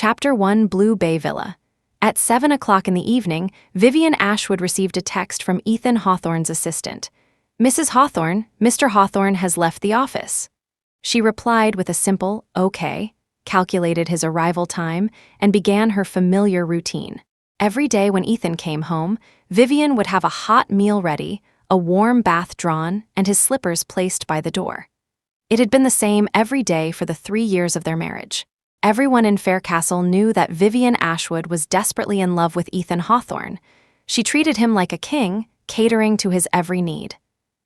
Chapter 1 Blue Bay Villa. At 7 o'clock in the evening, Vivian Ashwood received a text from Ethan Hawthorne's assistant. "Mrs. Hawthorne, Mr. Hawthorne has left the office." She replied with a simple, "Okay," calculated his arrival time, and began her familiar routine. Every day when Ethan came home, Vivian would have a hot meal ready, a warm bath drawn, and his slippers placed by the door. It had been the same every day for the 3 years of their marriage. Everyone in Faircastle knew that Vivian Ashwood was desperately in love with Ethan Hawthorne. She treated him like a king, catering to his every need.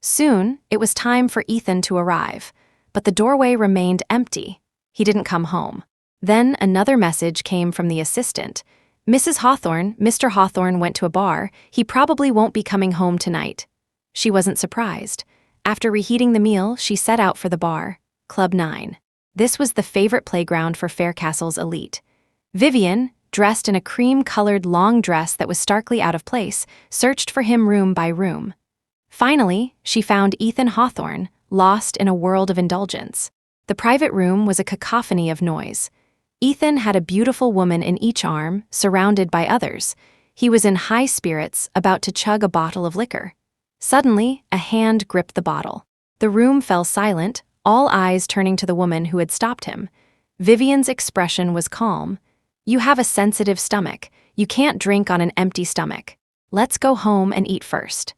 Soon, it was time for Ethan to arrive, but the doorway remained empty. He didn't come home. Then another message came from the assistant. "Mrs. Hawthorne, Mr. Hawthorne went to a bar. He probably won't be coming home tonight." She wasn't surprised. After reheating the meal, she set out for the bar, Club 9. This was the favorite playground for Faircastle's elite. Vivian, dressed in a cream-colored long dress that was starkly out of place, searched for him room by room. Finally, she found Ethan Hawthorne, lost in a world of indulgence. The private room was a cacophony of noise. Ethan had a beautiful woman in each arm, surrounded by others. He was in high spirits, about to chug a bottle of liquor. Suddenly, a hand gripped the bottle. The room fell silent, all eyes turning to the woman who had stopped him. Vivian's expression was calm. "You have a sensitive stomach. You can't drink on an empty stomach. Let's go home and eat first."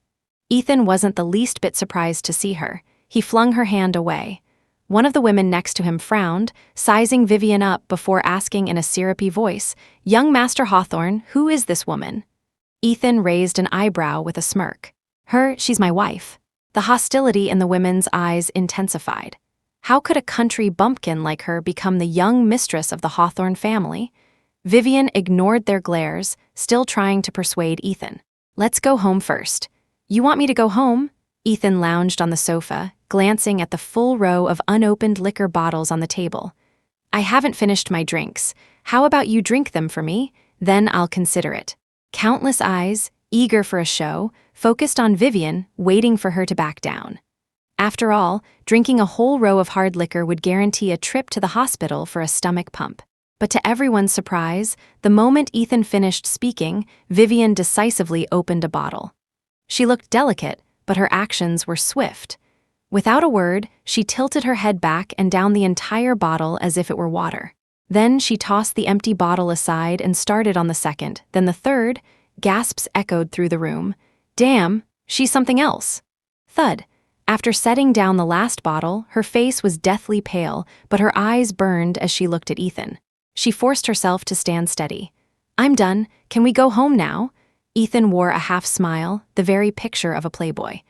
Ethan wasn't the least bit surprised to see her. He flung her hand away. One of the women next to him frowned, sizing Vivian up before asking in a syrupy voice, "Young Master Hawthorne, who is this woman?" Ethan raised an eyebrow with a smirk. She's my wife." The hostility in the women's eyes intensified. How could a country bumpkin like her become the young mistress of the Hawthorne family? Vivian ignored their glares, still trying to persuade Ethan. "Let's go home first." "You want me to go home?" Ethan lounged on the sofa, glancing at the full row of unopened liquor bottles on the table. "I haven't finished my drinks. How about you drink them for me? Then I'll consider it." Countless eyes, eager for a show, focused on Vivian, waiting for her to back down. After all, drinking a whole row of hard liquor would guarantee a trip to the hospital for a stomach pump. But to everyone's surprise, the moment Ethan finished speaking, Vivian decisively opened a bottle. She looked delicate, but her actions were swift. Without a word, she tilted her head back and down the entire bottle as if it were water. Then she tossed the empty bottle aside and started on the second, then the third. Gasps echoed through the room. "Damn, she's something else." Thud. After setting down the last bottle, her face was deathly pale, but her eyes burned as she looked at Ethan. She forced herself to stand steady. "I'm done. Can we go home now?" Ethan wore a half smile, the very picture of a playboy.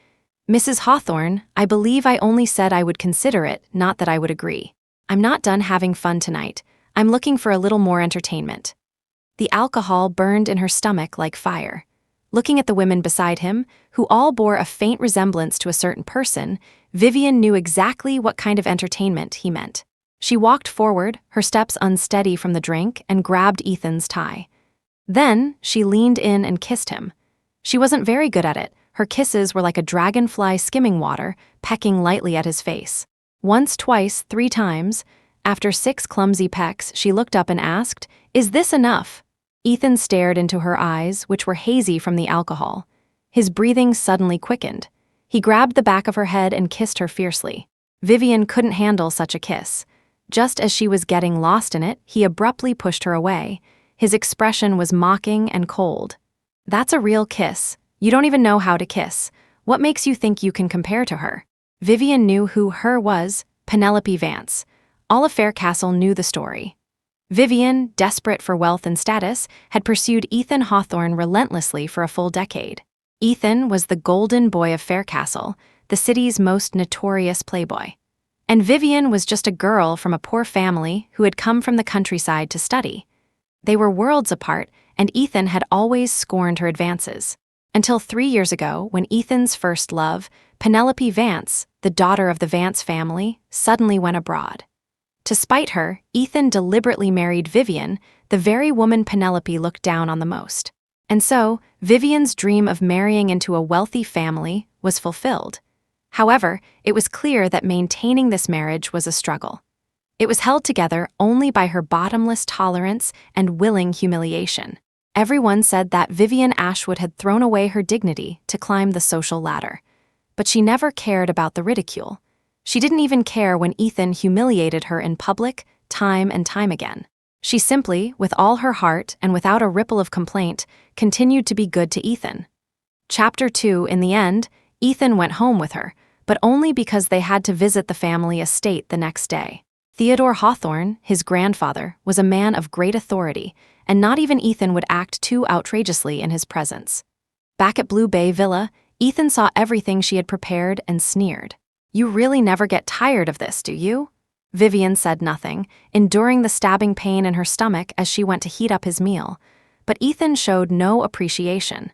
"Mrs. Hawthorne, I believe I only said I would consider it, not that I would agree. I'm not done having fun tonight. I'm looking for a little more entertainment." The alcohol burned in her stomach like fire. Looking at the women beside him, who all bore a faint resemblance to a certain person, Vivian knew exactly what kind of entertainment he meant. She walked forward, her steps unsteady from the drink, and grabbed Ethan's tie. Then, she leaned in and kissed him. She wasn't very good at it. Her kisses were like a dragonfly skimming water, pecking lightly at his face. Once, twice, 3 times. After 6 clumsy pecks, she looked up and asked, "Is this enough?" Ethan stared into her eyes, which were hazy from the alcohol. His breathing suddenly quickened. He grabbed the back of her head and kissed her fiercely. Vivian couldn't handle such a kiss. Just as she was getting lost in it, he abruptly pushed her away. His expression was mocking and cold. "That's a real kiss. You don't even know how to kiss. What makes you think you can compare to her?" Vivian knew who her was, Penelope Vance. All of Faircastle knew the story. Vivian, desperate for wealth and status, had pursued Ethan Hawthorne relentlessly for a full decade. Ethan was the golden boy of Faircastle, the city's most notorious playboy. And Vivian was just a girl from a poor family who had come from the countryside to study. They were worlds apart, and Ethan had always scorned her advances. Until 3 years ago, when Ethan's first love, Penelope Vance, the daughter of the Vance family, suddenly went abroad. To spite her, Ethan deliberately married Vivian, the very woman Penelope looked down on the most. And so, Vivian's dream of marrying into a wealthy family was fulfilled. However, it was clear that maintaining this marriage was a struggle. It was held together only by her bottomless tolerance and willing humiliation. Everyone said that Vivian Ashwood had thrown away her dignity to climb the social ladder. But she never cared about the ridicule. She didn't even care when Ethan humiliated her in public, time and time again. She simply, with all her heart and without a ripple of complaint, continued to be good to Ethan. Chapter 2. In the end, Ethan went home with her, but only because they had to visit the family estate the next day. Theodore Hawthorne, his grandfather, was a man of great authority, and not even Ethan would act too outrageously in his presence. Back at Blue Bay Villa, Ethan saw everything she had prepared and sneered. "You really never get tired of this, do you?" Vivian said nothing, enduring the stabbing pain in her stomach as she went to heat up his meal, but Ethan showed no appreciation.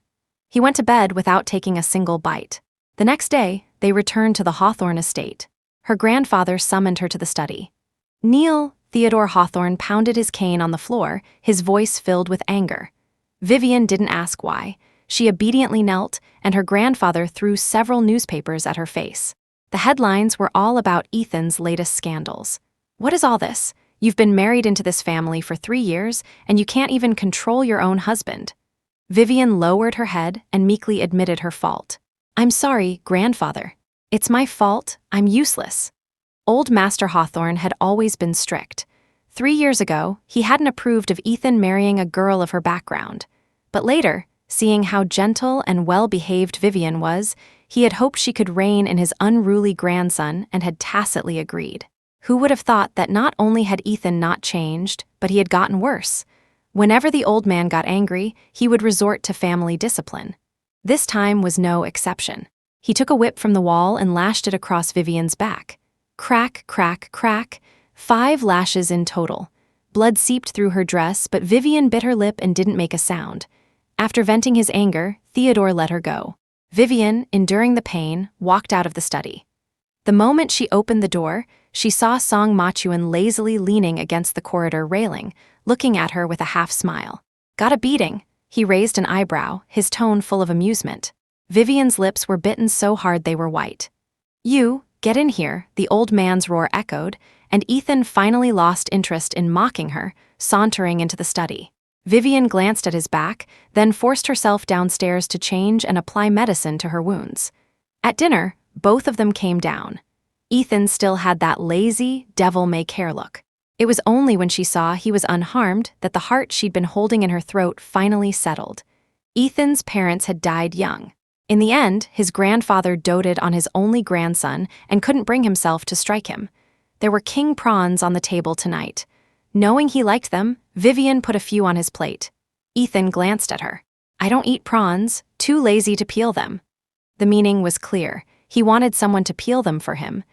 He went to bed without taking a single bite. The next day, they returned to the Hawthorne estate. Her grandfather summoned her to the study. "Kneel." Theodore Hawthorne pounded his cane on the floor, his voice filled with anger. Vivian didn't ask why. She obediently knelt, and her grandfather threw several newspapers at her face. The headlines were all about Ethan's latest scandals. "What is all this? You've been married into this family for 3 years, and you can't even control your own husband." Vivian lowered her head and meekly admitted her fault. "I'm sorry, grandfather. It's my fault. I'm useless." Old Master Hawthorne had always been strict. 3 years ago, he hadn't approved of Ethan marrying a girl of her background. But later, seeing how gentle and well-behaved Vivian was, he had hoped she could reign in his unruly grandson and had tacitly agreed. Who would have thought that not only had Ethan not changed, but he had gotten worse? Whenever the old man got angry, he would resort to family discipline. This time was no exception. He took a whip from the wall and lashed it across Vivian's back. Crack, crack, crack. 5 lashes in total. Blood seeped through her dress, but Vivian bit her lip and didn't make a sound. After venting his anger, Theodore let her go. Vivian, enduring the pain, walked out of the study. The moment she opened the door, she saw Song Machuan lazily leaning against the corridor railing, looking at her with a half-smile. "Got a beating." He raised an eyebrow, his tone full of amusement. Vivian's lips were bitten so hard they were white. "You, get in here," the old man's roar echoed, and Ethan finally lost interest in mocking her, sauntering into the study. Vivian glanced at his back, then forced herself downstairs to change and apply medicine to her wounds. At dinner, both of them came down. Ethan still had that lazy, devil-may-care look. It was only when she saw he was unharmed that the heart she'd been holding in her throat finally settled. Ethan's parents had died young. In the end, his grandfather doted on his only grandson and couldn't bring himself to strike him. There were king prawns on the table tonight. Knowing he liked them, Vivian put a few on his plate. Ethan glanced at her. "I don't eat prawns, too lazy to peel them." The meaning was clear. He wanted someone to peel them for him.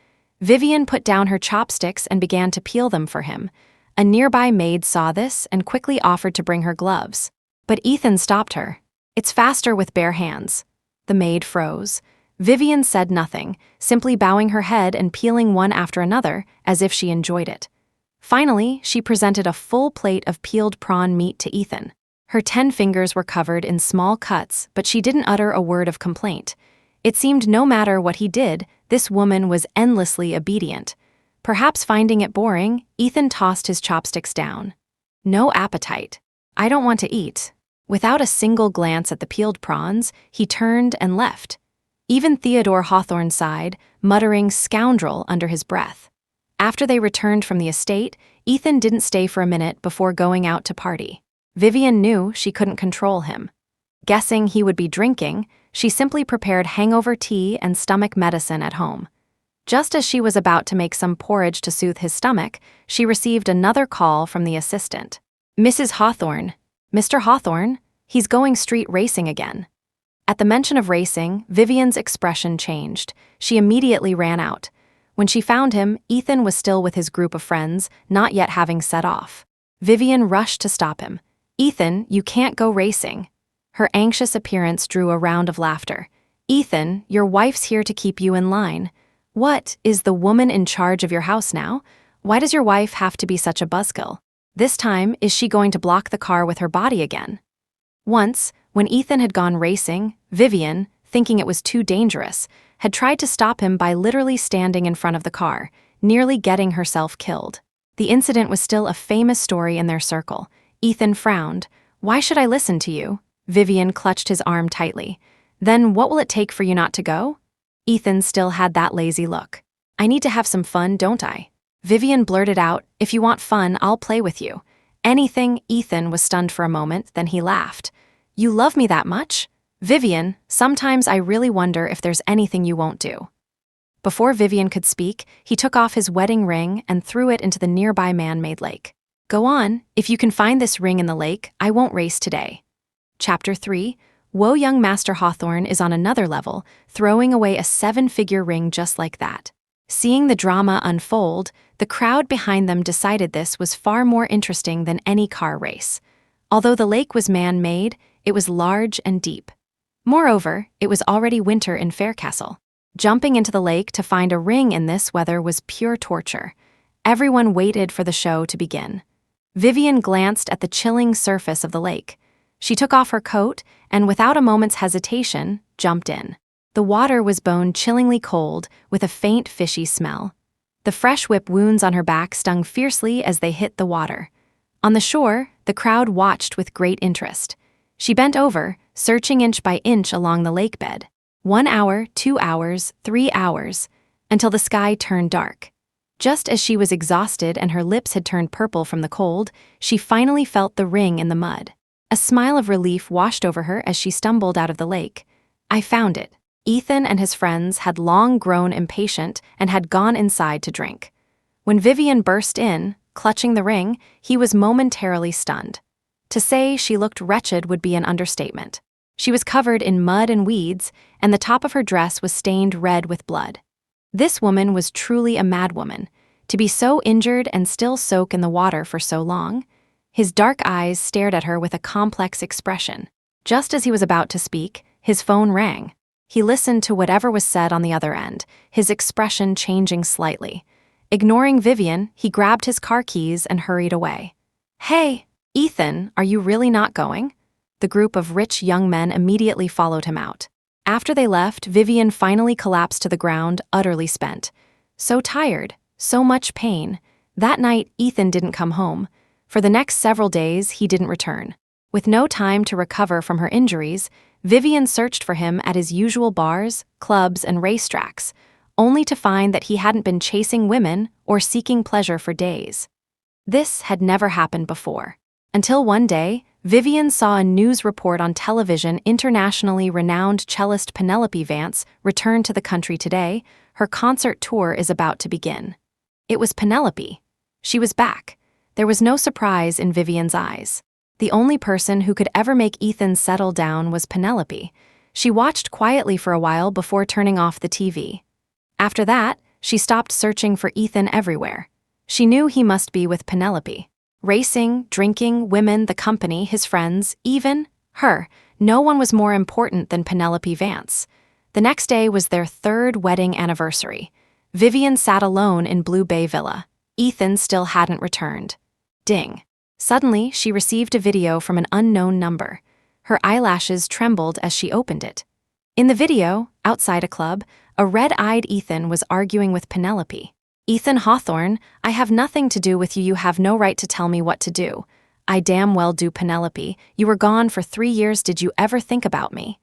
Vivian put down her chopsticks and began to peel them for him. A nearby maid saw this and quickly offered to bring her gloves. But Ethan stopped her. "It's faster with bare hands." The maid froze. Vivian said nothing, simply bowing her head and peeling one after another, as if she enjoyed it. Finally, she presented a full plate of peeled prawn meat to Ethan. Her 10 fingers were covered in small cuts, but she didn't utter a word of complaint. It seemed no matter what he did, this woman was endlessly obedient. Perhaps finding it boring, Ethan tossed his chopsticks down. "No appetite. I don't want to eat." Without a single glance at the peeled prawns, he turned and left. Even Theodore Hawthorne sighed, muttering "scoundrel" under his breath. After they returned from the estate, Ethan didn't stay for a minute before going out to party. Vivian knew she couldn't control him. Guessing he would be drinking, she simply prepared hangover tea and stomach medicine at home. Just as she was about to make some porridge to soothe his stomach, she received another call from the assistant. "Mrs. Hawthorne. Mr. Hawthorne, he's going street racing again." At the mention of racing, Vivian's expression changed. She immediately ran out. When she found him, Ethan was still with his group of friends, not yet having set off. Vivian rushed to stop him. "Ethan, you can't go racing." Her anxious appearance drew a round of laughter. "Ethan, your wife's here to keep you in line." "What, is the woman in charge of your house now? Why does your wife have to be such a buzzkill? This time, is she going to block the car with her body again?" Once, when Ethan had gone racing, Vivian, thinking it was too dangerous, had tried to stop him by literally standing in front of the car, nearly getting herself killed. The incident was still a famous story in their circle. Ethan frowned. "Why should I listen to you?" Vivian clutched his arm tightly. "Then what will it take for you not to go?" Ethan still had that lazy look. "I need to have some fun, don't I?" Vivian blurted out, "If you want fun, I'll play with you." "Anything?" Ethan was stunned for a moment, then he laughed. "You love me that much?" "Vivian, sometimes I really wonder if there's anything you won't do." Before Vivian could speak, he took off his wedding ring and threw it into the nearby man-made lake. "Go on, if you can find this ring in the lake, I won't race today." Chapter 3. Woe young Master Hawthorne is on another level, throwing away a 7-figure ring just like that. Seeing the drama unfold, the crowd behind them decided this was far more interesting than any car race. Although the lake was man-made, it was large and deep. Moreover, it was already winter in Faircastle. Jumping into the lake to find a ring in this weather was pure torture. Everyone waited for the show to begin. Vivian glanced at the chilling surface of the lake. She took off her coat and, without a moment's hesitation, jumped in. The water was bone-chillingly cold, with a faint fishy smell. The fresh whip wounds on her back stung fiercely as they hit the water. On the shore, the crowd watched with great interest. She bent over, searching inch by inch along the lake bed. 1 hour, 2 hours, 3 hours, until the sky turned dark. Just as she was exhausted and her lips had turned purple from the cold, she finally felt the ring in the mud. A smile of relief washed over her as she stumbled out of the lake. "I found it." Ethan and his friends had long grown impatient and had gone inside to drink. When Vivian burst in, clutching the ring, he was momentarily stunned. To say she looked wretched would be an understatement. She was covered in mud and weeds, and the top of her dress was stained red with blood. This woman was truly a madwoman, to be so injured and still soak in the water for so long. His dark eyes stared at her with a complex expression. Just as he was about to speak, his phone rang. He listened to whatever was said on the other end, his expression changing slightly. Ignoring Vivian, he grabbed his car keys and hurried away. "Hey, Ethan, are you really not going?" The group of rich young men immediately followed him out. After they left, Vivian finally collapsed to the ground, utterly spent. So tired, so much pain. That night, Ethan didn't come home. For the next several days, he didn't return. With no time to recover from her injuries, Vivian searched for him at his usual bars, clubs, and racetracks, only to find that he hadn't been chasing women or seeking pleasure for days. This had never happened before. Until one day, Vivian saw a news report on television. Internationally renowned cellist Penelope Vance returned to the country today. Her concert tour is about to begin. It was Penelope. She was back. There was no surprise in Vivian's eyes. The only person who could ever make Ethan settle down was Penelope. She watched quietly for a while before turning off the TV. After that, she stopped searching for Ethan everywhere. She knew he must be with Penelope. Racing, drinking, women, the company, his friends, even her. No one was more important than Penelope Vance. The next day was their 3rd wedding anniversary. Vivian sat alone in Blue Bay Villa. Ethan still hadn't returned. Ding. Suddenly, she received a video from an unknown number. Her eyelashes trembled as she opened it. In the video, outside a club, a red-eyed Ethan was arguing with Penelope. "Ethan Hawthorne, I have nothing to do with you. You have no right to tell me what to do." "I damn well do, Penelope. You were gone for 3 years. Did you ever think about me?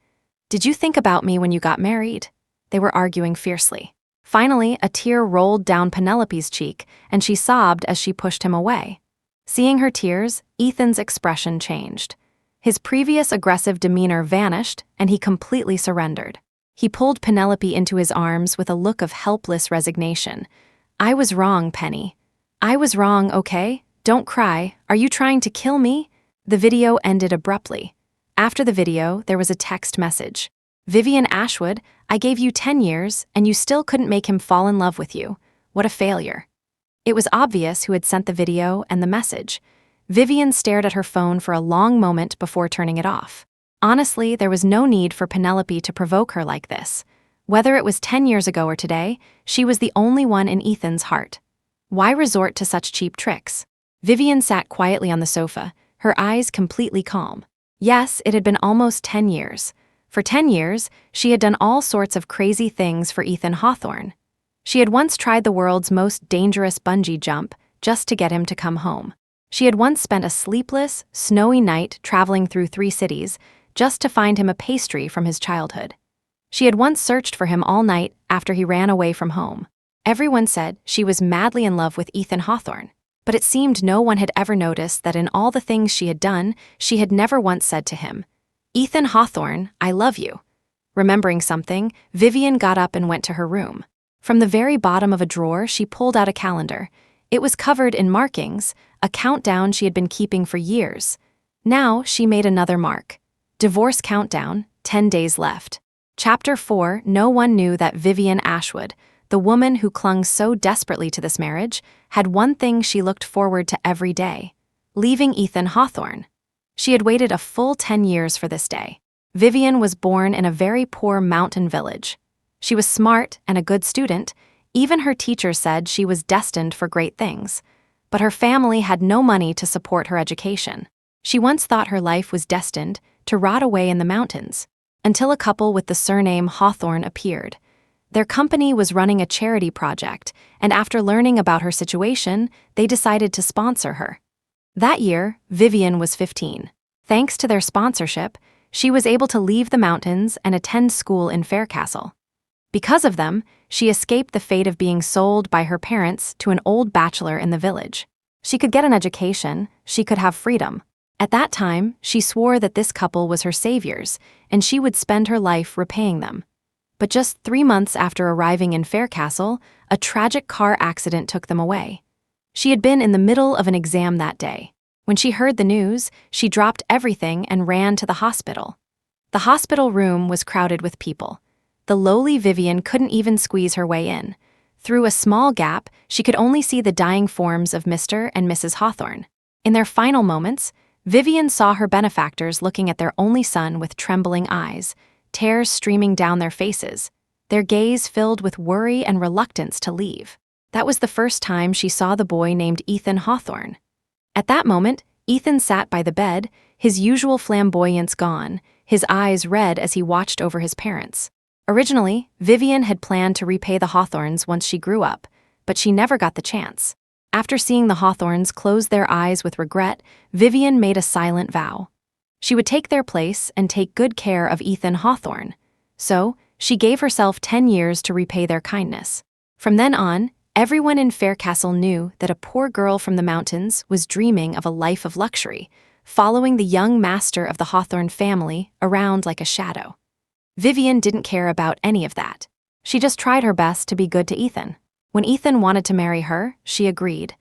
Did you think about me when you got married?" They were arguing fiercely. Finally, a tear rolled down Penelope's cheek, and she sobbed as she pushed him away. Seeing her tears, Ethan's expression changed. His previous aggressive demeanor vanished, and he completely surrendered. He pulled Penelope into his arms with a look of helpless resignation. "I was wrong, Penny. I was wrong, okay? Don't cry. Are you trying to kill me?" The video ended abruptly. After the video, there was a text message. "Vivian Ashwood, I gave you 10 years, and you still couldn't make him fall in love with you. What a failure." It was obvious who had sent the video and the message. Vivian stared at her phone for a long moment before turning it off. Honestly, there was no need for Penelope to provoke her like this. Whether it was 10 years ago or today, she was the only one in Ethan's heart. Why resort to such cheap tricks? Vivian sat quietly on the sofa, her eyes completely calm. Yes, it had been almost 10 years. For 10 years, she had done all sorts of crazy things for Ethan Hawthorne. She had once tried the world's most dangerous bungee jump, just to get him to come home. She had once spent a sleepless, snowy night traveling through 3 cities just to find him a pastry from his childhood. She had once searched for him all night after he ran away from home. Everyone said she was madly in love with Ethan Hawthorne, but it seemed no one had ever noticed that in all the things she had done, she had never once said to him, "Ethan Hawthorne, I love you." Remembering something, Vivian got up and went to her room. From the very bottom of a drawer, she pulled out a calendar. It was covered in markings, a countdown she had been keeping for years. Now she made another mark. Divorce countdown, 10 days left. Chapter 4. No one knew that Vivian Ashwood, the woman who clung so desperately to this marriage, had one thing she looked forward to every day: leaving Ethan Hawthorne. She had waited a full 10 years for this day. Vivian was born in a very poor mountain village. She was smart and a good student. Even her teacher said she was destined for great things. But her family had no money to support her education. She once thought her life was destined to rot away in the mountains, until a couple with the surname Hawthorne appeared. Their company was running a charity project, and after learning about her situation, they decided to sponsor her. That year, Vivian was 15. Thanks to their sponsorship, she was able to leave the mountains and attend school in Faircastle. Because of them, she escaped the fate of being sold by her parents to an old bachelor in the village. She could get an education, she could have freedom. At that time, she swore that this couple was her saviors, and she would spend her life repaying them. But just 3 months after arriving in Faircastle, a tragic car accident took them away. She had been in the middle of an exam that day. When she heard the news, she dropped everything and ran to the hospital. The hospital room was crowded with people. The lowly Vivian couldn't even squeeze her way in. Through a small gap, she could only see the dying forms of Mr. and Mrs. Hawthorne. In their final moments, Vivian saw her benefactors looking at their only son with trembling eyes, tears streaming down their faces, their gaze filled with worry and reluctance to leave. That was the first time she saw the boy named Ethan Hawthorne. At that moment, Ethan sat by the bed, his usual flamboyance gone, his eyes red as he watched over his parents. Originally, Vivian had planned to repay the Hawthornes once she grew up, but she never got the chance. After seeing the Hawthornes close their eyes with regret, Vivian made a silent vow. She would take their place and take good care of Ethan Hawthorne. So, she gave herself 10 years to repay their kindness. From then on, everyone in Faircastle knew that a poor girl from the mountains was dreaming of a life of luxury, following the young master of the Hawthorne family around like a shadow. Vivian didn't care about any of that. She just tried her best to be good to Ethan. When Ethan wanted to marry her, she agreed.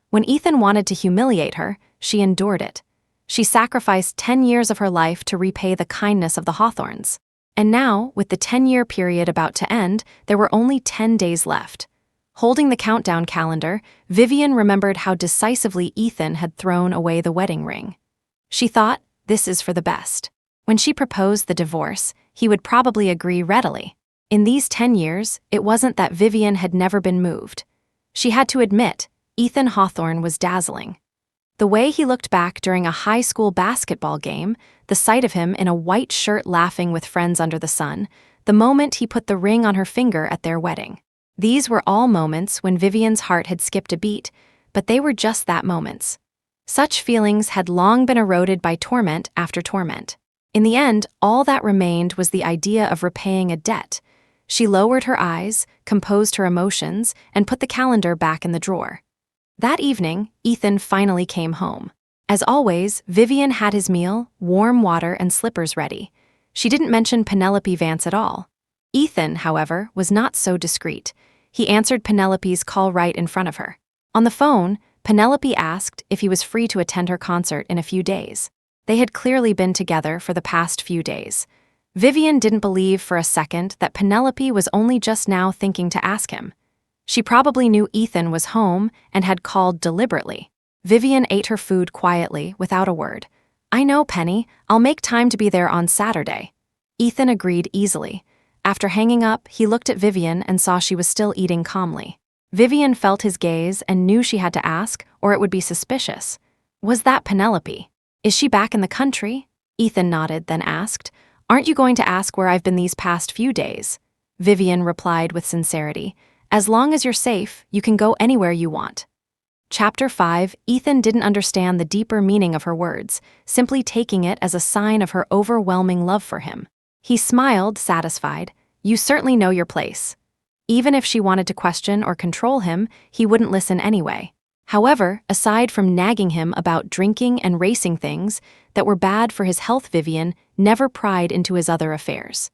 When Ethan wanted to humiliate her, she endured it. She sacrificed 10 years of her life to repay the kindness of the Hawthornes. And now, with the 10-year period about to end, there were only 10 days left. Holding the countdown calendar, Vivian remembered how decisively Ethan had thrown away the wedding ring. She thought, this is for the best. When she proposed the divorce, he would probably agree readily. In these 10 years, it wasn't that Vivian had never been moved. She had to admit, Ethan Hawthorne was dazzling. The way he looked back during a high school basketball game, the sight of him in a white shirt laughing with friends under the sun, the moment he put the ring on her finger at their wedding. These were all moments when Vivian's heart had skipped a beat, but they were just that moments. Such feelings had long been eroded by torment after torment. In the end, all that remained was the idea of repaying a debt. She lowered her eyes, composed her emotions, and put the calendar back in the drawer. That evening, Ethan finally came home. As always, Vivian had his meal, warm water, and slippers ready. She didn't mention Penelope Vance at all. Ethan, however, was not so discreet. He answered Penelope's call right in front of her. On the phone, Penelope asked if he was free to attend her concert in a few days. They had clearly been together for the past few days. Vivian didn't believe for a second that Penelope was only just now thinking to ask him. She probably knew Ethan was home and had called deliberately. Vivian ate her food quietly, without a word. "I know, Penny. I'll make time to be there on Saturday." Ethan agreed easily. After hanging up, he looked at Vivian and saw she was still eating calmly. Vivian felt his gaze and knew she had to ask, or it would be suspicious. Was that Penelope? Is she back in the country? Ethan nodded, then asked, "Aren't you going to ask where I've been these past few days?" Vivian replied with sincerity, "As long as you're safe, you can go anywhere you want." Chapter 5. Ethan didn't understand the deeper meaning of her words, simply taking it as a sign of her overwhelming love for him. He smiled, satisfied. You certainly know your place. Even if she wanted to question or control him, he wouldn't listen anyway. However, aside from nagging him about drinking and racing things that were bad for his health, Vivian never pried into his other affairs.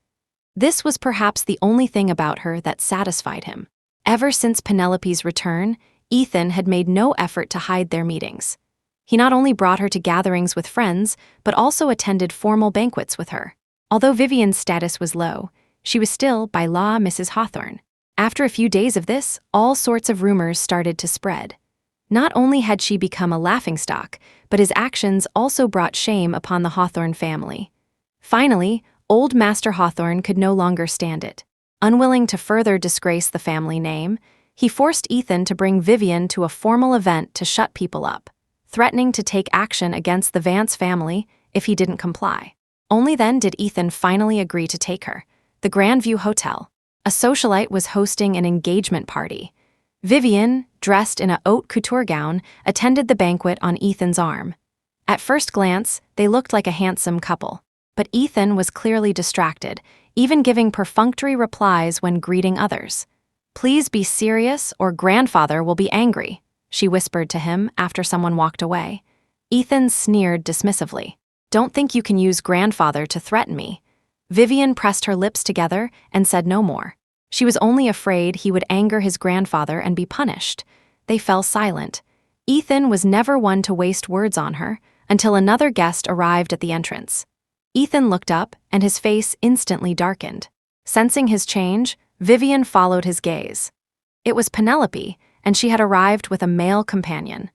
This was perhaps the only thing about her that satisfied him. Ever since Penelope's return, Ethan had made no effort to hide their meetings. He not only brought her to gatherings with friends, but also attended formal banquets with her. Although Vivian's status was low, she was still, by law, Mrs. Hawthorne. After a few days of this, all sorts of rumors started to spread. Not only had she become a laughingstock, but his actions also brought shame upon the Hawthorne family. Finally, old Master Hawthorne could no longer stand it. Unwilling to further disgrace the family name, he forced Ethan to bring Vivian to a formal event to shut people up, threatening to take action against the Vance family if he didn't comply. Only then did Ethan finally agree to take her. The Grandview Hotel. A socialite was hosting an engagement party. Vivian, dressed in a haute couture gown, attended the banquet on Ethan's arm. At first glance, they looked like a handsome couple. But Ethan was clearly distracted, even giving perfunctory replies when greeting others. Please be serious or grandfather will be angry, she whispered to him after someone walked away. Ethan sneered dismissively. Don't think you can use grandfather to threaten me. Vivian pressed her lips together and said no more. She was only afraid he would anger his grandfather and be punished. They fell silent. Ethan was never one to waste words on her until another guest arrived at the entrance. Ethan looked up and his face instantly darkened. Sensing his change, Vivian followed his gaze. It was Penelope, and she had arrived with a male companion.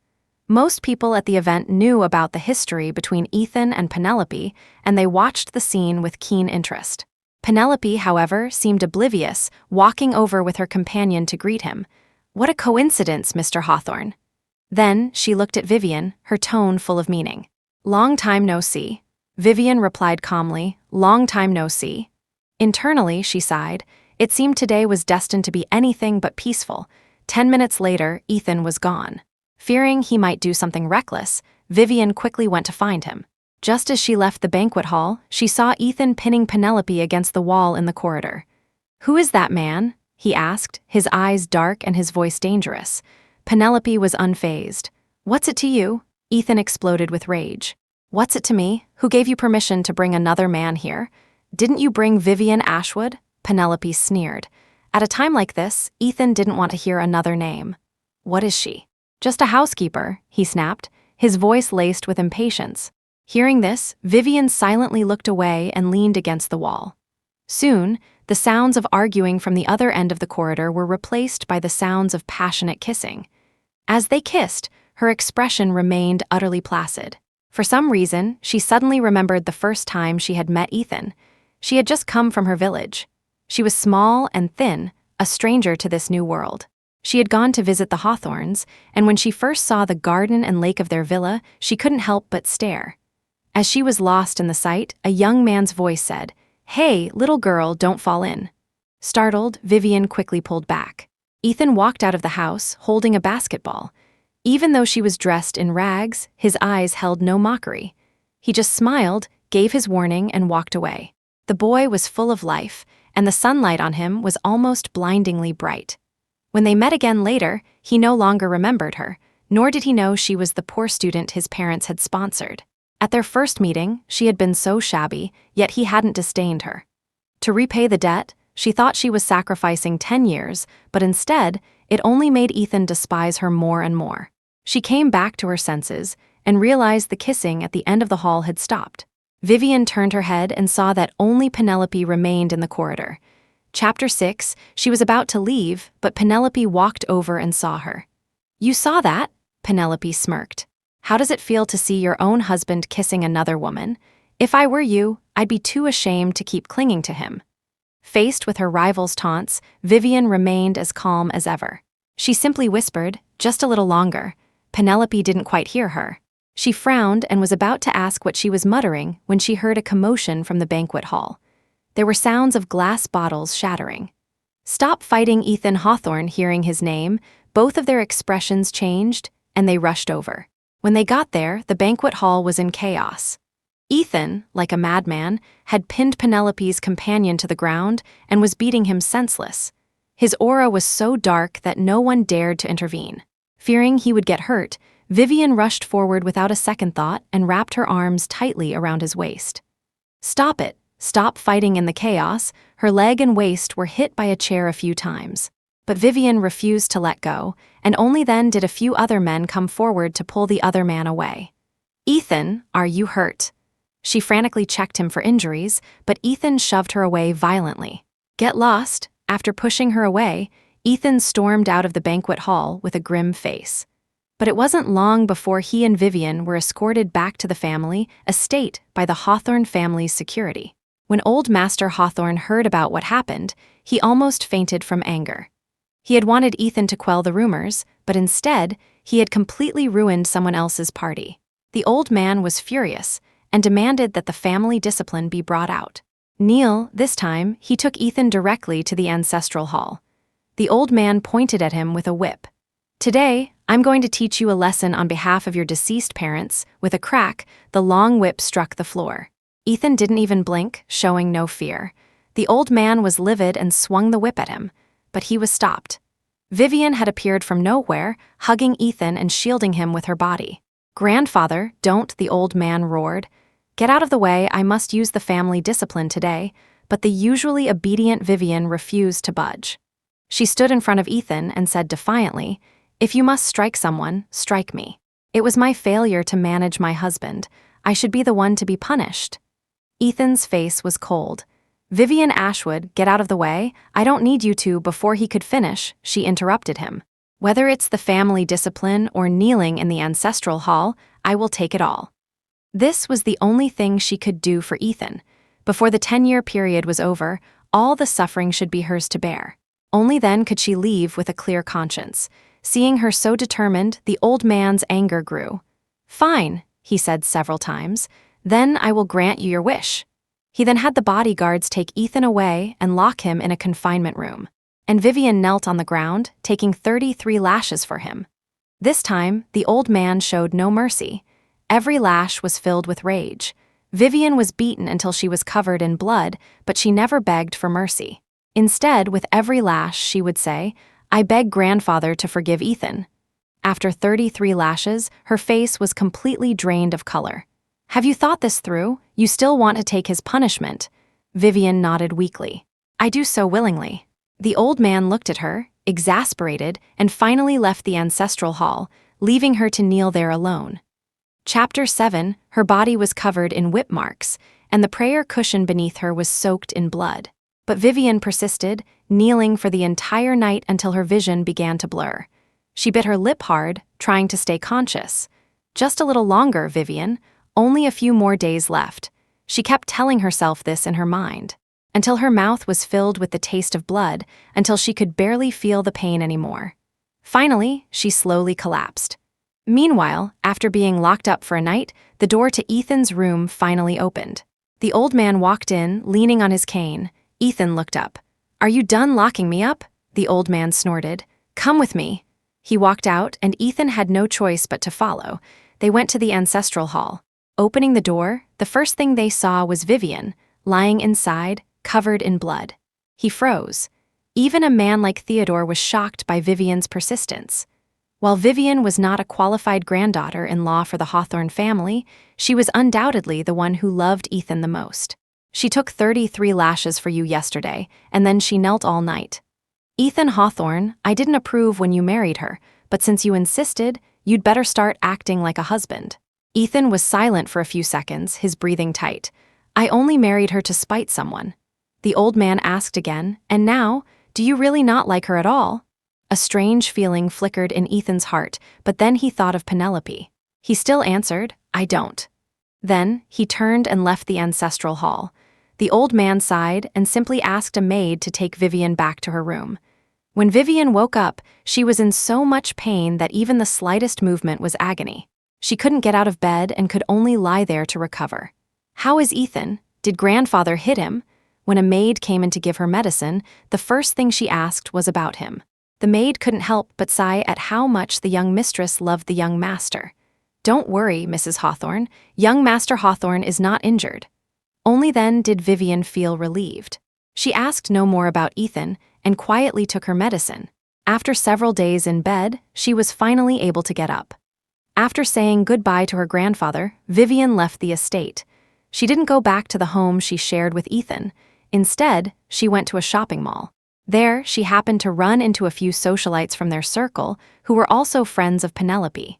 Most people at the event knew about the history between Ethan and Penelope, and they watched the scene with keen interest. Penelope, however, seemed oblivious, walking over with her companion to greet him. What a coincidence, Mr. Hawthorne. Then she looked at Vivian, her tone full of meaning. Long time no see. Vivian replied calmly, long time no see. Internally, she sighed. It seemed today was destined to be anything but peaceful. 10 minutes later, Ethan was gone. Fearing he might do something reckless, Vivian quickly went to find him. Just as she left the banquet hall, she saw Ethan pinning Penelope against the wall in the corridor. Who is that man? He asked, his eyes dark and his voice dangerous. Penelope was unfazed. What's it to you? Ethan exploded with rage. What's it to me? Who gave you permission to bring another man here? Didn't you bring Vivian Ashwood? Penelope sneered. At a time like this, Ethan didn't want to hear another name. What is she? Just a housekeeper, he snapped, his voice laced with impatience. Hearing this, Vivian silently looked away and leaned against the wall. Soon, the sounds of arguing from the other end of the corridor were replaced by the sounds of passionate kissing. As they kissed, her expression remained utterly placid. For some reason, she suddenly remembered the first time she had met Ethan. She had just come from her village. She was small and thin, a stranger to this new world. She had gone to visit the Hawthornes, and when she first saw the garden and lake of their villa, she couldn't help but stare. As she was lost in the sight, a young man's voice said, "Hey, little girl, don't fall in." Startled, Vivian quickly pulled back. Ethan walked out of the house, holding a basketball. Even though she was dressed in rags, his eyes held no mockery. He just smiled, gave his warning, and walked away. The boy was full of life, and the sunlight on him was almost blindingly bright. When they met again later, he no longer remembered her, nor did he know she was the poor student his parents had sponsored. At their first meeting, she had been so shabby, yet he hadn't disdained her. To repay the debt, she thought she was sacrificing 10 years, but instead, it only made Ethan despise her more and more. She came back to her senses and realized the kissing at the end of the hall had stopped. Vivian turned her head and saw that only Penelope remained in the corridor. Chapter 6, she was about to leave, but Penelope walked over and saw her. "You saw that?" Penelope smirked. "How does it feel to see your own husband kissing another woman? If I were you, I'd be too ashamed to keep clinging to him." Faced with her rival's taunts, Vivian remained as calm as ever. She simply whispered, "Just a little longer." Penelope didn't quite hear her. She frowned and was about to ask what she was muttering when she heard a commotion from the banquet hall. There were sounds of glass bottles shattering. "Stop fighting, Ethan Hawthorne." Hearing his name, both of their expressions changed. and they rushed over. When they got there, the banquet hall was in chaos. Ethan, like a madman, had pinned Penelope's companion to the ground and was beating him senseless. His aura was so dark that no one dared to intervene. Fearing he would get hurt, Vivian rushed forward without a second thought and wrapped her arms tightly around his waist. "Stop it! Stop fighting in the chaos." Her leg and waist were hit by a chair a few times. But Vivian refused to let go, and only then did a few other men come forward to pull the other man away. "Ethan, are you hurt?" She frantically checked him for injuries, but Ethan shoved her away violently. "Get lost." After pushing her away, Ethan stormed out of the banquet hall with a grim face. But it wasn't long before he and Vivian were escorted back to the family estate by the Hawthorne family's security. When old Master Hawthorne heard about what happened, he almost fainted from anger. He had wanted Ethan to quell the rumors, but instead, he had completely ruined someone else's party. The old man was furious and demanded that the family discipline be brought out. This time, he took Ethan directly to the ancestral hall. The old man pointed at him with a whip. "Today, I'm going to teach you a lesson on behalf of your deceased parents." With a crack, the long whip struck the floor. Ethan didn't even blink, showing no fear. The old man was livid and swung the whip at him, but he was stopped. Vivian had appeared from nowhere, hugging Ethan and shielding him with her body. "Grandfather, don't," the old man roared. "Get out of the way, I must use the family discipline today." But the usually obedient Vivian refused to budge. She stood in front of Ethan and said defiantly, "If you must strike someone, strike me. It was my failure to manage my husband. I should be the one to be punished." Ethan's face was cold. "Vivian Ashwood, get out of the way. I don't need you to." Before he could finish, she interrupted him. "Whether it's the family discipline or kneeling in the ancestral hall, I will take it all." This was the only thing she could do for Ethan. Before the 10-year period was over, all the suffering should be hers to bear. Only then could she leave with a clear conscience. Seeing her so determined, the old man's anger grew. "Fine," he said several times. "Then I will grant you your wish." He then had the bodyguards take Ethan away and lock him in a confinement room. And Vivian knelt on the ground, taking 33 lashes for him. This time, the old man showed no mercy. Every lash was filled with rage. Vivian was beaten until she was covered in blood, but she never begged for mercy. Instead, with every lash, she would say, "I beg grandfather to forgive Ethan." After 33 lashes, her face was completely drained of color. "Have you thought this through? You still want to take his punishment?" Vivian nodded weakly. "I do so willingly." The old man looked at her, exasperated, and finally left the ancestral hall, leaving her to kneel there alone. Chapter 7, her body was covered in whip marks, and the prayer cushion beneath her was soaked in blood. But Vivian persisted, kneeling for the entire night until her vision began to blur. She bit her lip hard, trying to stay conscious. "Just a little longer, Vivian. Only a few more days left." She kept telling herself this in her mind, until her mouth was filled with the taste of blood, until she could barely feel the pain anymore. Finally, she slowly collapsed. Meanwhile, after being locked up for a night, the door to Ethan's room finally opened. The old man walked in, leaning on his cane. Ethan looked up. "Are you done locking me up?" the old man snorted. "Come with me." He walked out, and Ethan had no choice but to follow. They went to the ancestral hall. Opening the door, the first thing they saw was Vivian, lying inside, covered in blood. He froze. Even a man like Theodore was shocked by Vivian's persistence. While Vivian was not a qualified granddaughter-in-law for the Hawthorne family, she was undoubtedly the one who loved Ethan the most. "She took 33 lashes for you yesterday, and then she knelt all night." "Ethan Hawthorne, I didn't approve when you married her, but since you insisted, you'd better start acting like a husband." Ethan was silent for a few seconds, his breathing tight. "I only married her to spite someone." The old man asked again, "And now, do you really not like her at all?" A strange feeling flickered in Ethan's heart, but then he thought of Penelope. He still answered, "I don't." Then, he turned and left the ancestral hall. The old man sighed and simply asked a maid to take Vivian back to her room. When Vivian woke up, she was in so much pain that even the slightest movement was agony. She couldn't get out of bed and could only lie there to recover. "How is Ethan? Did grandfather hit him?" When a maid came in to give her medicine, the first thing she asked was about him. The maid couldn't help but sigh at how much the young mistress loved the young master. "Don't worry, Mrs. Hawthorne, young Master Hawthorne is not injured." Only then did Vivian feel relieved. She asked no more about Ethan and quietly took her medicine. After several days in bed, she was finally able to get up. After saying goodbye to her grandfather, Vivian left the estate. She didn't go back to the home she shared with Ethan. Instead, she went to a shopping mall. There, she happened to run into a few socialites from their circle who were also friends of Penelope.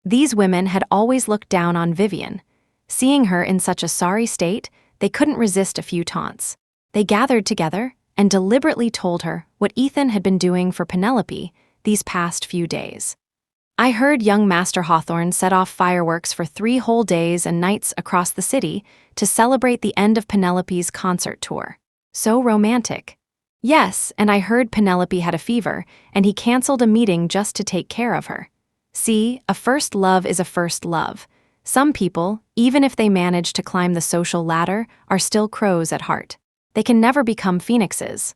These women had always looked down on Vivian. Seeing her in such a sorry state, they couldn't resist a few taunts. They gathered together and deliberately told her what Ethan had been doing for Penelope these past few days. "I heard young Master Hawthorne set off fireworks for 3 whole days and nights across the city to celebrate the end of Penelope's concert tour. So romantic." "Yes, and I heard Penelope had a fever, and he canceled a meeting just to take care of her." See, a first love is a first love. Some people, even if they manage to climb the social ladder, are still crows at heart. They can never become phoenixes.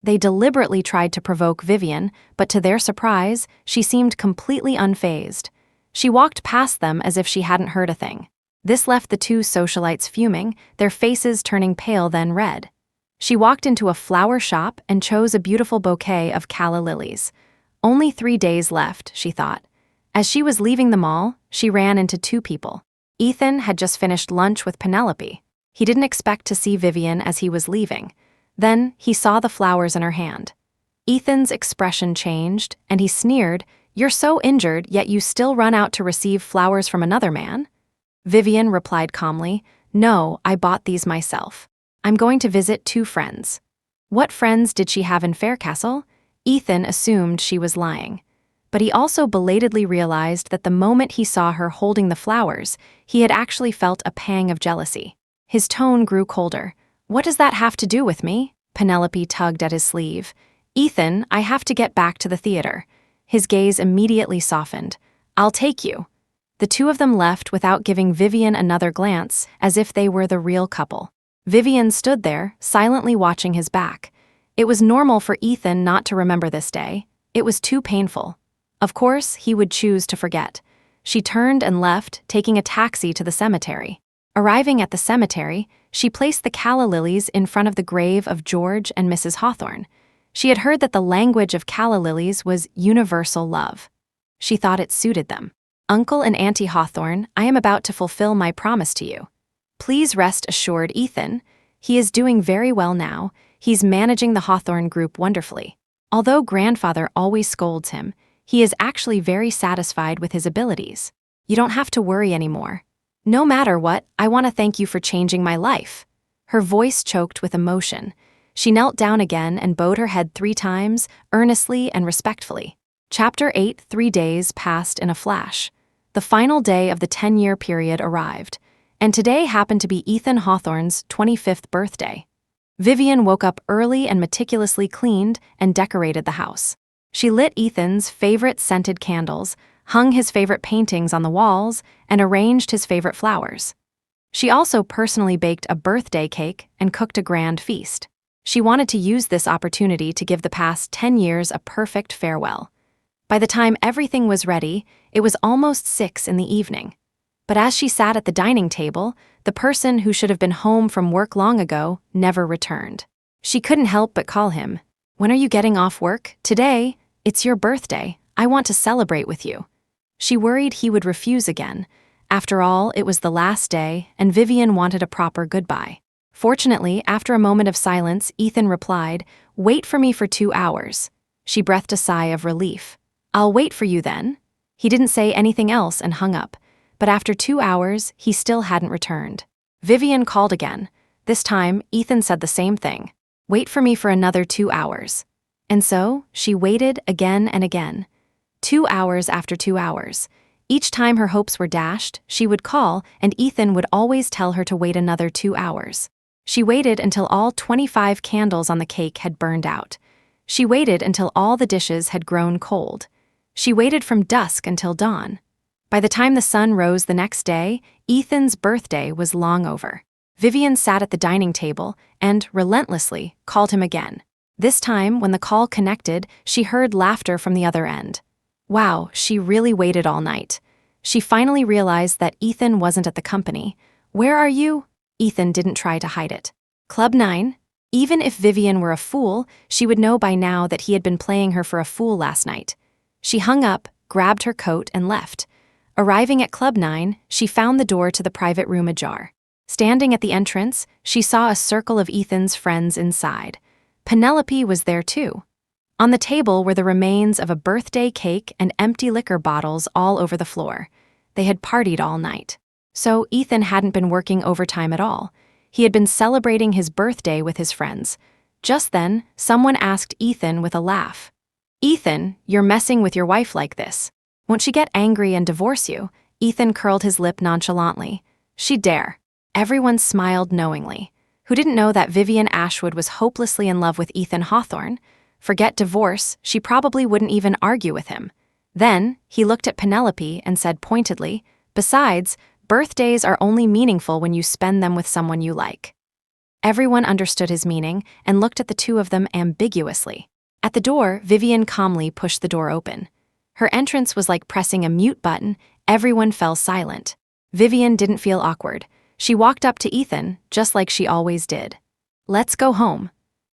They deliberately tried to provoke Vivian, but to their surprise, she seemed completely unfazed. She walked past them as if she hadn't heard a thing. This left the 2 socialites fuming, their faces turning pale then red. She walked into a flower shop and chose a beautiful bouquet of calla lilies. Only 3 days left, she thought. As she was leaving the mall, she ran into 2 people. Ethan had just finished lunch with Penelope. He didn't expect to see Vivian as he was leaving. Then, he saw the flowers in her hand. Ethan's expression changed, and he sneered, "You're so injured, yet you still run out to receive flowers from another man?" Vivian replied calmly, "No, I bought these myself. I'm going to visit 2 friends." What friends did she have in Faircastle? Ethan assumed she was lying. But he also belatedly realized that the moment he saw her holding the flowers, he had actually felt a pang of jealousy. His tone grew colder. "What does that have to do with me?" Penelope tugged at his sleeve. "Ethan, I have to get back to the theater." His gaze immediately softened. "I'll take you." The 2 of them left without giving Vivian another glance, as if they were the real couple. Vivian stood there, silently watching his back. It was normal for Ethan not to remember this day. It was too painful. Of course, he would choose to forget. She turned and left, taking a taxi to the cemetery. Arriving at the cemetery, she placed the calla lilies in front of the grave of George and Mrs. Hawthorne. She had heard that the language of calla lilies was universal love. She thought it suited them. "Uncle and Auntie Hawthorne, I am about to fulfill my promise to you. Please rest assured, Ethan. He is doing very well now. He's managing the Hawthorne group wonderfully. Although grandfather always scolds him, he is actually very satisfied with his abilities. You don't have to worry anymore. No matter what, I want to thank you for changing my life." Her voice choked with emotion. She knelt down again and bowed her head 3 times, earnestly and respectfully. Chapter 8. 3 days passed in a flash. The final day of the 10-year period arrived, and today happened to be Ethan Hawthorne's 25th birthday. Vivian woke up early and meticulously cleaned and decorated the house. She lit Ethan's favorite scented candles, hung his favorite paintings on the walls, and arranged his favorite flowers. She also personally baked a birthday cake and cooked a grand feast. She wanted to use this opportunity to give the past 10 years a perfect farewell. By the time everything was ready, it was almost 6 in the evening. But as she sat at the dining table, the person who should have been home from work long ago never returned. She couldn't help but call him. "When are you getting off work?" "Today. It's your birthday. I want to celebrate with you." She worried he would refuse again. After all, it was the last day, and Vivian wanted a proper goodbye. Fortunately, after a moment of silence, Ethan replied, "Wait for me for 2 hours." She breathed a sigh of relief. "I'll wait for you then." He didn't say anything else and hung up. But after 2 hours, he still hadn't returned. Vivian called again. This time, Ethan said the same thing. "Wait for me for another 2 hours." And so, she waited again and again. 2 hours after 2 hours. Each time her hopes were dashed, she would call, and Ethan would always tell her to wait another 2 hours. She waited until all 25 candles on the cake had burned out. She waited until all the dishes had grown cold. She waited from dusk until dawn. By the time the sun rose the next day, Ethan's birthday was long over. Vivian sat at the dining table and, relentlessly, called him again. This time, when the call connected, she heard laughter from the other end. Wow, she really waited all night. She finally realized that Ethan wasn't at the company. Where are you? Ethan didn't try to hide it. Club 9? Even if Vivian were a fool, she would know by now that he had been playing her for a fool last night. She hung up, grabbed her coat, and left. Arriving at Club 9, she found the door to the private room ajar. Standing at the entrance, she saw a circle of Ethan's friends inside. Penelope was there too. On the table were the remains of a birthday cake and empty liquor bottles all over the floor. They had partied all night. So Ethan hadn't been working overtime at all. He had been celebrating his birthday with his friends. Just then, someone asked Ethan with a laugh, "Ethan, you're messing with your wife like this. Won't she get angry and divorce you?" Ethan curled his lip nonchalantly. "She'd dare." Everyone smiled knowingly. Who didn't know that Vivian Ashwood was hopelessly in love with Ethan Hawthorne? Forget divorce, she probably wouldn't even argue with him. Then, he looked at Penelope and said pointedly, "Besides, birthdays are only meaningful when you spend them with someone you like." Everyone understood his meaning and looked at the two of them ambiguously. At the door, Vivian calmly pushed the door open. Her entrance was like pressing a mute button. Everyone fell silent. Vivian didn't feel awkward. She walked up to Ethan, just like she always did. "Let's go home."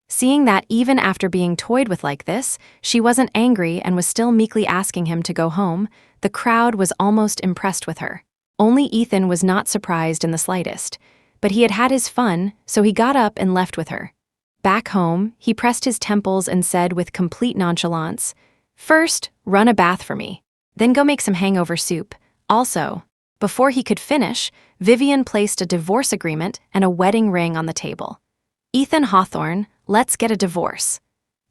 Seeing that even after being toyed with like this, she wasn't angry and was still meekly asking him to go home, the crowd was almost impressed with her. Only Ethan was not surprised in the slightest. But he had had his fun, so he got up and left with her. Back home, he pressed his temples and said with complete nonchalance, "First, run a bath for me. Then go make some hangover soup. Also," before he could finish, Vivian placed a divorce agreement and a wedding ring on the table. Ethan Hawthorne, let's get a divorce.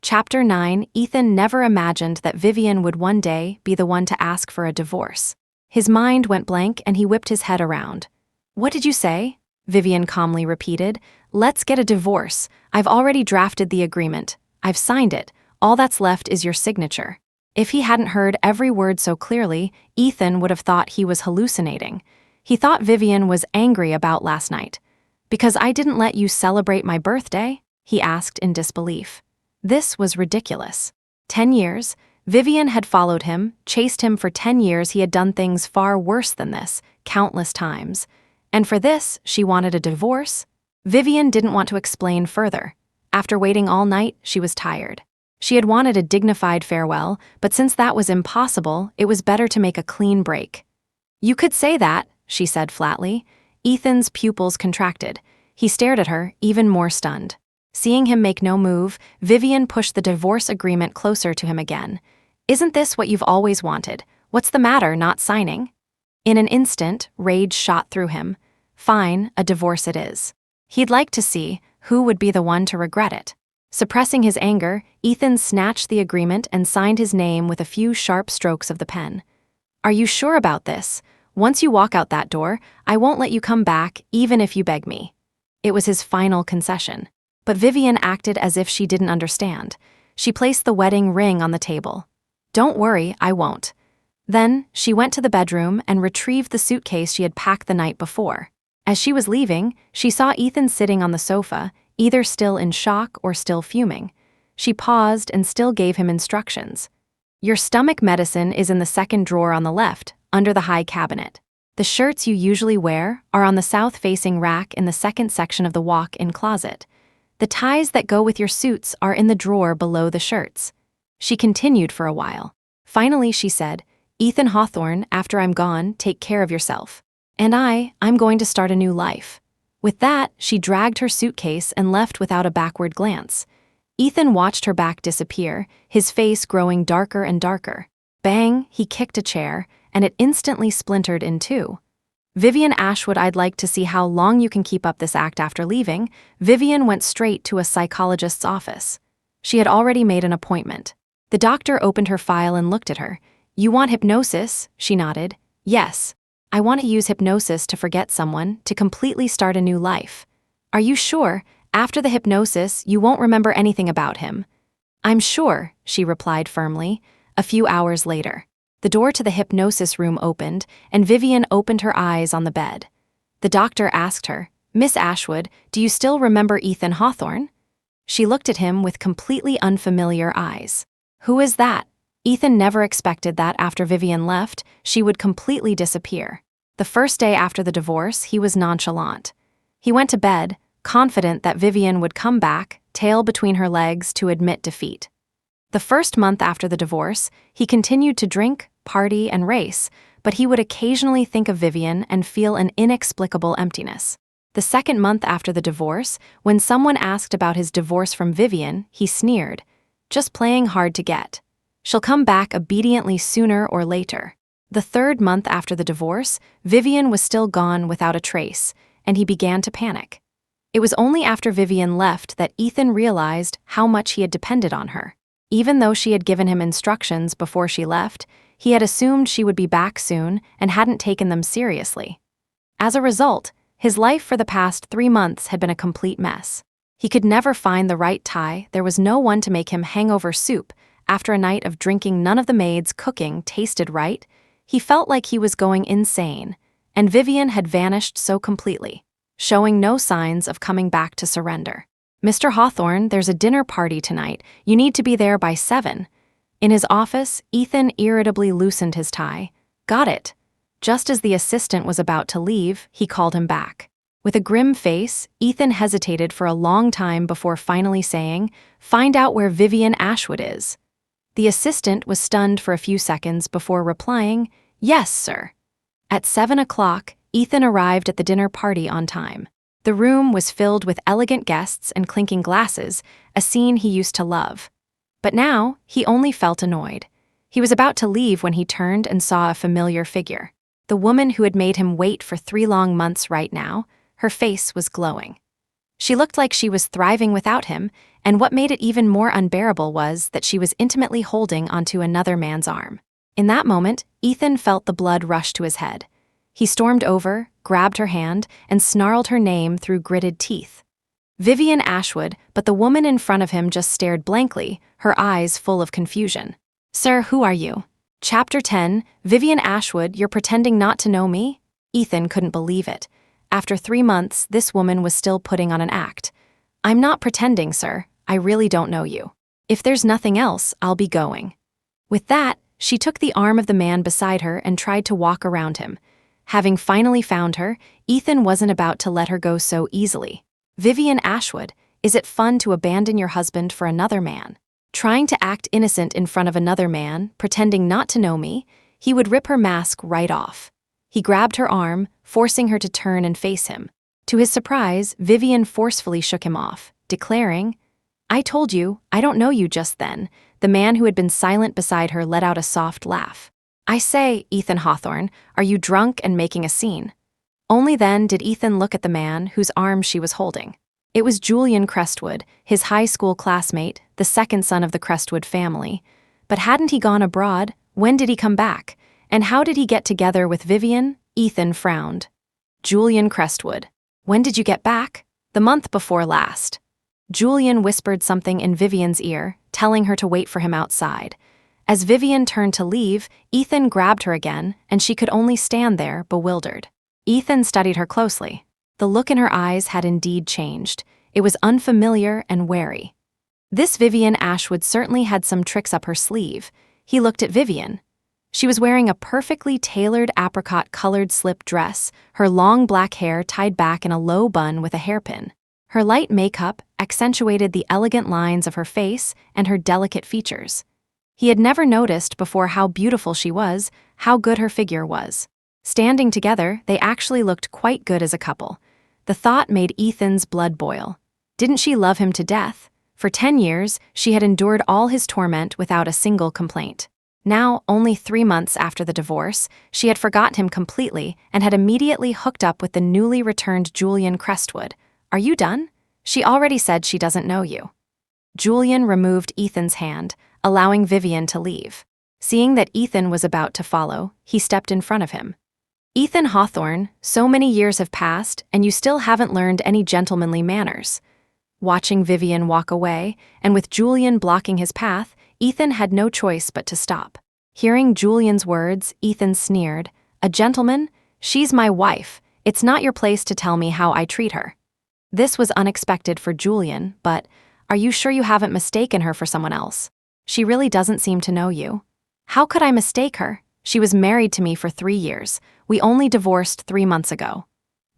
Chapter 9. Ethan never imagined that Vivian would one day be the one to ask for a divorce. His mind went blank and he whipped his head around. "What did you say?" Vivian calmly repeated. "Let's get a divorce. I've already drafted the agreement. I've signed it. All that's left is your signature." If he hadn't heard every word so clearly, Ethan would have thought he was hallucinating. He thought Vivian was angry about last night. "Because I didn't let you celebrate my birthday?" he asked in disbelief. This was ridiculous. 10 years, Vivian had followed him, chased him for 10 years. He had done things far worse than this, countless times. And for this, she wanted a divorce? Vivian didn't want to explain further. After waiting all night, she was tired. She had wanted a dignified farewell, but since that was impossible, it was better to make a clean break. "You could say that," she said flatly. Ethan's pupils contracted. He stared at her, even more stunned. Seeing him make no move, Vivian pushed the divorce agreement closer to him again. "Isn't this what you've always wanted? What's the matter, not signing?" In an instant, rage shot through him. Fine, a divorce it is. He'd like to see who would be the one to regret it. Suppressing his anger, Ethan snatched the agreement and signed his name with a few sharp strokes of the pen. "Are you sure about this? Once you walk out that door, I won't let you come back, even if you beg me." It was his final concession. But Vivian acted as if she didn't understand. She placed the wedding ring on the table. "Don't worry, I won't." Then, she went to the bedroom and retrieved the suitcase she had packed the night before. As she was leaving, she saw Ethan sitting on the sofa, either still in shock or still fuming. She paused and still gave him instructions. "Your stomach medicine is in the second drawer on the left, under the high cabinet. The shirts you usually wear are on the south-facing rack in the second section of the walk-in closet. The ties that go with your suits are in the drawer below the shirts." She continued for a while. Finally, she said, "Ethan Hawthorne, after I'm gone, take care of yourself. And I'm going to start a new life." With that, she dragged her suitcase and left without a backward glance. Ethan watched her back disappear, his face growing darker and darker. Bang, he kicked a chair, and it instantly splintered in two. "Vivian Ashwood, I'd like to see how long you can keep up this act after leaving." Vivian went straight to a psychologist's office. She had already made an appointment. The doctor opened her file and looked at her. "You want hypnosis?" She nodded. "Yes. I want to use hypnosis to forget someone, to completely start a new life." "Are you sure? After the hypnosis, you won't remember anything about him?" "I'm sure," she replied firmly. A few hours later, the door to the hypnosis room opened, and Vivian opened her eyes on the bed. The doctor asked her, "Miss Ashwood, do you still remember Ethan Hawthorne?" She looked at him with completely unfamiliar eyes. Who is that? Ethan never expected that after Vivian left, she would completely disappear. The first day after the divorce, he was nonchalant. He went to bed, confident that Vivian would come back, tail between her legs, to admit defeat. The first month after the divorce, he continued to drink, party, and race, but he would occasionally think of Vivian and feel an inexplicable emptiness. The second month after the divorce, when someone asked about his divorce from Vivian, he sneered, "Just playing hard to get. She'll come back obediently sooner or later." The third month after the divorce, Vivian was still gone without a trace, and he began to panic. It was only after Vivian left that Ethan realized how much he had depended on her. Even though she had given him instructions before she left, he had assumed she would be back soon and hadn't taken them seriously. As a result, his life for the past 3 months had been a complete mess. He could never find the right tie, there was no one to make him hangover soup. After a night of drinking none of the maids' cooking tasted right, he felt like he was going insane, and Vivian had vanished so completely, showing no signs of coming back to surrender. "Mr. Hawthorne, there's a dinner party tonight. You need to be there by 7. In his office, Ethan irritably loosened his tie. "Got it." Just as the assistant was about to leave, he called him back. With a grim face, Ethan hesitated for a long time before finally saying, "Find out where Vivian Ashwood is." The assistant was stunned for a few seconds before replying, "Yes, sir." At 7 o'clock, Ethan arrived at the dinner party on time. The room was filled with elegant guests and clinking glasses, a scene he used to love. But now, he only felt annoyed. He was about to leave when he turned and saw a familiar figure. The woman who had made him wait for 3 long months right now, her face was glowing. She looked like she was thriving without him, and what made it even more unbearable was that she was intimately holding onto another man's arm. In that moment, Ethan felt the blood rush to his head. He stormed over, grabbed her hand, and snarled her name through gritted teeth. Vivian Ashwood, but the woman in front of him just stared blankly, her eyes full of confusion. "Sir, who are you?" Chapter 10, Vivian Ashwood, you're pretending not to know me? Ethan couldn't believe it. After 3 months, this woman was still putting on an act. "I'm not pretending, sir. I really don't know you. If there's nothing else, I'll be going." With that, she took the arm of the man beside her and tried to walk around him. Having finally found her, Ethan wasn't about to let her go so easily. "Vivian Ashwood, is it fun to abandon your husband for another man? Trying to act innocent in front of another man, pretending not to know me?" He would rip her mask right off. He grabbed her arm, forcing her to turn and face him. To his surprise, Vivian forcefully shook him off, declaring, "I told you, I don't know you." Just then, the man who had been silent beside her let out a soft laugh. "I say, Ethan Hawthorne, are you drunk and making a scene?" Only then did Ethan look at the man whose arm she was holding. It was Julian Crestwood, his high school classmate, the second son of the Crestwood family. But hadn't he gone abroad? When did he come back? And how did he get together with Vivian? Ethan frowned. "Julian Crestwood. When did you get back?" "The month before last." Julian whispered something in Vivian's ear, telling her to wait for him outside. As Vivian turned to leave, Ethan grabbed her again, and she could only stand there, bewildered. Ethan studied her closely. The look in her eyes had indeed changed. It was unfamiliar and wary. This Vivian Ashwood certainly had some tricks up her sleeve. He looked at Vivian. She was wearing a perfectly tailored apricot-colored slip dress, her long black hair tied back in a low bun with a hairpin. Her light makeup accentuated the elegant lines of her face and her delicate features. He had never noticed before how beautiful she was, how good her figure was. Standing together, they actually looked quite good as a couple. The thought made Ethan's blood boil. Didn't she love him to death? For 10 years, she had endured all his torment without a single complaint. Now, only 3 months after the divorce, she had forgotten him completely and had immediately hooked up with the newly returned Julian Crestwood. "Are you done? She already said she doesn't know you." Julian removed Ethan's hand, allowing Vivian to leave. Seeing that Ethan was about to follow, he stepped in front of him. "Ethan Hawthorne, so many years have passed, and you still haven't learned any gentlemanly manners." Watching Vivian walk away, and with Julian blocking his path, Ethan had no choice but to stop. Hearing Julian's words, Ethan sneered, "A gentleman? She's my wife. It's not your place to tell me how I treat her." This was unexpected for Julian, but, Are you sure you haven't mistaken her for someone else? She really doesn't seem to know you. How could I mistake her? She was married to me for 3 years. We only divorced 3 months ago.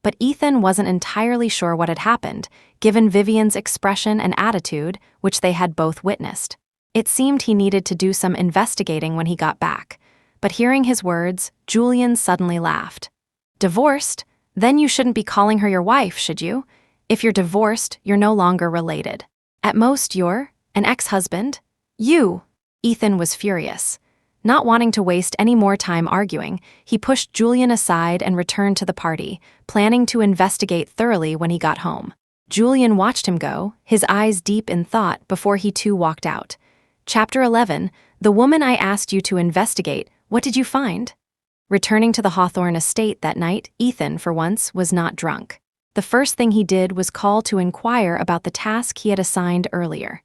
But Ethan wasn't entirely sure what had happened, given Vivian's expression and attitude, which they had both witnessed. It seemed he needed to do some investigating when he got back. But hearing his words, Julian suddenly laughed. Divorced? Then you shouldn't be calling her your wife, should you? If you're divorced, you're no longer related. At most, you're an ex-husband. You! Ethan was furious. Not wanting to waste any more time arguing, he pushed Julian aside and returned to the party, planning to investigate thoroughly when he got home. Julian watched him go, his eyes deep in thought, before he too walked out. Chapter 11, The Woman I Asked You to Investigate, What Did You Find? Returning to the Hawthorne estate that night, Ethan, for once, was not drunk. The first thing he did was call to inquire about the task he had assigned earlier.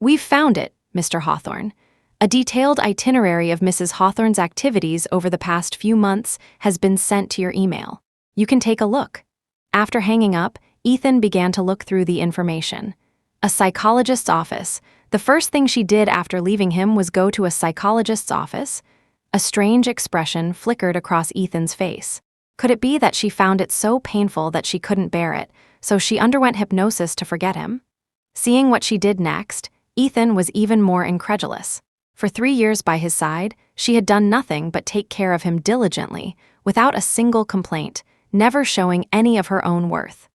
We've found it, Mr. Hawthorne. A detailed itinerary of Mrs. Hawthorne's activities over the past few months has been sent to your email. You can take a look. After hanging up, Ethan began to look through the information. A psychologist's office. The first thing she did after leaving him was go to a psychologist's office. A strange expression flickered across Ethan's face. Could it be that she found it so painful that she couldn't bear it, so she underwent hypnosis to forget him? Seeing what she did next, Ethan was even more incredulous. For 3 years by his side, she had done nothing but take care of him diligently, without a single complaint, never showing any of her own worth.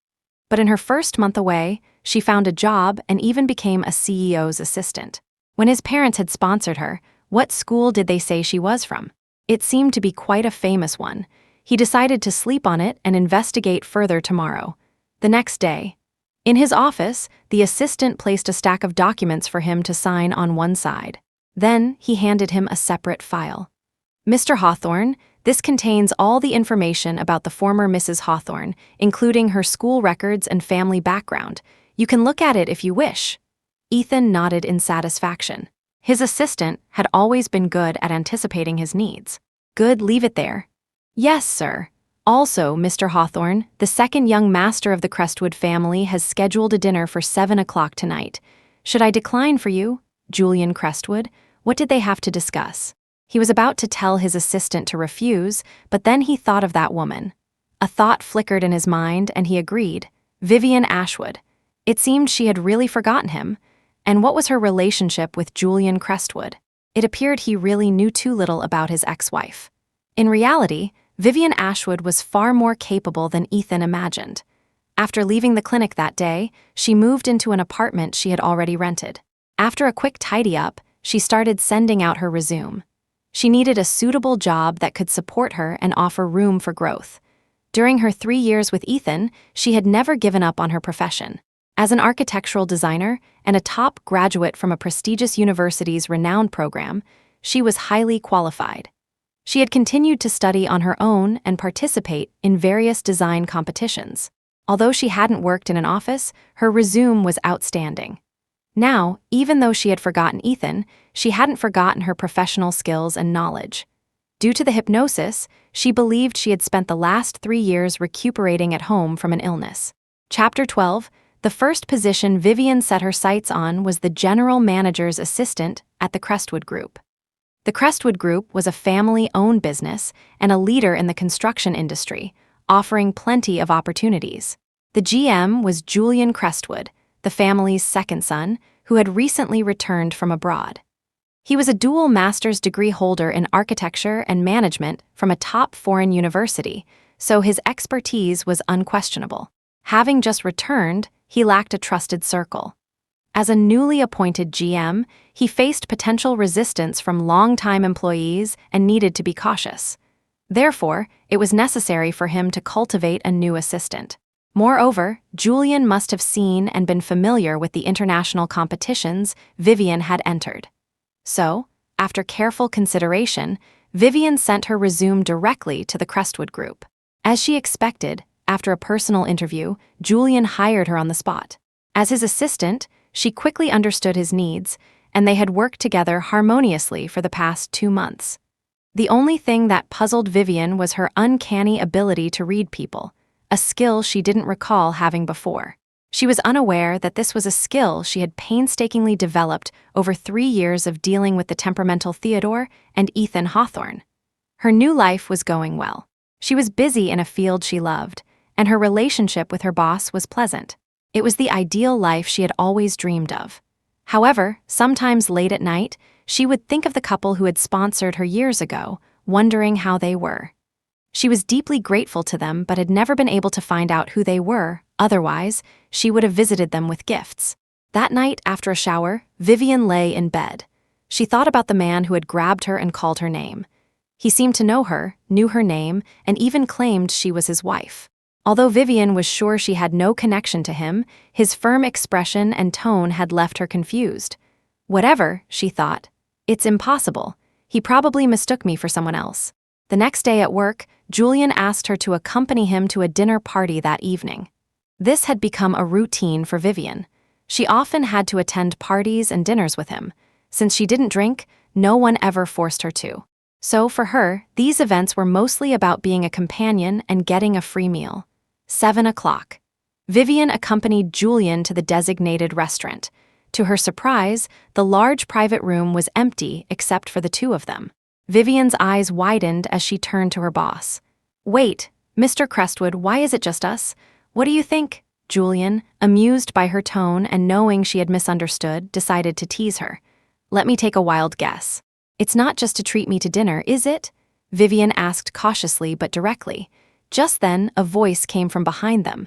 But in her first month away, she found a job and even became a CEO's assistant. When his parents had sponsored her, what school did they say she was from? It seemed to be quite a famous one. He decided to sleep on it and investigate further tomorrow. The next day, in his office, the assistant placed a stack of documents for him to sign on one side. Then he handed him a separate file. Mr. Hawthorne, this contains all the information about the former Mrs. Hawthorne, including her school records and family background. You can look at it if you wish. Ethan nodded in satisfaction. His assistant had always been good at anticipating his needs. Good, leave it there. Yes, sir. Also, Mr. Hawthorne, the second young master of the Crestwood family has scheduled a dinner for 7 o'clock tonight. Should I decline for you? Julian Crestwood, what did they have to discuss? He was about to tell his assistant to refuse, but then he thought of that woman. A thought flickered in his mind, and he agreed. Vivian Ashwood. It seemed she had really forgotten him. And what was her relationship with Julian Crestwood? It appeared he really knew too little about his ex-wife. In reality, Vivian Ashwood was far more capable than Ethan imagined. After leaving the clinic that day, she moved into an apartment she had already rented. After a quick tidy-up, she started sending out her resume. She needed a suitable job that could support her and offer room for growth. During her 3 years with Ethan, she had never given up on her profession. As an architectural designer and a top graduate from a prestigious university's renowned program, she was highly qualified. She had continued to study on her own and participate in various design competitions. Although she hadn't worked in an office, her resume was outstanding. Now, even though she had forgotten Ethan, she hadn't forgotten her professional skills and knowledge. Due to the hypnosis, she believed she had spent the last 3 years recuperating at home from an illness. Chapter 12, the first position Vivian set her sights on was the general manager's assistant at the Crestwood Group. The Crestwood Group was a family-owned business and a leader in the construction industry, offering plenty of opportunities. The GM was Julian Crestwood, the family's second son, who had recently returned from abroad. He was a dual master's degree holder in architecture and management from a top foreign university, so his expertise was unquestionable. Having just returned, he lacked a trusted circle. As a newly appointed GM, he faced potential resistance from longtime employees and needed to be cautious. Therefore, it was necessary for him to cultivate a new assistant. Moreover, Julian must have seen and been familiar with the international competitions Vivian had entered. So, after careful consideration, Vivian sent her resume directly to the Crestwood Group. As she expected, after a personal interview, Julian hired her on the spot. As his assistant, she quickly understood his needs, and they had worked together harmoniously for the past 2 months. The only thing that puzzled Vivian was her uncanny ability to read people, a skill she didn't recall having before. She was unaware that this was a skill she had painstakingly developed over 3 years of dealing with the temperamental Theodore and Ethan Hawthorne. Her new life was going well. She was busy in a field she loved, and her relationship with her boss was pleasant. It was the ideal life she had always dreamed of. However, sometimes late at night, she would think of the couple who had sponsored her years ago, wondering how they were. She was deeply grateful to them but had never been able to find out who they were. Otherwise, she would have visited them with gifts. That night, after a shower, Vivian lay in bed. She thought about the man who had grabbed her and called her name. He seemed to know her, knew her name, and even claimed she was his wife. Although Vivian was sure she had no connection to him, his firm expression and tone had left her confused. Whatever, she thought. It's impossible. He probably mistook me for someone else. The next day at work, Julian asked her to accompany him to a dinner party that evening. This had become a routine for Vivian. She often had to attend parties and dinners with him. Since she didn't drink, no one ever forced her to. So for her, these events were mostly about being a companion and getting a free meal. 7 o'clock. Vivian accompanied Julian to the designated restaurant. To her surprise, the large private room was empty except for the two of them. Vivian's eyes widened as she turned to her boss. "Wait, Mr. Crestwood, why is it just us? What do you think?" Julian, amused by her tone and knowing she had misunderstood, decided to tease her. "Let me take a wild guess. It's not just to treat me to dinner, is it?" Vivian asked cautiously but directly. Just then, a voice came from behind them.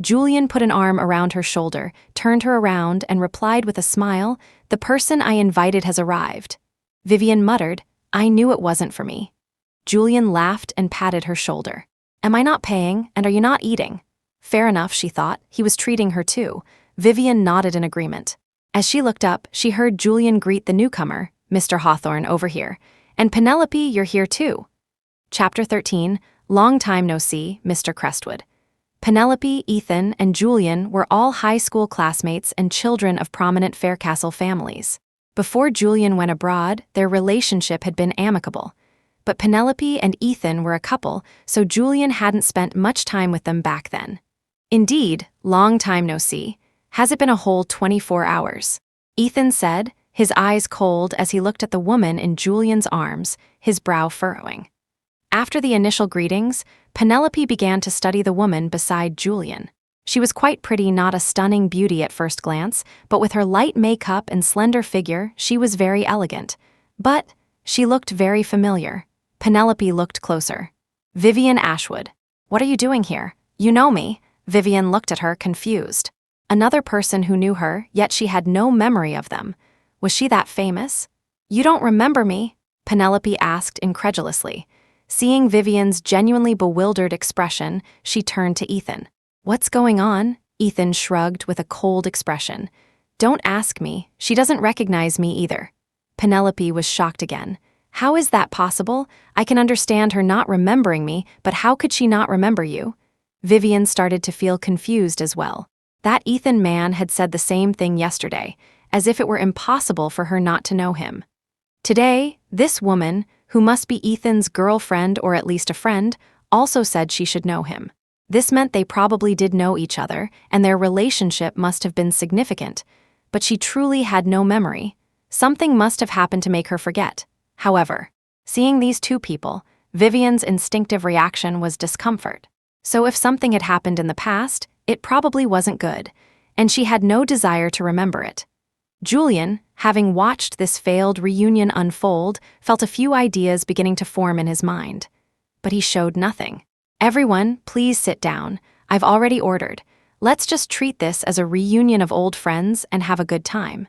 Julian put an arm around her shoulder, turned her around, and replied with a smile, "The person I invited has arrived." Vivian muttered, "I knew it wasn't for me." Julian laughed and patted her shoulder. "Am I not paying, and are you not eating?" Fair enough, she thought. He was treating her too. Vivian nodded in agreement. As she looked up, she heard Julian greet the newcomer, "Mr. Hawthorne, over here. And Penelope, you're here too." Chapter 13, Long Time No See, Mr. Crestwood. Penelope, Ethan, and Julian were all high school classmates and children of prominent Faircastle families. Before Julian went abroad, their relationship had been amicable. But Penelope and Ethan were a couple, so Julian hadn't spent much time with them back then. Indeed, long time no see. Has it been a whole 24 hours? Ethan said, his eyes cold as he looked at the woman in Julian's arms, his brow furrowing. After the initial greetings, Penelope began to study the woman beside Julian. She was quite pretty, not a stunning beauty at first glance, but with her light makeup and slender figure, she was very elegant. But she looked very familiar. Penelope looked closer. "Vivian Ashwood. What are you doing here? You know me." Vivian looked at her, confused. Another person who knew her, yet she had no memory of them. Was she that famous? "You don't remember me?" Penelope asked incredulously. Seeing Vivian's genuinely bewildered expression, she turned to Ethan. "What's going on?" Ethan shrugged with a cold expression. "Don't ask me. She doesn't recognize me either." Penelope was shocked again. "How is that possible? I can understand her not remembering me, but how could she not remember you?" Vivian started to feel confused as well. That Ethan man had said the same thing yesterday, as if it were impossible for her not to know him. Today, this woman, who must be Ethan's girlfriend or at least a friend, also said she should know him. This meant they probably did know each other, and their relationship must have been significant. But she truly had no memory. Something must have happened to make her forget. However, seeing these two people, Vivian's instinctive reaction was discomfort. So if something had happened in the past, it probably wasn't good, and she had no desire to remember it. Julian, having watched this failed reunion unfold, felt a few ideas beginning to form in his mind. But he showed nothing. "Everyone, please sit down. I've already ordered. Let's just treat this as a reunion of old friends and have a good time."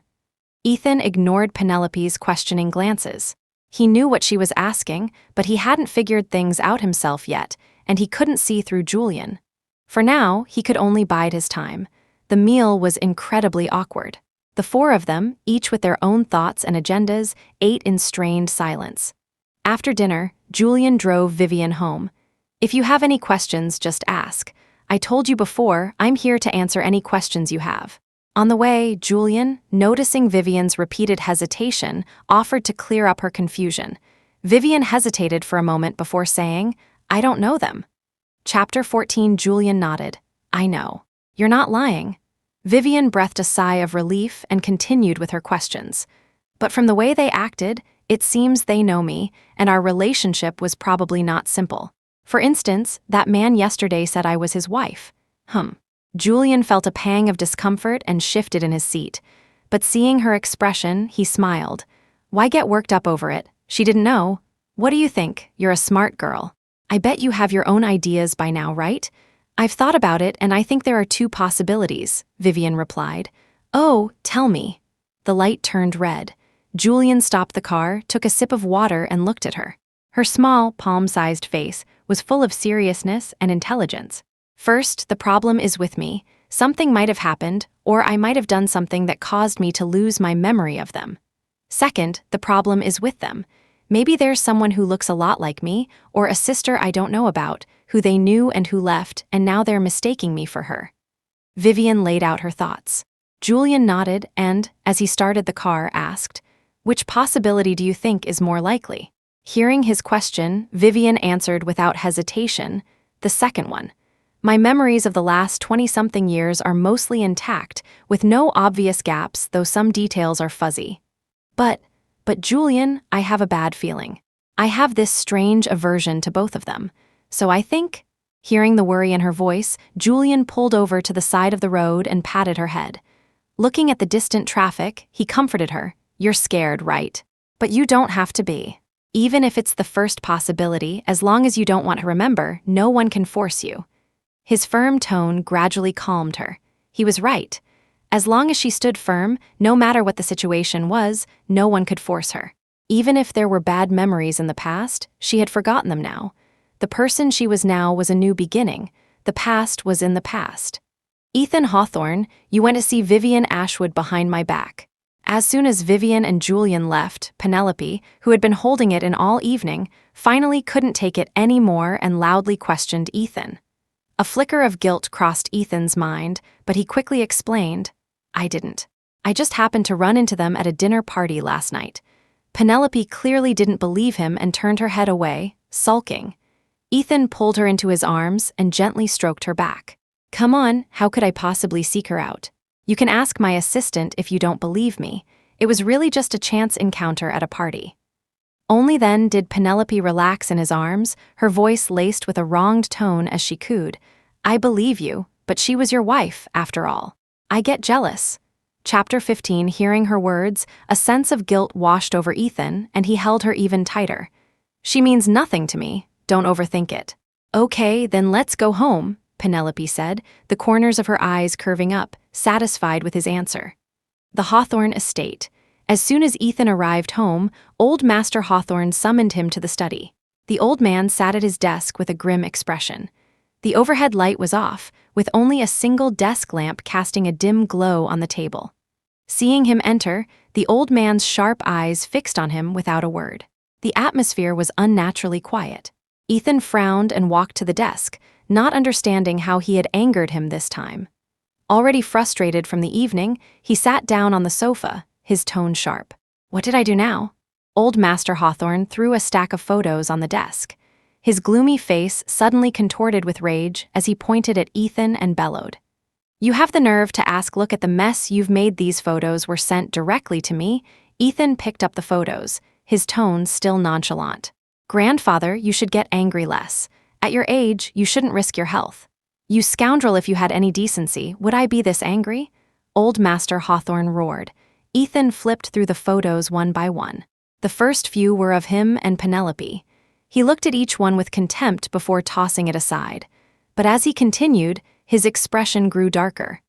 Ethan ignored Penelope's questioning glances. He knew what she was asking, but he hadn't figured things out himself yet, and he couldn't see through Julian. For now, he could only bide his time. The meal was incredibly awkward. The four of them, each with their own thoughts and agendas, ate in strained silence. After dinner, Julian drove Vivian home. "If you have any questions, just ask. I told you before, I'm here to answer any questions you have." On the way, Julian, noticing Vivian's repeated hesitation, offered to clear up her confusion. Vivian hesitated for a moment before saying, "I don't know them." Chapter 14. Julian nodded. "I know. You're not lying." Vivian breathed a sigh of relief and continued with her questions. But from the way they acted, it seems they know me, and our relationship was probably not simple. For instance, that man yesterday said I was his wife. Julian felt a pang of discomfort and shifted in his seat. But seeing her expression, he smiled. Why get worked up over it? She didn't know. What do you think? You're a smart girl. I bet you have your own ideas by now, right? I've thought about it, and I think there are two possibilities, Vivian replied. Oh, tell me. The light turned red. Julian stopped the car, took a sip of water, and looked at her. Her small, palm-sized face was full of seriousness and intelligence. First, the problem is with me. Something might have happened, or I might have done something that caused me to lose my memory of them. Second, the problem is with them. Maybe there's someone who looks a lot like me, or a sister I don't know about, who they knew and who left, and now they're mistaking me for her. Vivian laid out her thoughts. Julian nodded and, as he started the car, asked, "Which possibility do you think is more likely?" Hearing his question, Vivian answered without hesitation, "The second one. My memories of the last 20-something years are mostly intact, with no obvious gaps, though some details are fuzzy. But Julian, I have a bad feeling. I have this strange aversion to both of them. So I think..." Hearing the worry in her voice, Julian pulled over to the side of the road and patted her head. Looking at the distant traffic, he comforted her. "You're scared, right? But you don't have to be. Even if it's the first possibility, as long as you don't want to remember, no one can force you." His firm tone gradually calmed her. He was right. As long as she stood firm, no matter what the situation was, no one could force her. Even if there were bad memories in the past, she had forgotten them now. The person she was now was a new beginning. The past was in the past. "Ethan Hawthorne, you went to see Vivian Ashwood behind my back." As soon as Vivian and Julian left, Penelope, who had been holding it in all evening, finally couldn't take it any more and loudly questioned Ethan. A flicker of guilt crossed Ethan's mind, but he quickly explained, "I didn't. I just happened to run into them at a dinner party last night." Penelope clearly didn't believe him and turned her head away, sulking. Ethan pulled her into his arms and gently stroked her back. "Come on, how could I possibly seek her out? You can ask my assistant if you don't believe me. It was really just a chance encounter at a party." Only then did Penelope relax in his arms, her voice laced with a wronged tone as she cooed, "I believe you, but she was your wife, after all. I get jealous." Chapter 15. Hearing her words, a sense of guilt washed over Ethan, and he held her even tighter. "She means nothing to me. Don't overthink it." "Okay, then let's go home," Penelope said, the corners of her eyes curving up, satisfied with his answer. The Hawthorne estate. As soon as Ethan arrived home, old Master Hawthorne summoned him to the study. The old man sat at his desk with a grim expression. The overhead light was off, with only a single desk lamp casting a dim glow on the table. Seeing him enter, the old man's sharp eyes fixed on him without a word. The atmosphere was unnaturally quiet. Ethan frowned and walked to the desk, not understanding how he had angered him this time. Already frustrated from the evening, he sat down on the sofa, his tone sharp. "What did I do now?" Old Master Hawthorne threw a stack of photos on the desk. His gloomy face suddenly contorted with rage as he pointed at Ethan and bellowed, "You have the nerve to ask, look at the mess you've made. These photos were sent directly to me." Ethan picked up the photos, his tone still nonchalant. "Grandfather, you should get angry less. At your age, you shouldn't risk your health." "You scoundrel, if you had any decency, would I be this angry?" Old Master Hawthorne roared. Ethan flipped through the photos one by one. The first few were of him and Penelope. He looked at each one with contempt before tossing it aside. But as he continued, his expression grew darker.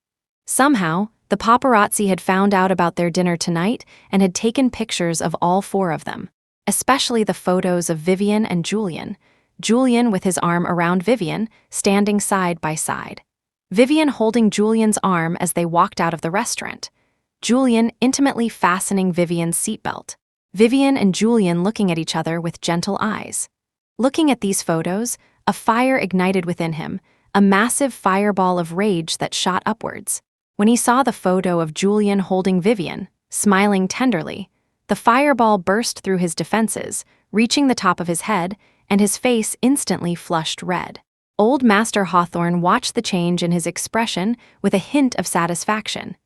Somehow, the paparazzi had found out about their dinner tonight and had taken pictures of all four of them, especially the photos of Vivian and Julian. Julian with his arm around Vivian, standing side by side. Vivian holding Julian's arm as they walked out of the restaurant. Julian intimately fastening Vivian's seatbelt. Vivian and Julian looking at each other with gentle eyes. Looking at these photos, a fire ignited within him, a massive fireball of rage that shot upwards. When he saw the photo of Julian holding Vivian, smiling tenderly, the fireball burst through his defenses, reaching the top of his head, and his face instantly flushed red. Old Master Hawthorne watched the change in his expression with a hint of satisfaction.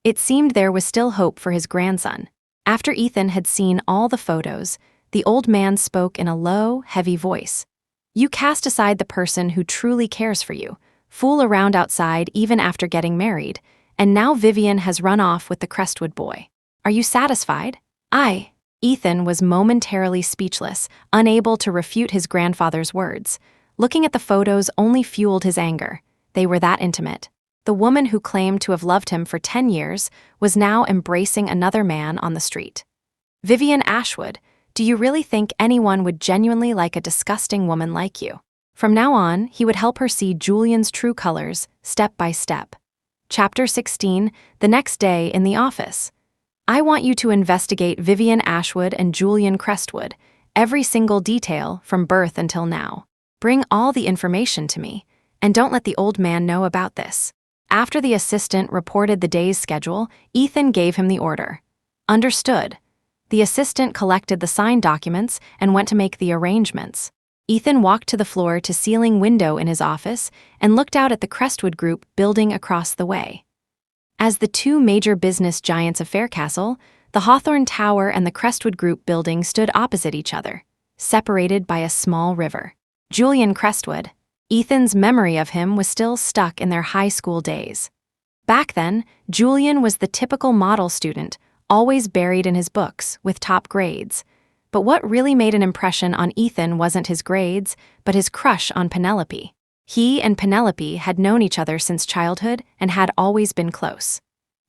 It seemed there was still hope for his grandson. After Ethan had seen all the photos, the old man spoke in a low, heavy voice. "You cast aside the person who truly cares for you, fool around outside even after getting married, and now Vivian has run off with the Crestwood boy. Are you satisfied?" Ethan was momentarily speechless, unable to refute his grandfather's words. Looking at the photos only fueled his anger. They were that intimate. The woman who claimed to have loved him for 10 years was now embracing another man on the street. "Vivian Ashwood, do you really think anyone would genuinely like a disgusting woman like you?" From now on, he would help her see Julian's true colors, step by step. Chapter 16, the next day in the office. "I want you to investigate Vivian Ashwood and Julian Crestwood, every single detail from birth until now. Bring all the information to me, and don't let the old man know about this." After the assistant reported the day's schedule, Ethan gave him the order. "Understood." The assistant collected the signed documents and went to make the arrangements. Ethan walked to the floor-to-ceiling window in his office and looked out at the Crestwood Group building across the way. As the two major business giants of Faircastle, the Hawthorne Tower and the Crestwood Group building stood opposite each other, separated by a small river. Julian Crestwood. Ethan's memory of him was still stuck in their high school days. Back then, Julian was the typical model student, always buried in his books with top grades. But what really made an impression on Ethan wasn't his grades, but his crush on Penelope. He and Penelope had known each other since childhood and had always been close.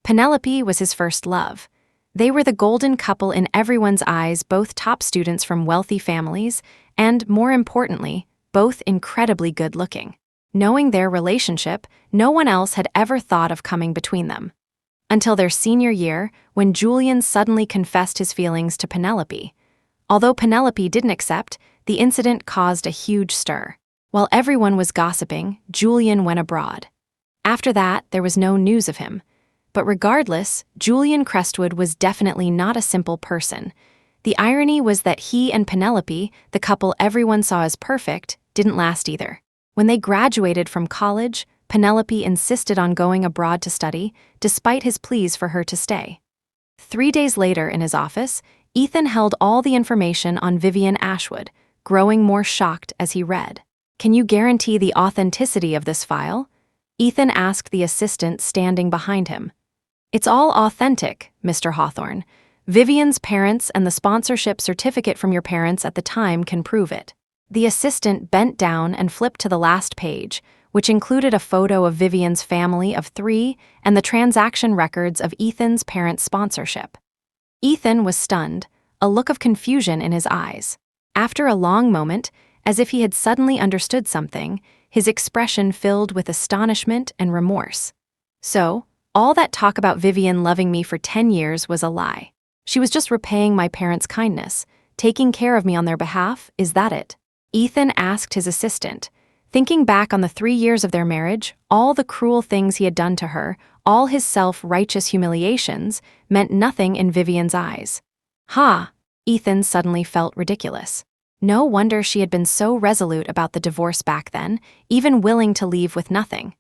Penelope was his first love. They were the golden couple in everyone's eyes, both top students from wealthy families, and, more importantly, both incredibly good-looking. Knowing their relationship, no one else had ever thought of coming between them. Until their senior year, when Julian suddenly confessed his feelings to Penelope. Although Penelope didn't accept, the incident caused a huge stir. While everyone was gossiping, Julian went abroad. After that, there was no news of him. But regardless, Julian Crestwood was definitely not a simple person. The irony was that he and Penelope, the couple everyone saw as perfect, didn't last either. When they graduated from college, Penelope insisted on going abroad to study, despite his pleas for her to stay. 3 days later in his office, Ethan held all the information on Vivian Ashwood, growing more shocked as he read. "Can you guarantee the authenticity of this file?" Ethan asked the assistant standing behind him. "It's all authentic, Mr. Hawthorne. Vivian's parents and the sponsorship certificate from your parents at the time can prove it." The assistant bent down and flipped to the last page, which included a photo of Vivian's family of 3 and the transaction records of Ethan's parents' sponsorship. Ethan was stunned, a look of confusion in his eyes. After a long moment, as if he had suddenly understood something, his expression filled with astonishment and remorse. "So, all that talk about Vivian loving me for 10 years was a lie. She was just repaying my parents' kindness, taking care of me on their behalf, is that it?" Ethan asked his assistant. Thinking back on the 3 years of their marriage, all the cruel things he had done to her, all his self-righteous humiliations, meant nothing in Vivian's eyes. Ethan suddenly felt ridiculous. No wonder she had been so resolute about the divorce back then, even willing to leave with nothing.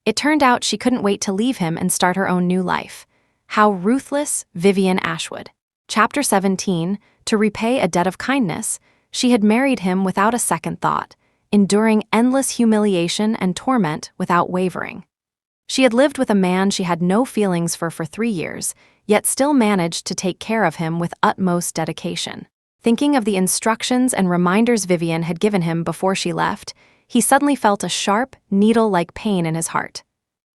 It turned out she couldn't wait to leave him and start her own new life. How ruthless Vivian Ashwood. Chapter 17, to repay a debt of kindness, she had married him without a second thought, enduring endless humiliation and torment without wavering. She had lived with a man she had no feelings for 3 years, yet still managed to take care of him with utmost dedication. Thinking of the instructions and reminders Vivian had given him before she left, he suddenly felt a sharp, needle-like pain in his heart.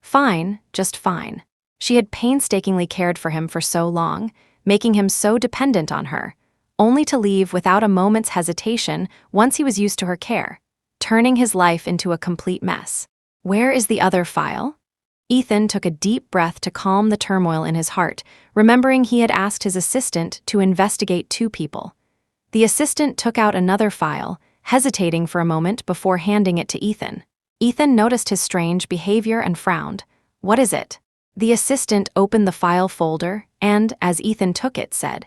Fine, just fine. She had painstakingly cared for him for so long, making him so dependent on her, only to leave without a moment's hesitation once he was used to her care, turning his life into a complete mess. Where is the other file? Ethan took a deep breath to calm the turmoil in his heart, remembering he had asked his assistant to investigate 2 people. The assistant took out another file, hesitating for a moment before handing it to Ethan. Ethan noticed his strange behavior and frowned. "What is it?" The assistant opened the file folder and, as Ethan took it, said,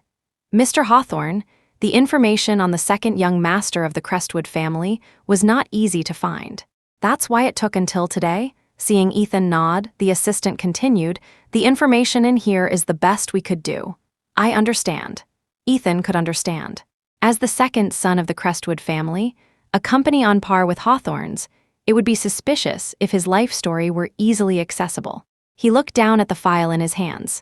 "Mr. Hawthorne, the information on the second young master of the Crestwood family was not easy to find. That's why it took until today. Seeing Ethan nod, the assistant continued, "The information in here is the best we could do." I understand. Ethan could understand. As the second son of the Crestwood family, a company on par with Hawthornes, it would be suspicious if his life story were easily accessible. He looked down at the file in his hands.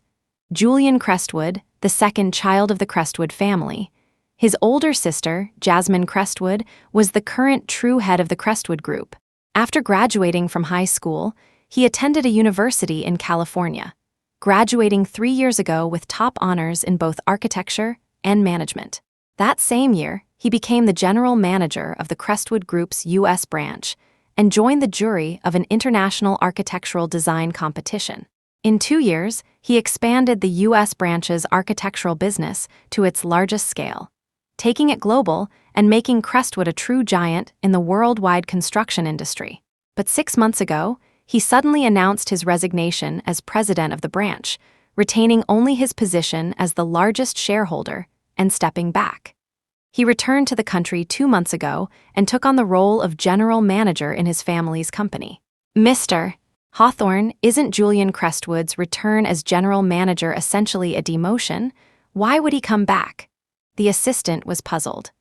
Julian Crestwood, the second child of the Crestwood family. His older sister, Jasmine Crestwood, was the current true head of the Crestwood Group. After graduating from high school, he attended a university in California, graduating 3 years ago with top honors in both architecture and management. That same year, he became the general manager of the Crestwood Group's U.S. branch and joined the jury of an international architectural design competition. In 2 years, he expanded the U.S. branch's architectural business to its largest scale, taking it global and making Crestwood a true giant in the worldwide construction industry. But 6 months ago, he suddenly announced his resignation as president of the branch, retaining only his position as the largest shareholder and stepping back. He returned to the country 2 months ago and took on the role of general manager in his family's company. Mr. Hawthorne, isn't Julian Crestwood's return as general manager essentially a demotion? Why would he come back? The assistant was puzzled.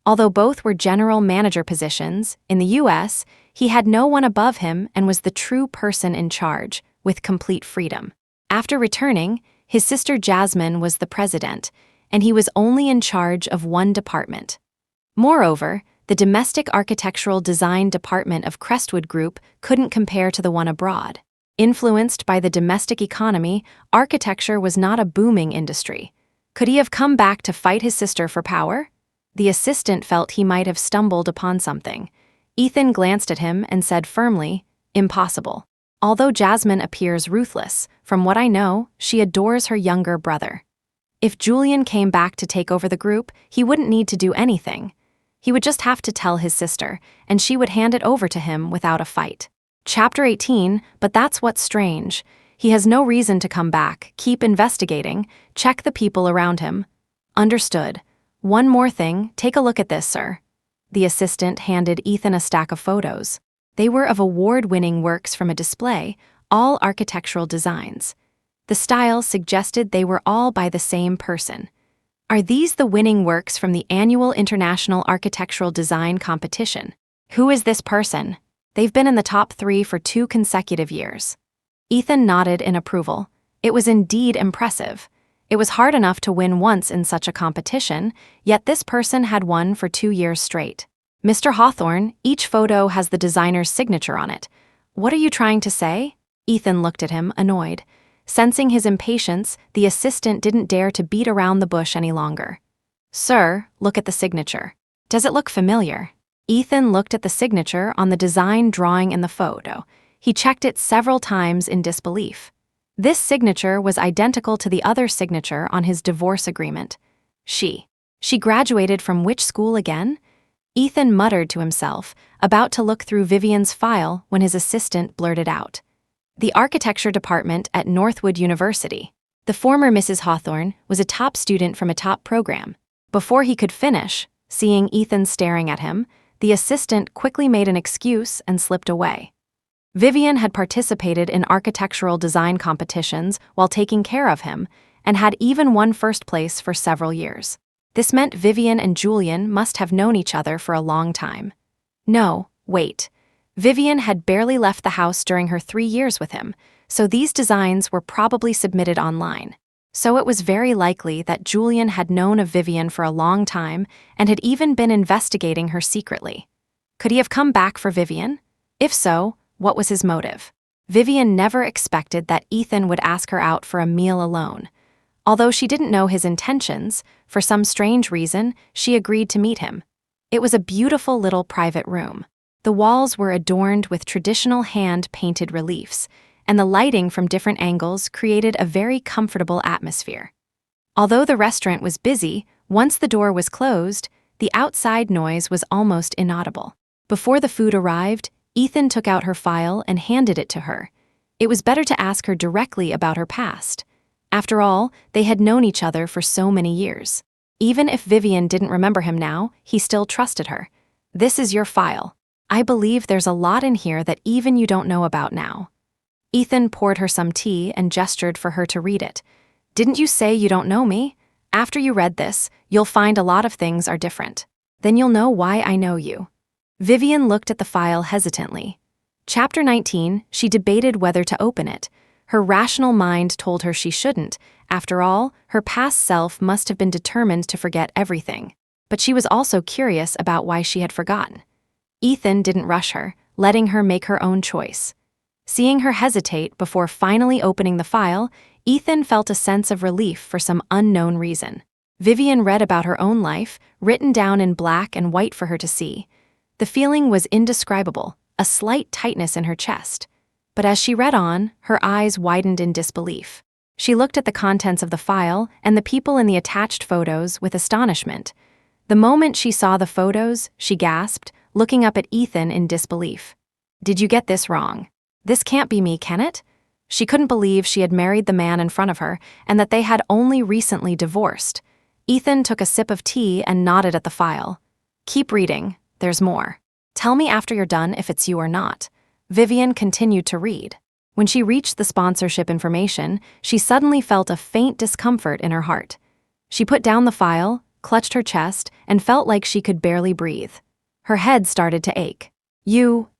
Although both were general manager positions, in the U.S., he had no one above him and was the true person in charge, with complete freedom. After returning, his sister Jasmine was the president, and he was only in charge of one department. Moreover, the domestic architectural design department of Crestwood Group couldn't compare to the one abroad. Influenced by the domestic economy, architecture was not a booming industry. Could he have come back to fight his sister for power? The assistant felt he might have stumbled upon something. Ethan glanced at him and said firmly, "Impossible. Although Jasmine appears ruthless, from what I know, she adores her younger brother. If Julian came back to take over the group, he wouldn't need to do anything. He would just have to tell his sister, and she would hand it over to him without a fight." Chapter 18, but that's what's strange. He has no reason to come back. Keep investigating. Check the people around him. Understood. One more thing, take a look at this, sir. The assistant handed Ethan a stack of photos. They were of award-winning works from a display, all architectural designs. The style suggested they were all by the same person. Are these the winning works from the annual International Architectural Design Competition? Who is this person? They've been in the top 3 for 2 consecutive years. Ethan nodded in approval. It was indeed impressive. It was hard enough to win once in such a competition, yet this person had won for 2 years straight. Mr. Hawthorne, each photo has the designer's signature on it. What are you trying to say? Ethan looked at him, annoyed. Sensing his impatience, the assistant didn't dare to beat around the bush any longer. Sir, look at the signature. Does it look familiar? Ethan looked at the signature on the design drawing in the photo. He checked it several times in disbelief. This signature was identical to the other signature on his divorce agreement. She graduated from which school again? Ethan muttered to himself, about to look through Vivian's file when his assistant blurted out. The architecture department at Northwood University. The former Mrs. Hawthorne was a top student from a top program. Before he could finish, seeing Ethan staring at him, the assistant quickly made an excuse and slipped away. Vivian had participated in architectural design competitions while taking care of him, and had even won first place for several years. This meant Vivian and Julian must have known each other for a long time. No, wait. Vivian had barely left the house during her 3 years with him, so these designs were probably submitted online. So it was very likely that Julian had known of Vivian for a long time and had even been investigating her secretly. Could he have come back for Vivian? If so, what was his motive? Vivian never expected that Ethan would ask her out for a meal alone. Although she didn't know his intentions, for some strange reason, she agreed to meet him. It was a beautiful little private room. The walls were adorned with traditional hand-painted reliefs, and the lighting from different angles created a very comfortable atmosphere. Although the restaurant was busy, once the door was closed, the outside noise was almost inaudible. Before the food arrived, Ethan took out her file and handed it to her. It was better to ask her directly about her past. After all, they had known each other for so many years. Even if Vivian didn't remember him now, he still trusted her. This is your file. I believe there's a lot in here that even you don't know about now. Ethan poured her some tea and gestured for her to read it. Didn't you say you don't know me? After you read this, you'll find a lot of things are different. Then you'll know why I know you. Vivian looked at the file hesitantly. Chapter 19, she debated whether to open it. Her rational mind told her she shouldn't. After all, her past self must have been determined to forget everything. But she was also curious about why she had forgotten. Ethan didn't rush her, letting her make her own choice. Seeing her hesitate before finally opening the file, Ethan felt a sense of relief for some unknown reason. Vivian read about her own life, written down in black and white for her to see. The feeling was indescribable, a slight tightness in her chest. But as she read on, her eyes widened in disbelief. She looked at the contents of the file and the people in the attached photos with astonishment. The moment she saw the photos, she gasped, looking up at Ethan in disbelief. Did you get this wrong? This can't be me, can it? She couldn't believe she had married the man in front of her and that they had only recently divorced. Ethan took a sip of tea and nodded at the file. Keep reading, there's more. Tell me after you're done if it's you or not. Vivian continued to read. When she reached the sponsorship information, she suddenly felt a faint discomfort in her heart. She put down the file, clutched her chest, and felt like she could barely breathe. Her head started to ache.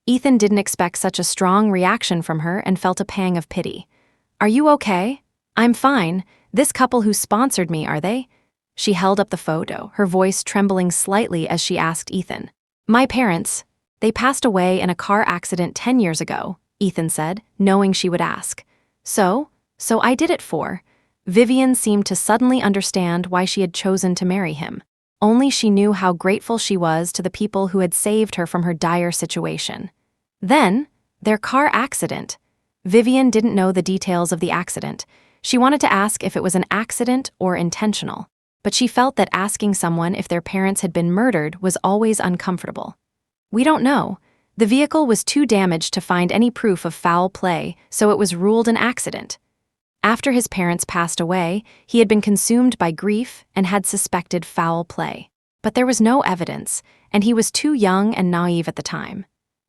Ethan didn't expect such a strong reaction from her and felt a pang of pity. Are you okay? I'm fine. This couple who sponsored me, are they? She held up the photo, her voice trembling slightly as she asked Ethan. My parents. They passed away in a car accident 10 years ago, Ethan said, knowing she would ask. So I did it for. Vivian seemed to suddenly understand why she had chosen to marry him. Only she knew how grateful she was to the people who had saved her from her dire situation. Then, their car accident. Vivian didn't know the details of the accident. She wanted to ask if it was an accident or intentional. But she felt that asking someone if their parents had been murdered was always uncomfortable. We don't know. The vehicle was too damaged to find any proof of foul play, so it was ruled an accident. After his parents passed away, he had been consumed by grief and had suspected foul play. But there was no evidence, and he was too young and naive at the time.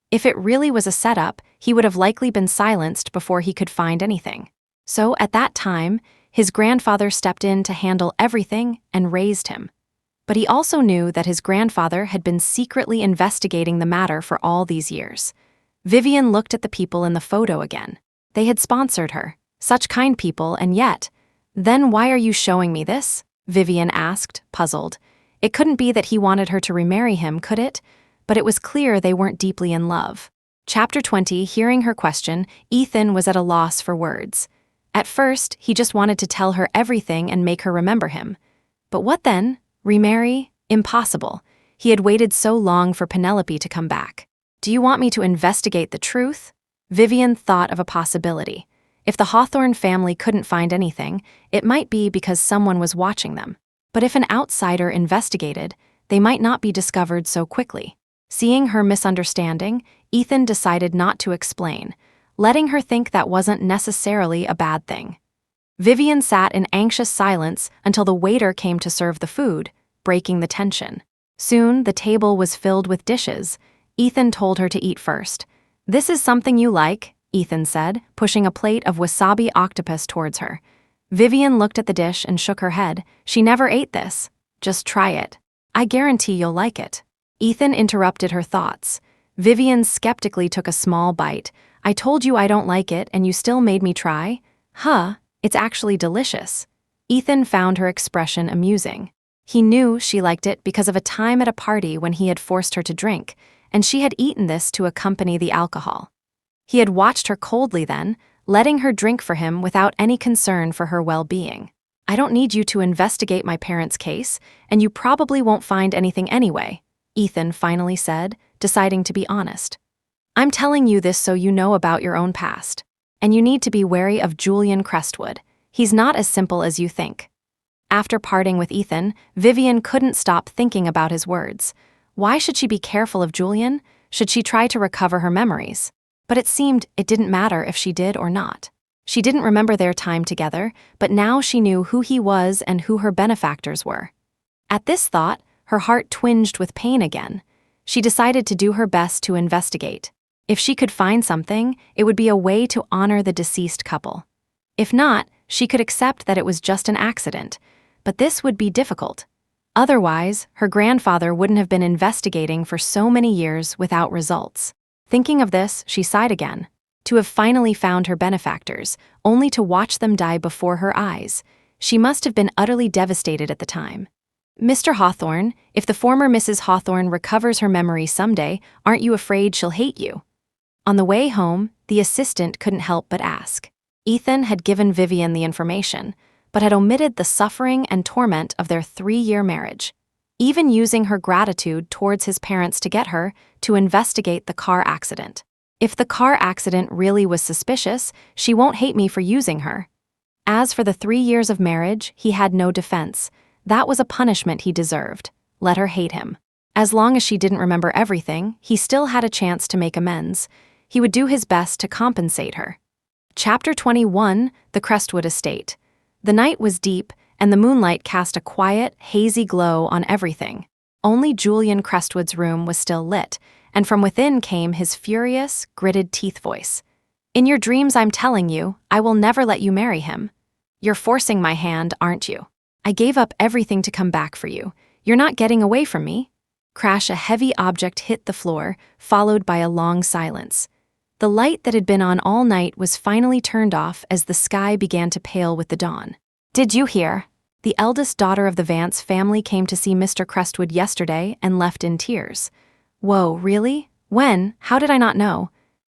If it really was a setup, he would have likely been silenced before he could find anything. So at that time, his grandfather stepped in to handle everything and raised him. But he also knew that his grandfather had been secretly investigating the matter for all these years. Vivian looked at the people in the photo again. They had sponsored her. Such kind people, and yet. Then why are you showing me this? Vivian asked, puzzled. It couldn't be that he wanted her to remarry him, could it? But it was clear they weren't deeply in love. Chapter 20, hearing her question, Ethan was at a loss for words. At first, he just wanted to tell her everything and make her remember him. But what then? Remarry? Impossible. He had waited so long for Penelope to come back. Do you want me to investigate the truth? Vivian thought of a possibility. If the Hawthorne family couldn't find anything, it might be because someone was watching them. But if an outsider investigated, they might not be discovered so quickly. Seeing her misunderstanding, Ethan decided not to explain, letting her think that wasn't necessarily a bad thing. Vivian sat in anxious silence until the waiter came to serve the food, breaking the tension. Soon, the table was filled with dishes. Ethan told her to eat first. This is something you like, Ethan said, pushing a plate of wasabi octopus towards her. Vivian looked at the dish and shook her head. She never ate this. Just try it. I guarantee you'll like it. Ethan interrupted her thoughts. Vivian skeptically took a small bite. I told you I don't like it and you still made me try? Huh, it's actually delicious. Ethan found her expression amusing. He knew she liked it because of a time at a party when he had forced her to drink, and she had eaten this to accompany the alcohol. He had watched her coldly then, letting her drink for him without any concern for her well-being. I don't need you to investigate my parents' case, and you probably won't find anything anyway, Ethan finally said, deciding to be honest. I'm telling you this so you know about your own past. And you need to be wary of Julian Crestwood. He's not as simple as you think. After parting with Ethan, Vivian couldn't stop thinking about his words. Why should she be careful of Julian? Should she try to recover her memories? But it seemed it didn't matter if she did or not. She didn't remember their time together, but now she knew who he was and who her benefactors were. At this thought, her heart twinged with pain again. She decided to do her best to investigate. If she could find something, it would be a way to honor the deceased couple. If not, she could accept that it was just an accident, but this would be difficult. Otherwise, her grandfather wouldn't have been investigating for so many years without results. Thinking of this, she sighed again. To have finally found her benefactors, only to watch them die before her eyes. She must have been utterly devastated at the time. Mr. Hawthorne, if the former Mrs. Hawthorne recovers her memory someday, aren't you afraid she'll hate you? On the way home, the assistant couldn't help but ask. Ethan had given Vivian the information, but had omitted the suffering and torment of their 3-year marriage, even using her gratitude towards his parents to get her to investigate the car accident. If the car accident really was suspicious, she won't hate me for using her. As for the 3 years of marriage, he had no defense. That was a punishment he deserved. Let her hate him. As long as she didn't remember everything, he still had a chance to make amends. He would do his best to compensate her. Chapter 21, The Crestwood Estate. The night was deep, and the moonlight cast a quiet, hazy glow on everything. Only Julian Crestwood's room was still lit, and from within came his furious, gritted teeth voice. In your dreams, I'm telling you, I will never let you marry him. You're forcing my hand, aren't you? I gave up everything to come back for you. You're not getting away from me. Crash, a heavy object hit the floor, followed by a long silence. The light that had been on all night was finally turned off as the sky began to pale with the dawn. Did you hear? The eldest daughter of the Vance family came to see Mr. Crestwood yesterday and left in tears. Whoa, really? When? How did I not know?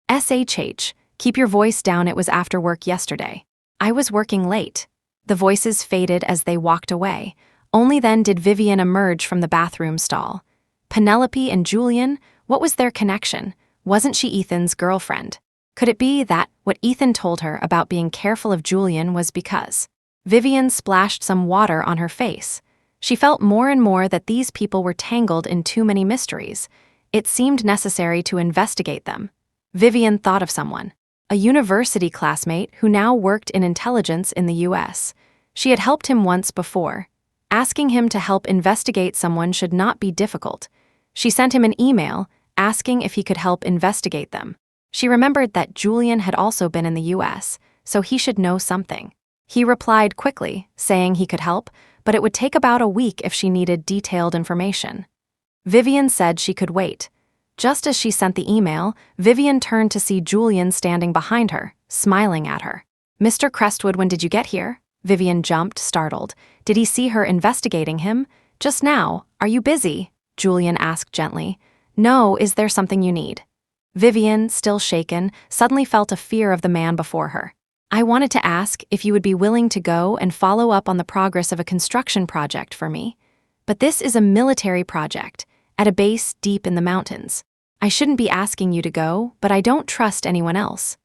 SHH, keep your voice down, it was after work yesterday. I was working late. The voices faded as they walked away. Only then did Vivian emerge from the bathroom stall. Penelope and Julian, what was their connection? Wasn't she Ethan's girlfriend? Could it be that what Ethan told her about being careful of Julian was because? Vivian splashed some water on her face. She felt more and more that these people were tangled in too many mysteries. It seemed necessary to investigate them. Vivian thought of someone, a university classmate who now worked in intelligence in the US. She had helped him once before. Asking him to help investigate someone should not be difficult. She sent him an email asking if he could help investigate them. She remembered that Julian had also been in the US, so he should know something. He replied quickly, saying he could help, but it would take about a week if she needed detailed information. Vivian said she could wait. Just as she sent the email, Vivian turned to see Julian standing behind her, smiling at her. Mr. Crestwood, when did you get here? Vivian jumped, startled. Did he see her investigating him? Just now. Are you busy? Julian asked gently. No, is there something you need? Vivian, still shaken, suddenly felt a fear of the man before her. I wanted to ask if you would be willing to go and follow up on the progress of a construction project for me. But this is a military project, at a base deep in the mountains. I shouldn't be asking you to go, but I don't trust anyone else.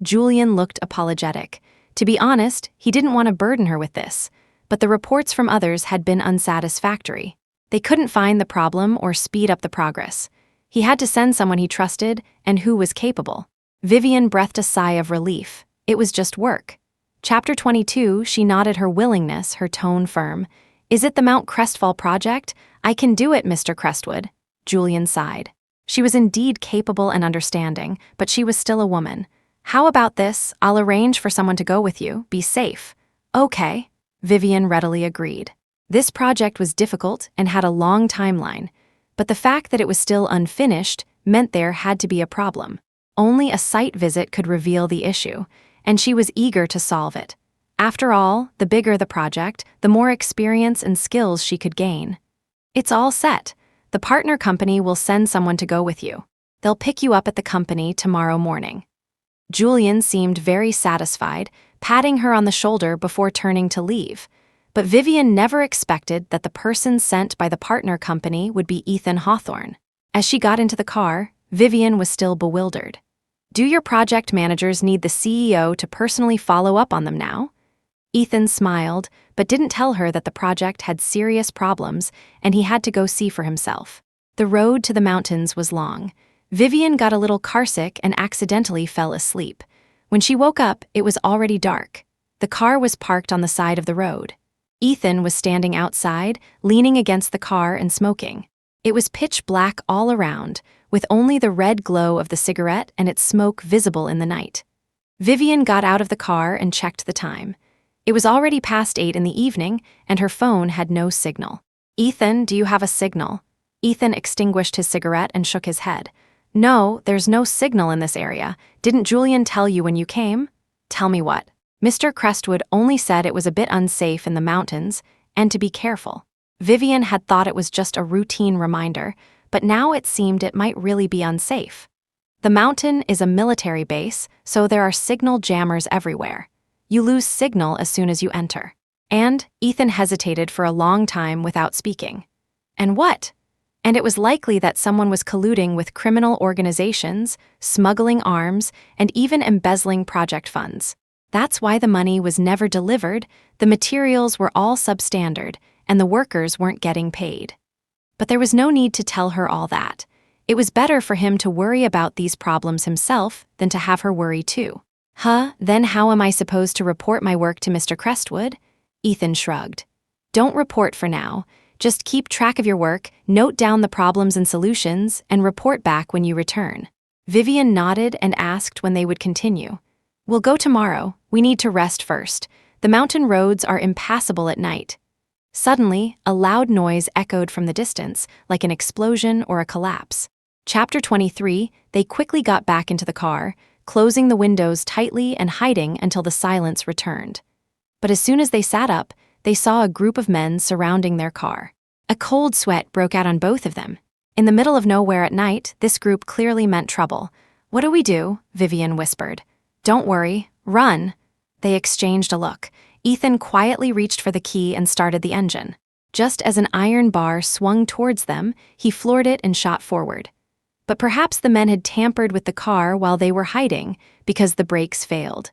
Julian looked apologetic. To be honest, he didn't want to burden her with this, but the reports from others had been unsatisfactory. They couldn't find the problem or speed up the progress. He had to send someone he trusted and who was capable. Vivian breathed a sigh of relief. It was just work. Chapter 22, she nodded her willingness, her tone firm. Is it the Mount Crestfall project? I can do it, Mr. Crestwood. Julian sighed. She was indeed capable and understanding, but she was still a woman. How about this? I'll arrange for someone to go with you. Be safe. Okay. Vivian readily agreed. This project was difficult and had a long timeline, but the fact that it was still unfinished meant there had to be a problem. Only a site visit could reveal the issue, and she was eager to solve it. After all, the bigger the project, the more experience and skills she could gain. It's all set. The partner company will send someone to go with you. They'll pick you up at the company tomorrow morning. Julian seemed very satisfied, patting her on the shoulder before turning to leave. But Vivian never expected that the person sent by the partner company would be Ethan Hawthorne. As she got into the car, Vivian was still bewildered. Do your project managers need the CEO to personally follow up on them now? Ethan smiled, but didn't tell her that the project had serious problems and he had to go see for himself. The road to the mountains was long. Vivian got a little carsick and accidentally fell asleep. When she woke up, it was already dark. The car was parked on the side of the road. Ethan was standing outside, leaning against the car and smoking. It was pitch black all around, with only the red glow of the cigarette and its smoke visible in the night. Vivian got out of the car and checked the time. It was already past 8 in the evening, and her phone had no signal. "Ethan, do you have a signal?" Ethan extinguished his cigarette and shook his head. "No, there's no signal in this area. Didn't Julian tell you when you came?" "Tell me what?" Mr. Crestwood only said it was a bit unsafe in the mountains, and to be careful. Vivian had thought it was just a routine reminder, but now it seemed it might really be unsafe. The mountain is a military base, so there are signal jammers everywhere. You lose signal as soon as you enter. And Ethan hesitated for a long time without speaking. And what? And it was likely that someone was colluding with criminal organizations, smuggling arms, and even embezzling project funds. That's why the money was never delivered, the materials were all substandard, and the workers weren't getting paid. But there was no need to tell her all that. It was better for him to worry about these problems himself than to have her worry too. Then how am I supposed to report my work to Mr. Crestwood? Ethan shrugged. Don't report for now. Just keep track of your work, note down the problems and solutions, and report back when you return. Vivian nodded and asked when they would continue. We'll go tomorrow. We need to rest first. The mountain roads are impassable at night. Suddenly, a loud noise echoed from the distance, like an explosion or a collapse. Chapter 23, they quickly got back into the car, closing the windows tightly and hiding until the silence returned. But as soon as they sat up, they saw a group of men surrounding their car. A cold sweat broke out on both of them. In the middle of nowhere at night, this group clearly meant trouble. "What do we do?" Vivian whispered. "Don't worry, run." They exchanged a look. Ethan quietly reached for the key and started the engine. Just as an iron bar swung towards them, he floored it and shot forward. But perhaps the men had tampered with the car while they were hiding, because the brakes failed.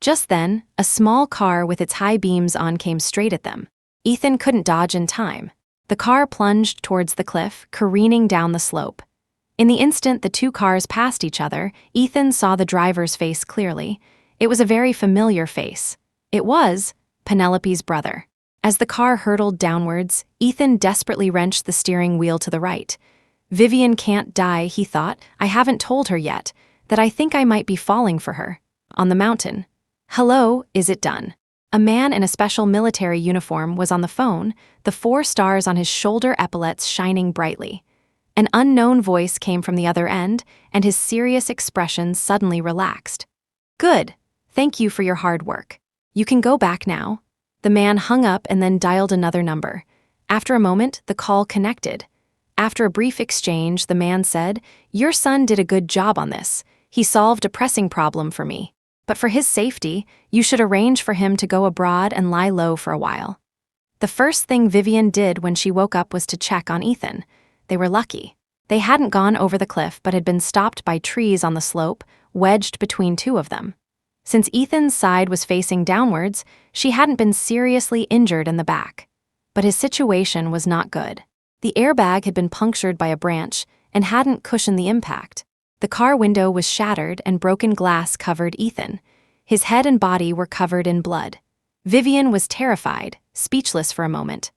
Just then, a small car with its high beams on came straight at them. Ethan couldn't dodge in time. The car plunged towards the cliff, careening down the slope. In the instant the two cars passed each other, Ethan saw the driver's face clearly. It was a very familiar face. It was Penelope's brother. As the car hurtled downwards, Ethan desperately wrenched the steering wheel to the right. Vivian can't die, he thought. I haven't told her yet, that I think I might be falling for her. On the mountain. "Hello, is it done?" A man in a special military uniform was on the phone, the 4 stars on his shoulder epaulets shining brightly. An unknown voice came from the other end, and his serious expression suddenly relaxed. "Good. Thank you for your hard work. You can go back now." The man hung up and then dialed another number. After a moment, the call connected. After a brief exchange, the man said, "Your son did a good job on this. He solved a pressing problem for me. But for his safety, you should arrange for him to go abroad and lie low for a while." The first thing Vivian did when she woke up was to check on Ethan. They were lucky. They hadn't gone over the cliff but had been stopped by trees on the slope, wedged between 2 of them. Since Ethan's side was facing downwards, she hadn't been seriously injured in the back. But his situation was not good. The airbag had been punctured by a branch and hadn't cushioned the impact. The car window was shattered and broken glass covered Ethan. His head and body were covered in blood. Vivian was terrified, speechless for a moment.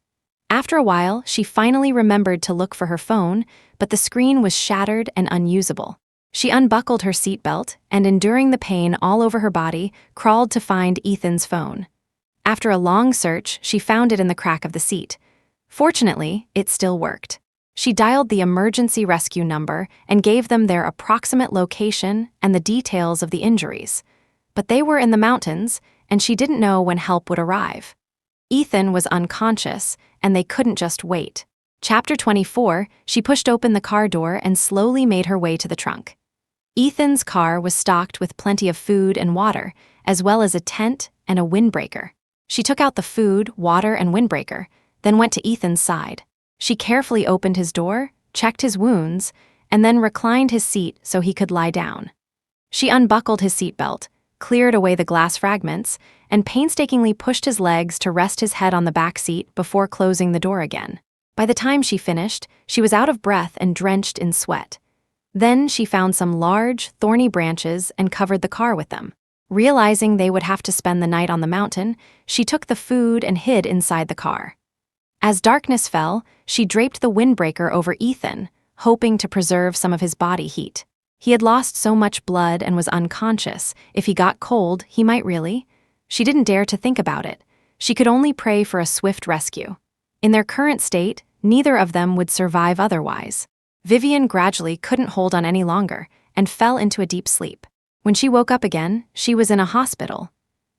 After a while, she finally remembered to look for her phone, but the screen was shattered and unusable. She unbuckled her seatbelt and, enduring the pain all over her body, crawled to find Ethan's phone. After a long search, she found it in the crack of the seat. Fortunately, it still worked. She dialed the emergency rescue number and gave them their approximate location and the details of the injuries. But they were in the mountains, and she didn't know when help would arrive. Ethan was unconscious, and they couldn't just wait. Chapter 24, she pushed open the car door and slowly made her way to the trunk. Ethan's car was stocked with plenty of food and water, as well as a tent and a windbreaker. She took out the food, water, and windbreaker, then went to Ethan's side. She carefully opened his door, checked his wounds, and then reclined his seat so he could lie down. She unbuckled his seatbelt, cleared away the glass fragments, and painstakingly pushed his legs to rest his head on the back seat before closing the door again. By the time she finished, she was out of breath and drenched in sweat. Then she found some large, thorny branches and covered the car with them. Realizing they would have to spend the night on the mountain, she took the food and hid inside the car. As darkness fell, she draped the windbreaker over Ethan, hoping to preserve some of his body heat. He had lost so much blood and was unconscious. If he got cold, he might really. She didn't dare to think about it. She could only pray for a swift rescue. In their current state, neither of them would survive otherwise. Vivian gradually couldn't hold on any longer and fell into a deep sleep. When she woke up again, she was in a hospital.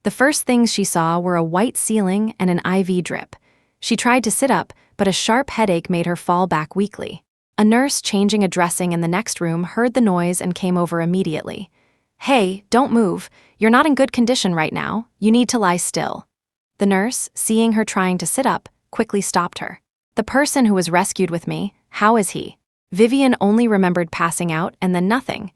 The first things she saw were a white ceiling and an IV drip. She tried to sit up, but a sharp headache made her fall back weakly. A nurse changing a dressing in the next room heard the noise and came over immediately. "Hey, don't move. You're not in good condition right now. You need to lie still." The nurse, seeing her trying to sit up, quickly stopped her. "The person who was rescued with me, how is he?" Vivian only remembered passing out and then nothing.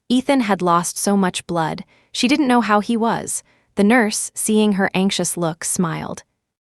Ethan had lost so much blood, she didn't know how he was. The nurse, seeing her anxious look, smiled.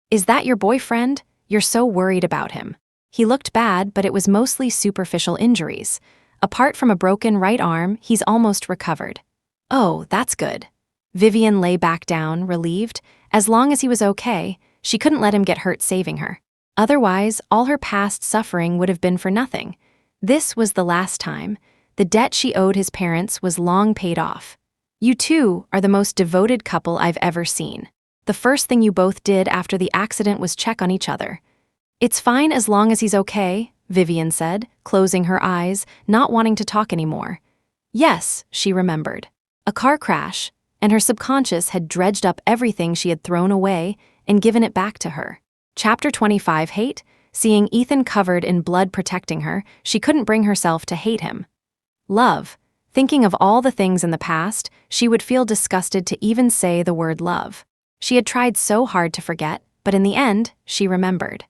"Is that your boyfriend? You're so worried about him." He looked bad, but it was mostly superficial injuries. Apart from a broken right arm, he's almost recovered. "Oh, that's good." Vivian lay back down, relieved. As long as he was okay, she couldn't let him get hurt saving her. Otherwise, all her past suffering would have been for nothing. This was the last time. The debt she owed his parents was long paid off. "You two are the most devoted couple I've ever seen. The first thing you both did after the accident was check on each other." "It's fine as long as he's okay," Vivian said, closing her eyes, not wanting to talk anymore. Yes, she remembered. A car crash, and her subconscious had dredged up everything she had thrown away and given it back to her. Chapter 25, Hate. Seeing Ethan covered in blood protecting her, she couldn't bring herself to hate him. Love. Thinking of all the things in the past, she would feel disgusted to even say the word love. She had tried so hard to forget, but in the end, she remembered.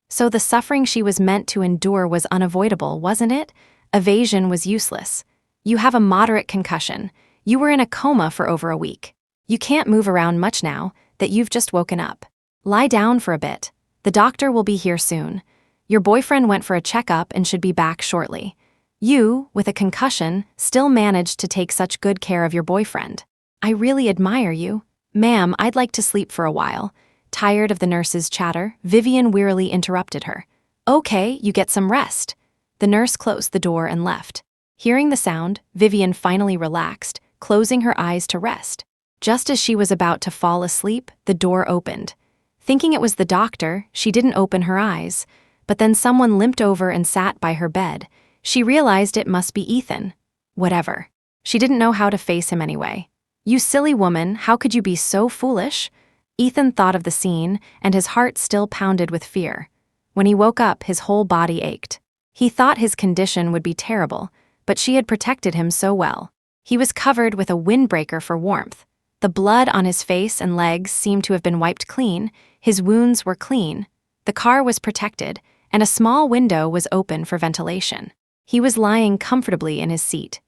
So the suffering she was meant to endure was unavoidable, wasn't it? Evasion was useless. "You have a moderate concussion. You were in a coma for over a week. You can't move around much now that you've just woken up. Lie down for a bit. The doctor will be here soon. Your boyfriend went for a checkup and should be back shortly. You, with a concussion, still managed to take such good care of your boyfriend. I really admire you. Ma'am, I'd like to sleep for a while." Tired of the nurse's chatter, Vivian wearily interrupted her. "Okay, you get some rest." The nurse closed the door and left. Hearing the sound, Vivian finally relaxed, closing her eyes to rest. Just as she was about to fall asleep, the door opened. Thinking it was the doctor, she didn't open her eyes, but then someone limped over and sat by her bed. She realized it must be Ethan. Whatever. She didn't know how to face him anyway. "You silly woman, how could you be so foolish?" Ethan thought of the scene, and his heart still pounded with fear. When he woke up, his whole body ached. He thought his condition would be terrible, but she had protected him so well. He was covered with a windbreaker for warmth. The blood on his face and legs seemed to have been wiped clean. His wounds were clean. The car was protected, and a small window was open for ventilation. He was lying comfortably in his seat.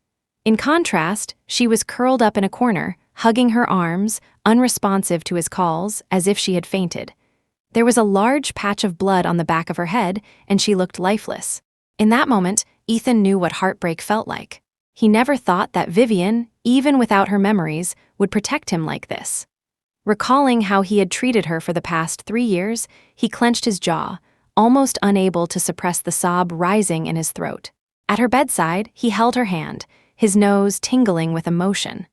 In contrast, she was curled up in a corner, hugging her arms, unresponsive to his calls, as if she had fainted. There was a large patch of blood on the back of her head, and she looked lifeless. In that moment, Ethan knew what heartbreak felt like. He never thought that Vivian, even without her memories, would protect him like this. Recalling how he had treated her for the past 3 years, he clenched his jaw, almost unable to suppress the sob rising in his throat. At her bedside, he held her hand, his nose tingling with emotion.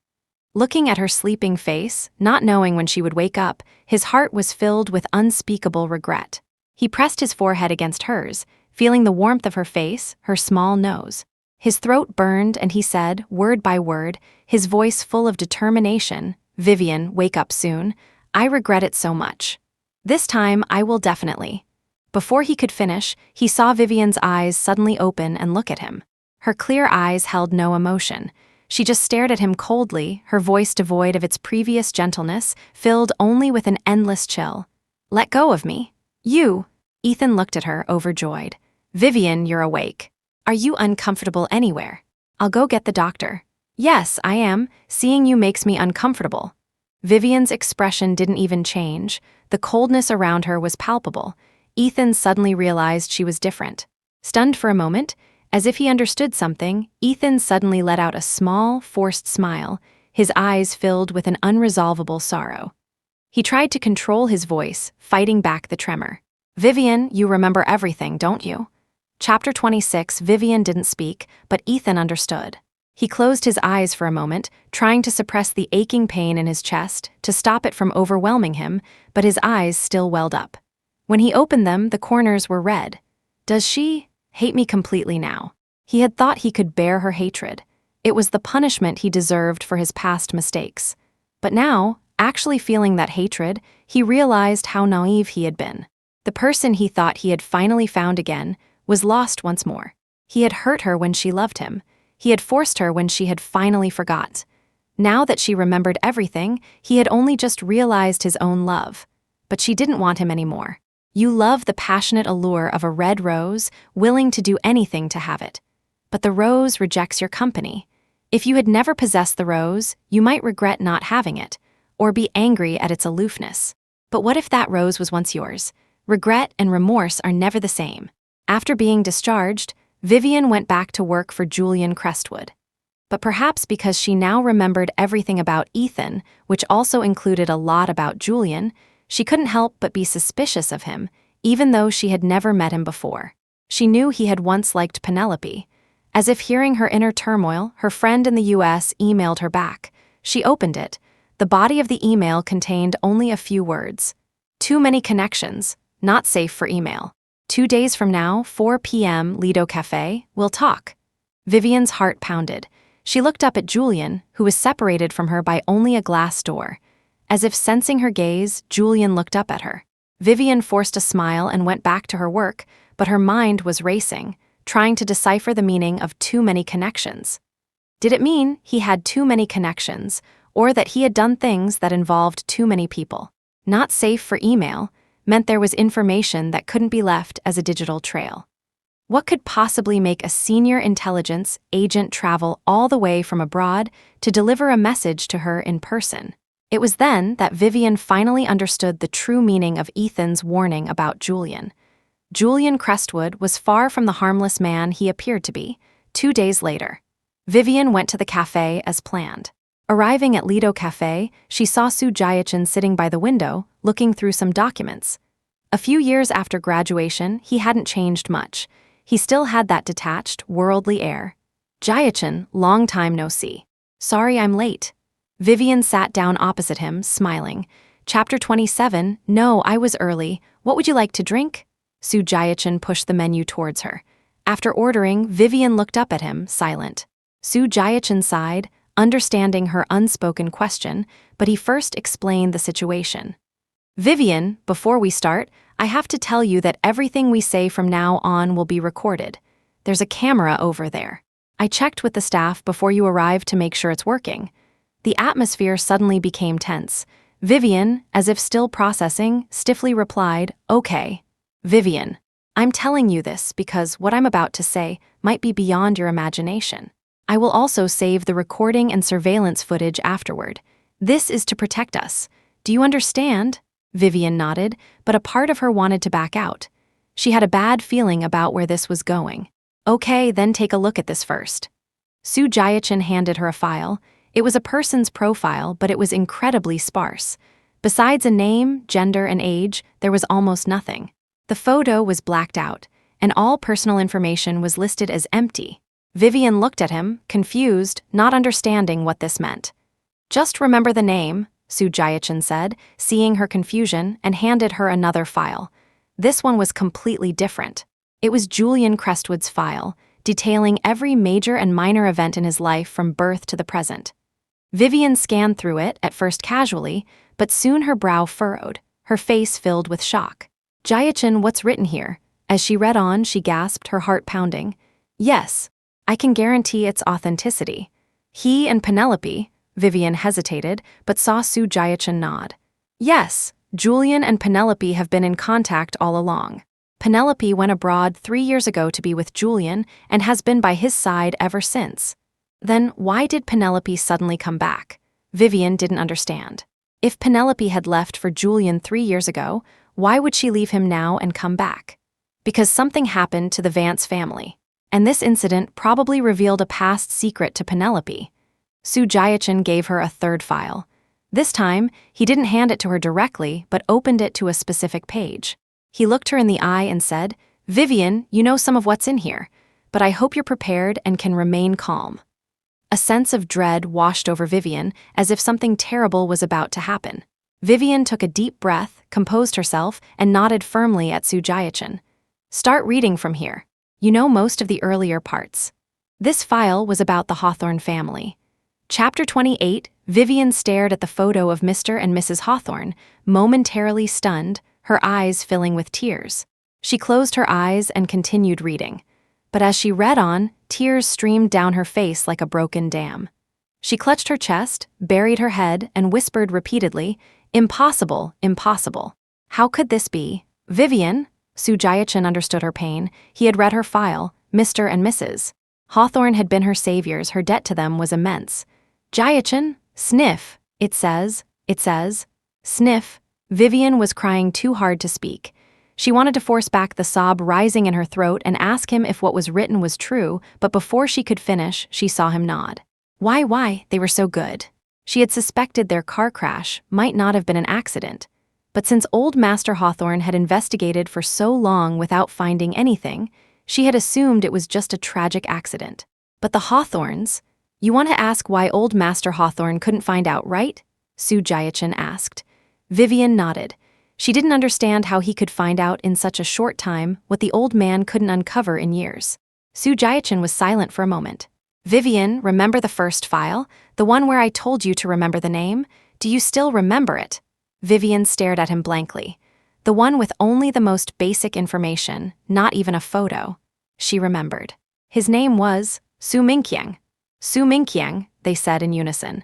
Looking at her sleeping face, not knowing when she would wake up, his heart was filled with unspeakable regret. He pressed his forehead against hers, feeling the warmth of her face, her small nose. His throat burned and he said, word by word, his voice full of determination, "Vivian, wake up soon. I regret it so much. This time I will definitely." Before he could finish, he saw Vivian's eyes suddenly open and look at him. Her clear eyes held no emotion. She just stared at him coldly, her voice devoid of its previous gentleness, filled only with an endless chill. "Let go of me. You." Ethan looked at her, overjoyed. "Vivian, you're awake. Are you uncomfortable anywhere? I'll go get the doctor." "Yes, I am. Seeing you makes me uncomfortable." Vivian's expression didn't even change. The coldness around her was palpable. Ethan suddenly realized she was different. Stunned for a moment, as if he understood something, Ethan suddenly let out a small, forced smile, his eyes filled with an unresolvable sorrow. He tried to control his voice, fighting back the tremor. Vivian, you remember everything, don't you? Chapter 26. Vivian didn't speak, but Ethan understood. He closed his eyes for a moment, trying to suppress the aching pain in his chest, to stop it from overwhelming him, but his eyes still welled up. When he opened them, the corners were red. Does she hate me completely now? He had thought he could bear her hatred. It was the punishment he deserved for his past mistakes. But now, actually feeling that hatred, he realized how naive he had been. The person he thought he had finally found again was lost once more. He had hurt her when she loved him. He had forced her when she had finally forgot. Now that she remembered everything, he had only just realized his own love. But she didn't want him anymore. You love the passionate allure of a red rose, willing to do anything to have it. But the rose rejects your company. If you had never possessed the rose, you might regret not having it, or be angry at its aloofness. But what if that rose was once yours? Regret and remorse are never the same. After being discharged, Vivian went back to work for Julian Crestwood. But perhaps because she now remembered everything about Ethan, which also included a lot about Julian, she couldn't help but be suspicious of him, even though she had never met him before. She knew he had once liked Penelope. As if hearing her inner turmoil, her friend in the US emailed her back. She opened it. The body of the email contained only a few words. Too many connections, not safe for email. 2 days from now, 4 p.m., Lido Cafe, we'll talk. Vivian's heart pounded. She looked up at Julian, who was separated from her by only a glass door. As if sensing her gaze, Julian looked up at her. Vivian forced a smile and went back to her work, but her mind was racing, trying to decipher the meaning of too many connections. Did it mean he had too many connections, or that he had done things that involved too many people? Not safe for email meant there was information that couldn't be left as a digital trail. What could possibly make a senior intelligence agent travel all the way from abroad to deliver a message to her in person? It was then that Vivian finally understood the true meaning of Ethan's warning about Julian. Julian Crestwood was far from the harmless man he appeared to be. 2 days later, Vivian went to the cafe as planned. Arriving at Lido Cafe, she saw Su Jiachin sitting by the window, looking through some documents. A few years after graduation, he hadn't changed much. He still had that detached, worldly air. Jiachin, long time no see. Sorry I'm late. Vivian sat down opposite him, smiling. Chapter 27. No, I was early. What would you like to drink? Su Jiachin pushed the menu towards her. After ordering, Vivian looked up at him, silent. Su Jiachin sighed, understanding her unspoken question, but he first explained the situation. Vivian, before we start, I have to tell you that everything we say from now on will be recorded. There's a camera over there. I checked with the staff before you arrived to make sure it's working. The atmosphere suddenly became tense. Vivian, as if still processing, stiffly replied, Okay. Vivian, I'm telling you this because what I'm about to say might be beyond your imagination. I will also save the recording and surveillance footage afterward. This is to protect us. Do you understand? Vivian nodded, but a part of her wanted to back out. She had a bad feeling about where this was going. Okay, then take a look at this first. Su Jiachin handed her a file. It was a person's profile, but it was incredibly sparse. Besides a name, gender, and age, there was almost nothing. The photo was blacked out, and all personal information was listed as empty. Vivian looked at him, confused, not understanding what this meant. Just remember the name, Su Jiachin said, seeing her confusion, and handed her another file. This one was completely different. It was Julian Crestwood's file, detailing every major and minor event in his life from birth to the present. Vivian scanned through it, at first casually, but soon her brow furrowed, her face filled with shock. Jiachin, what's written here? As she read on, she gasped, her heart pounding. Yes, I can guarantee its authenticity. He and Penelope, Vivian hesitated, but saw Su Jiachin nod. Yes, Julian and Penelope have been in contact all along. Penelope went abroad 3 years ago to be with Julian and has been by his side ever since. Then why did Penelope suddenly come back? Vivian didn't understand. If Penelope had left for Julian 3 years ago, why would she leave him now and come back? Because something happened to the Vance family, and this incident probably revealed a past secret to Penelope. Su Jiachin gave her a third file. This time, he didn't hand it to her directly, but opened it to a specific page. He looked her in the eye and said, "Vivian, you know some of what's in here, but I hope you're prepared and can remain calm." A sense of dread washed over Vivian, as if something terrible was about to happen. Vivian took a deep breath, composed herself, and nodded firmly at Sujayachan. "Start reading from here. You know most of the earlier parts." This file was about the Hawthorne family. Chapter 28, Vivian stared at the photo of Mr. and Mrs. Hawthorne, momentarily stunned, her eyes filling with tears. She closed her eyes and continued reading. But as she read on, tears streamed down her face like a broken dam. She clutched her chest, buried her head, and whispered repeatedly, "Impossible, impossible. How could this be? Vivian?" Sujayachan understood her pain. He had read her file, Mr. and Mrs. Hawthorne had been her saviors, her debt to them was immense. "Jayachan, sniff, it says, sniff." Vivian was crying too hard to speak. She wanted to force back the sob rising in her throat and ask him if what was written was true, but before she could finish, she saw him nod. Why, they were so good. She had suspected their car crash might not have been an accident. But since old Master Hawthorne had investigated for so long without finding anything, she had assumed it was just a tragic accident. But the Hawthornes? "You want to ask why old Master Hawthorne couldn't find out, right?" Sujayachan asked. Vivian nodded. She didn't understand how he could find out in such a short time what the old man couldn't uncover in years. Sujayachan was silent for a moment. "Vivian, remember the first file? The one where I told you to remember the name? Do you still remember it?" Vivian stared at him blankly. The one with only the most basic information, not even a photo. She remembered. His name was Su Mingqiang. "Su Mingqiang," they said in unison.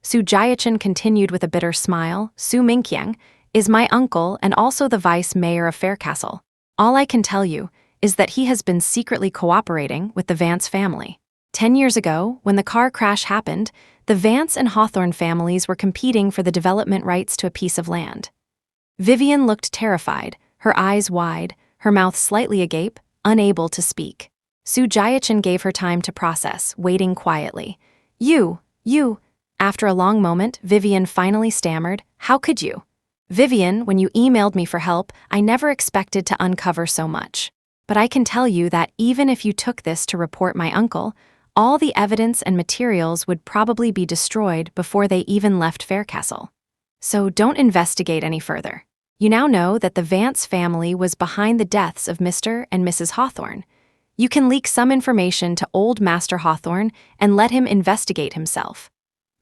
Sujayachan continued with a bitter smile, "Su Mingqiang is my uncle and also the vice mayor of Faircastle. All I can tell you is that he has been secretly cooperating with the Vance family. 10 years ago, when the car crash happened, the Vance and Hawthorne families were competing for the development rights to a piece of land." Vivian looked terrified, her eyes wide, her mouth slightly agape, unable to speak. Sujayachan gave her time to process, waiting quietly. You. After a long moment, Vivian finally stammered, "How could you?" "Vivian, when you emailed me for help, I never expected to uncover so much. But I can tell you that even if you took this to report my uncle, all the evidence and materials would probably be destroyed before they even left Faircastle. So don't investigate any further. You now know that the Vance family was behind the deaths of Mr. and Mrs. Hawthorne. You can leak some information to old Master Hawthorne and let him investigate himself.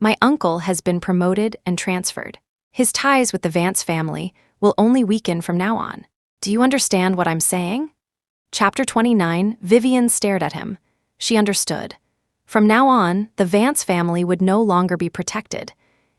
My uncle has been promoted and transferred. His ties with the Vance family will only weaken from now on. Do you understand what I'm saying?" Chapter 29, Vivian stared at him. She understood. From now on, the Vance family would no longer be protected.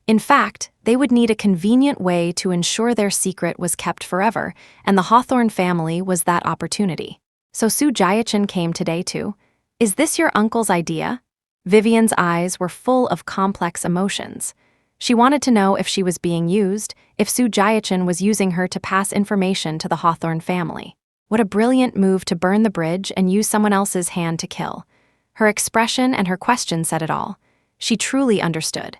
In fact, they would need a convenient way to ensure their secret was kept forever, and the Hawthorne family was that opportunity. So Sujayachan came today too. "Is this your uncle's idea?" Vivian's eyes were full of complex emotions. She wanted to know if she was being used, if Sujayachan was using her to pass information to the Hawthorne family. What a brilliant move to burn the bridge and use someone else's hand to kill. Her expression and her question said it all. She truly understood.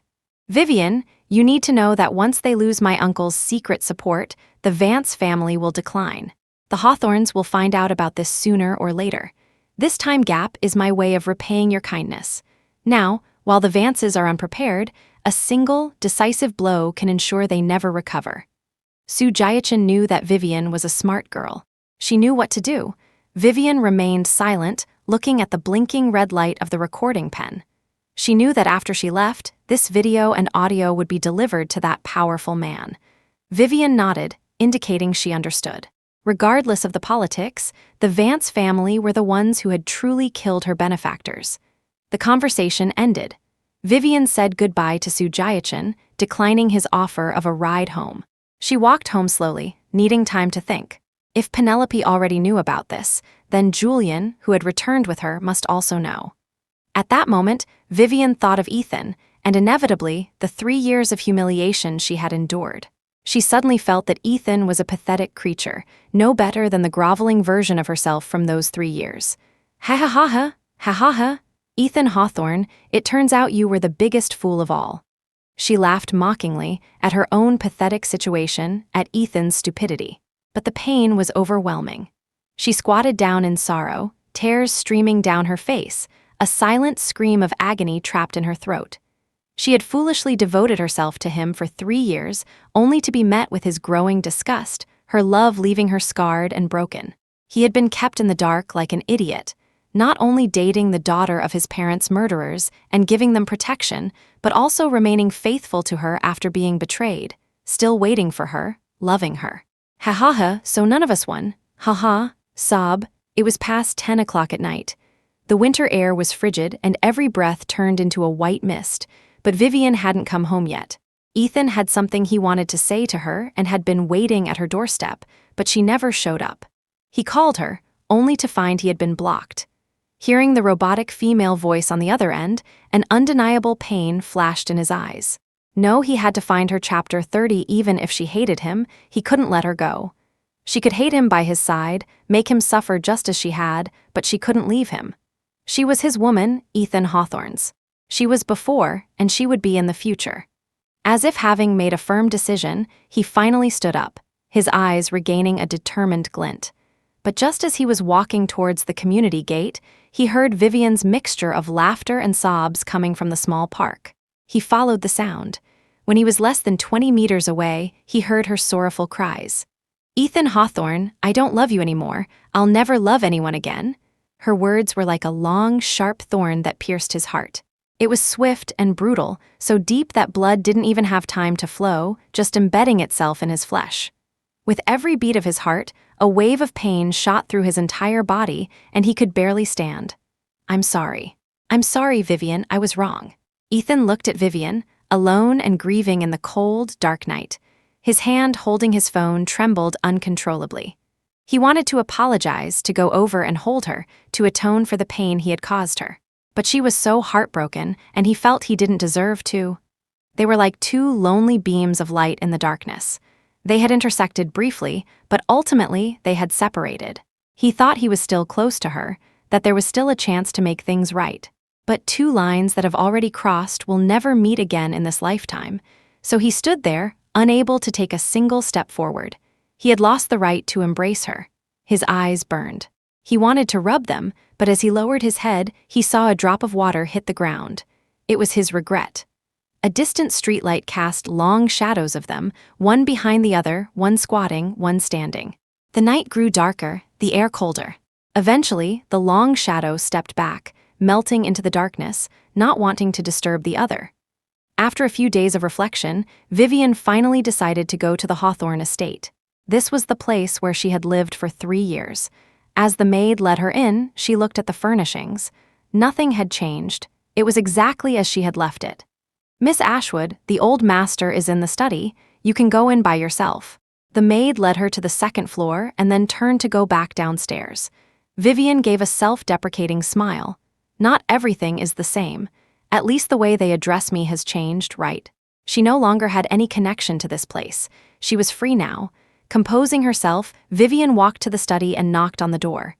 "Vivian, you need to know that once they lose my uncle's secret support, the Vance family will decline. The Hawthornes will find out about this sooner or later. This time gap is my way of repaying your kindness. Now, while the Vances are unprepared, a single, decisive blow can ensure they never recover." Sujayachan knew that Vivian was a smart girl. She knew what to do. Vivian remained silent, looking at the blinking red light of the recording pen. She knew that after she left, this video and audio would be delivered to that powerful man. Vivian nodded, indicating she understood. Regardless of the politics, the Vance family were the ones who had truly killed her benefactors. The conversation ended. Vivian said goodbye to Sujayachan, declining his offer of a ride home. She walked home slowly, needing time to think. If Penelope already knew about this, then Julian, who had returned with her, must also know. At that moment, Vivian thought of Ethan, and inevitably, the 3 years of humiliation she had endured. She suddenly felt that Ethan was a pathetic creature, no better than the groveling version of herself from those 3 years. Ha ha ha ha, ha ha ha. Ethan Hawthorne, it turns out you were the biggest fool of all. She laughed mockingly at her own pathetic situation, at Ethan's stupidity. but the pain was overwhelming. She squatted down in sorrow, tears streaming down her face, a silent scream of agony trapped in her throat. She had foolishly devoted herself to him for 3 years, only to be met with his growing disgust, her love leaving her scarred and broken. He had been kept in the dark like an idiot, not only dating the daughter of his parents' murderers and giving them protection, but also remaining faithful to her after being betrayed, still waiting for her, loving her. Ha ha ha, so none of us won. Ha ha, sob. It was past 10 o'clock at night. The winter air was frigid and every breath turned into a white mist, but Vivian hadn't come home yet. Ethan had something he wanted to say to her and had been waiting at her doorstep, but she never showed up. He called her, only to find he had been blocked. Hearing the robotic female voice on the other end, an undeniable pain flashed in his eyes. No, he had to find her chapter 30 even if she hated him, he couldn't let her go. She could hate him by his side, make him suffer just as she had, but she couldn't leave him. She was his woman, Ethan Hawthornes. She was before, and she would be in the future. As if having made a firm decision, he finally stood up, his eyes regaining a determined glint. But just as he was walking towards the community gate, he heard Vivian's mixture of laughter and sobs coming from the small park. He followed the sound. When he was less than 20 meters away, he heard her sorrowful cries. "Ethan Hawthorne, I don't love you anymore. I'll never love anyone again." Her words were like a long, sharp thorn that pierced his heart. It was swift and brutal, so deep that blood didn't even have time to flow, just embedding itself in his flesh. With every beat of his heart, a wave of pain shot through his entire body, and he could barely stand. "I'm sorry. I'm sorry, Vivian, I was wrong." Ethan looked at Vivian, alone and grieving in the cold, dark night. His hand holding his phone trembled uncontrollably. He wanted to apologize, to go over and hold her, to atone for the pain he had caused her. But she was so heartbroken, and he felt he didn't deserve to. They were like two lonely beams of light in the darkness. They had intersected briefly, but ultimately they had separated. He thought he was still close to her, that there was still a chance to make things right. But two lines that have already crossed will never meet again in this lifetime. So he stood there, unable to take a single step forward. He had lost the right to embrace her. His eyes burned. He wanted to rub them, but as he lowered his head, he saw a drop of water hit the ground. It was his regret. A distant streetlight cast long shadows of them, one behind the other, one squatting, one standing. The night grew darker, the air colder. Eventually, the long shadow stepped back, melting into the darkness, not wanting to disturb the other. After a few days of reflection, Vivian finally decided to go to the Hawthorne estate. This was the place where she had lived for 3 years. As the maid led her in, she looked at the furnishings. Nothing had changed. It was exactly as she had left it. "Miss Ashwood, the old master is in the study. You can go in by yourself." The maid led her to the second floor and then turned to go back downstairs. Vivian gave a self-deprecating smile. "Not everything is the same. At least the way they address me has changed, right?" She no longer had any connection to this place. She was free now. Composing herself, Vivian walked to the study and knocked on the door.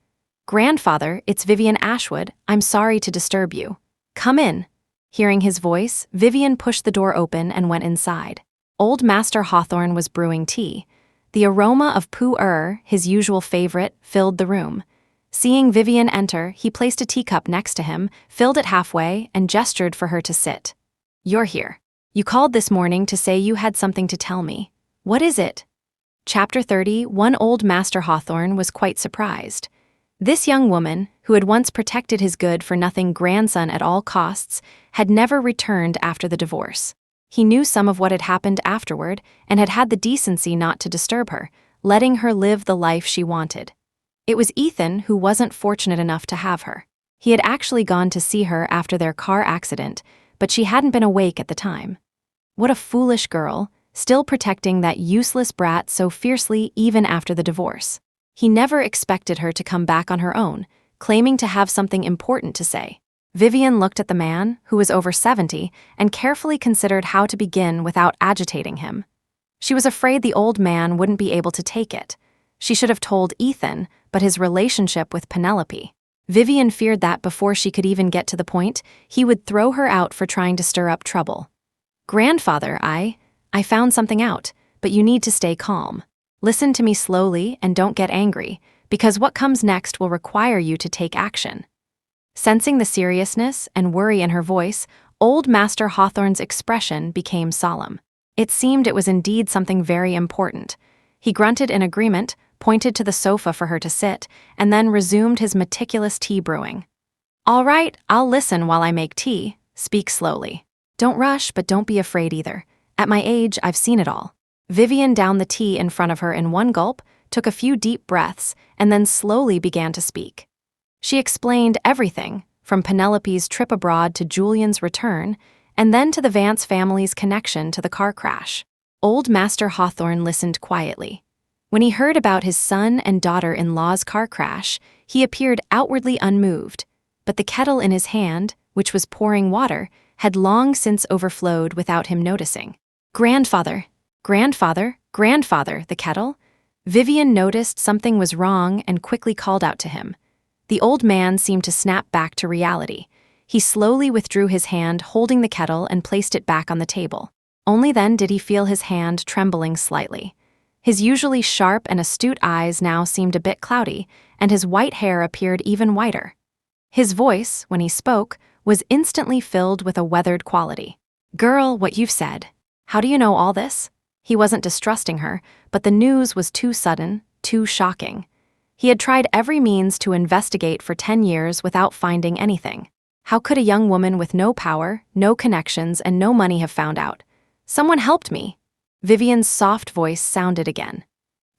"Grandfather, it's Vivian Ashwood. I'm sorry to disturb you." "Come in." Hearing his voice, Vivian pushed the door open and went inside. Old Master Hawthorne was brewing tea. The aroma of pu-erh, his usual favorite, filled the room. Seeing Vivian enter, he placed a teacup next to him, filled it halfway, and gestured for her to sit. "You're here. You called this morning to say you had something to tell me. What is it?" Chapter 30, One Old Master Hawthorne was quite surprised. This young woman, who had once protected his good-for-nothing grandson at all costs, had never returned after the divorce. He knew some of what had happened afterward and had had the decency not to disturb her, letting her live the life she wanted. It was Ethan who wasn't fortunate enough to have her. He had actually gone to see her after their car accident, but she hadn't been awake at the time. What a foolish girl, still protecting that useless brat so fiercely even after the divorce. He never expected her to come back on her own, claiming to have something important to say. Vivian looked at the man, who was over 70, and carefully considered how to begin without agitating him. She was afraid the old man wouldn't be able to take it. She should have told Ethan, but his relationship with Penelope. Vivian feared that before she could even get to the point, he would throw her out for trying to stir up trouble. "Grandfather, I found something out, but you need to stay calm." Listen to me slowly and don't get angry, because what comes next will require you to take action." Sensing the seriousness and worry in her voice, old Master Hawthorne's expression became solemn. It seemed it was indeed something very important. He grunted in agreement, pointed to the sofa for her to sit, and then resumed his meticulous tea brewing. "All right, I'll listen while I make tea. Speak slowly. Don't rush, but don't be afraid either. At my age, I've seen it all." Vivian downed the tea in front of her in one gulp, took a few deep breaths, and then slowly began to speak. She explained everything, from Penelope's trip abroad to Julian's return, and then to the Vance family's connection to the car crash. Old Master Hawthorne listened quietly. When he heard about his son and daughter-in-law's car crash, he appeared outwardly unmoved, but the kettle in his hand, which was pouring water, had long since overflowed without him noticing. "Grandfather, grandfather, the kettle?" Vivian noticed something was wrong and quickly called out to him. The old man seemed to snap back to reality. He slowly withdrew his hand, holding the kettle, and placed it back on the table. Only then did he feel his hand trembling slightly. His usually sharp and astute eyes now seemed a bit cloudy, and his white hair appeared even whiter. His voice, when he spoke, was instantly filled with a weathered quality. "Girl, what you've said. How do you know all this?" He wasn't distrusting her, but the news was too sudden, too shocking. He had tried every means to investigate for 10 years without finding anything. How could a young woman with no power, no connections, and no money have found out? "Someone helped me." Vivian's soft voice sounded again.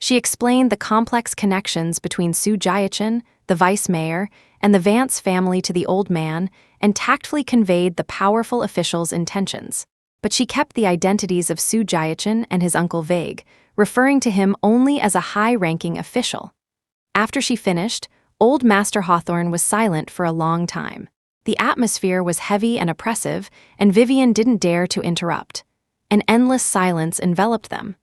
She explained the complex connections between Sue Jiachin, the vice mayor, and the Vance family to the old man, and tactfully conveyed the powerful official's intentions. But she kept the identities of Sue Jiachin and his uncle vague, referring to him only as a high-ranking official. After she finished, old Master Hawthorne was silent for a long time. The atmosphere was heavy and oppressive, and Vivian didn't dare to interrupt. An endless silence enveloped them.